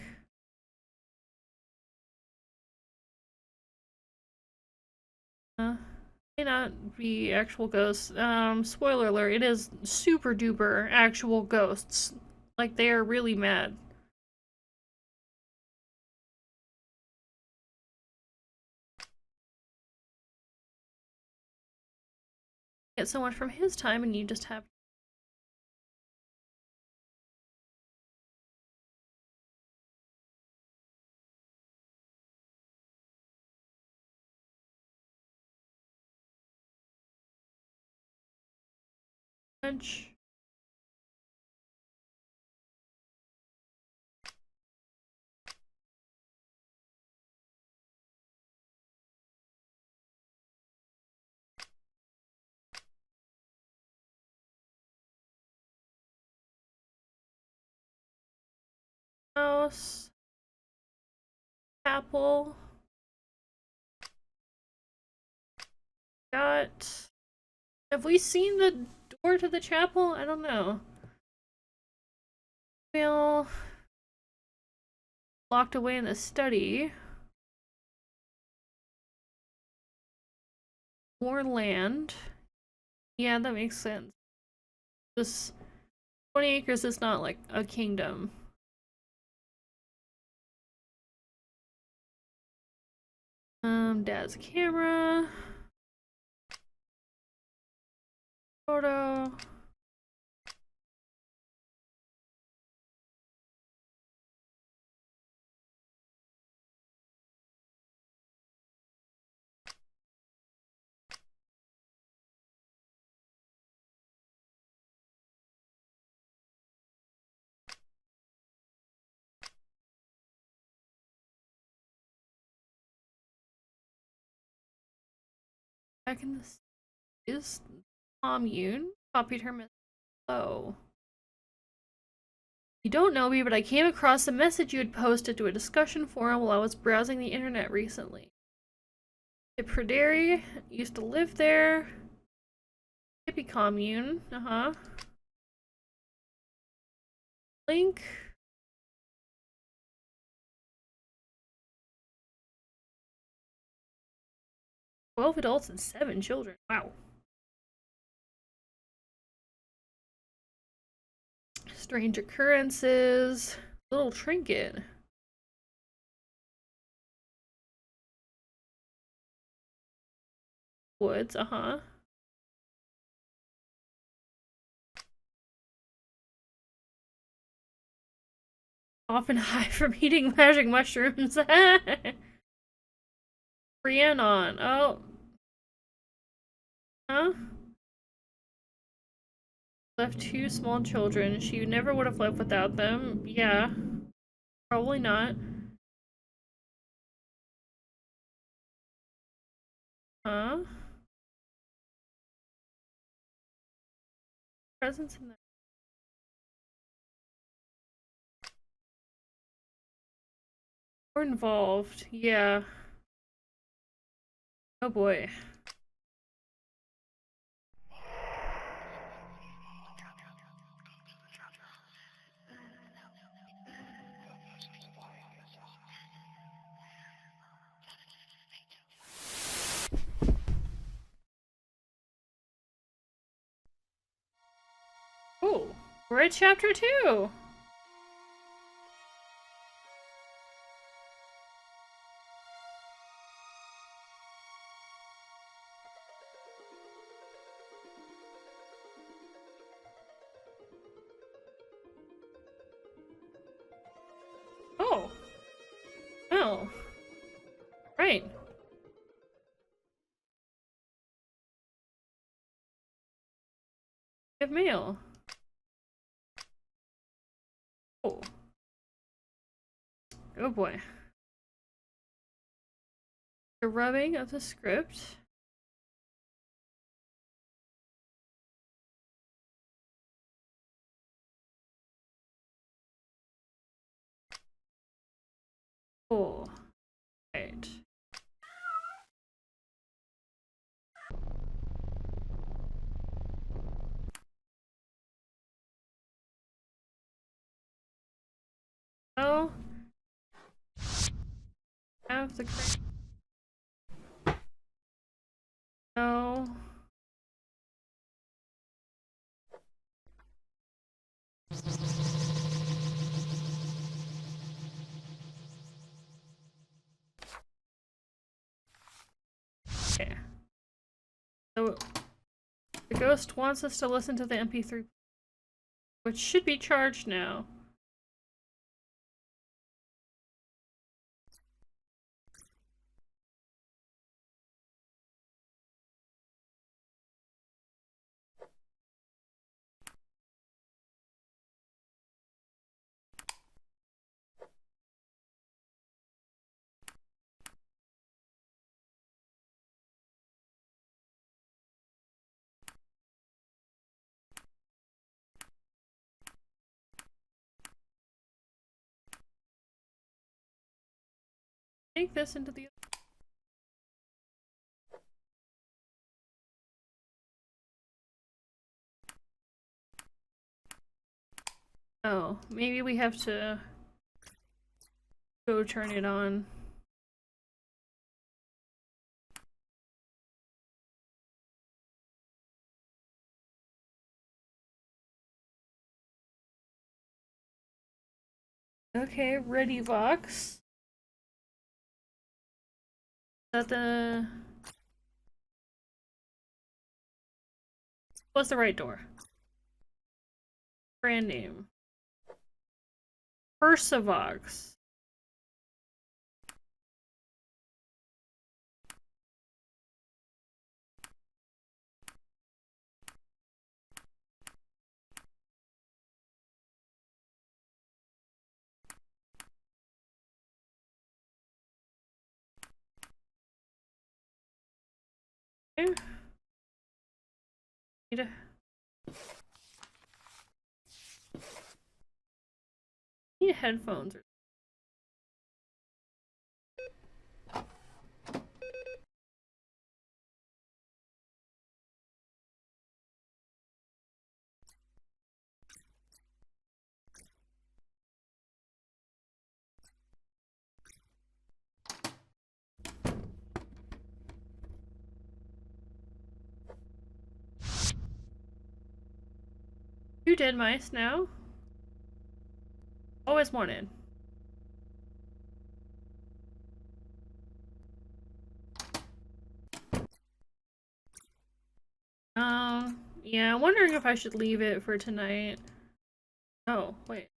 May not be actual ghosts. Spoiler alert, it is super duper actual ghosts. Like, they are really mad. Get so much from his time and you just have lunch. house. Chapel. Got... Have we seen the door to the chapel? I don't know. Well, locked away in the study. More land. Yeah, that makes sense. This 20 acres is not like a kingdom. Dad's camera. Photo. Back in this is commune. Copied her message. Oh. You don't know me, but I came across a message you had posted to a discussion forum while I was browsing the internet recently. Pruderi used to live there. Hippie commune. Link. "12 adults and 7 children. Wow. Strange occurrences. Little trinket. Woods, Often high from eating magic mushrooms. Rhiannon. Oh. Huh? Left 2 small children. She never would have lived without them. Yeah. Probably not. Huh? Presence in the... We're involved. Yeah. Oh boy. Oh, we're at chapter 2. Oh. Oh. Right. We have mail. Oh. Oh boy. The rubbing of the script. Oh. Right. Oh. Have the... No. Okay. So, the ghost wants us to listen to the MP3, which should be charged now. Take this into the... Oh, maybe we have to go turn it on. Okay, ready, Vox. Is that the... What's the right door? Brand name. Persavox. Okay. Need headphones. Two dead mice now. Always wanted. Yeah, I'm wondering if I should leave it for tonight. Oh, wait.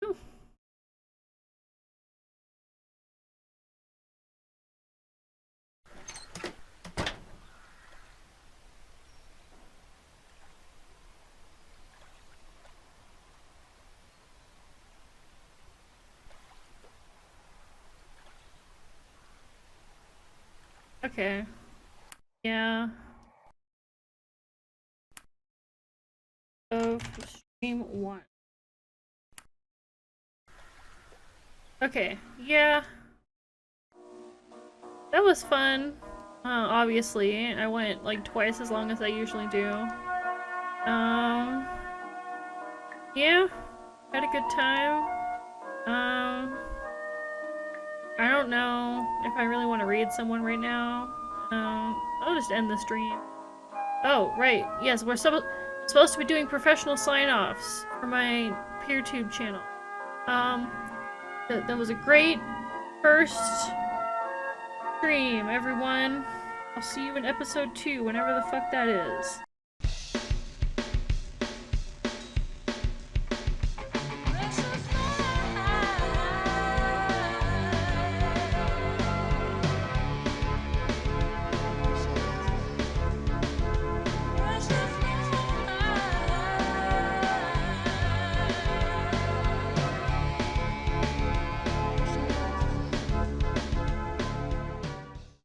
Ooh. Okay. Yeah. Of stream 1. Okay, yeah. That was fun. Obviously, I went like twice as long as I usually do. Yeah, had a good time. I don't know if I really want to read someone right now. I'll just end the stream. Oh, right. Yes, we're supposed to be doing professional sign-offs for my PeerTube channel. That was a great first stream, everyone. I'll see you in episode 2, whenever the fuck that is.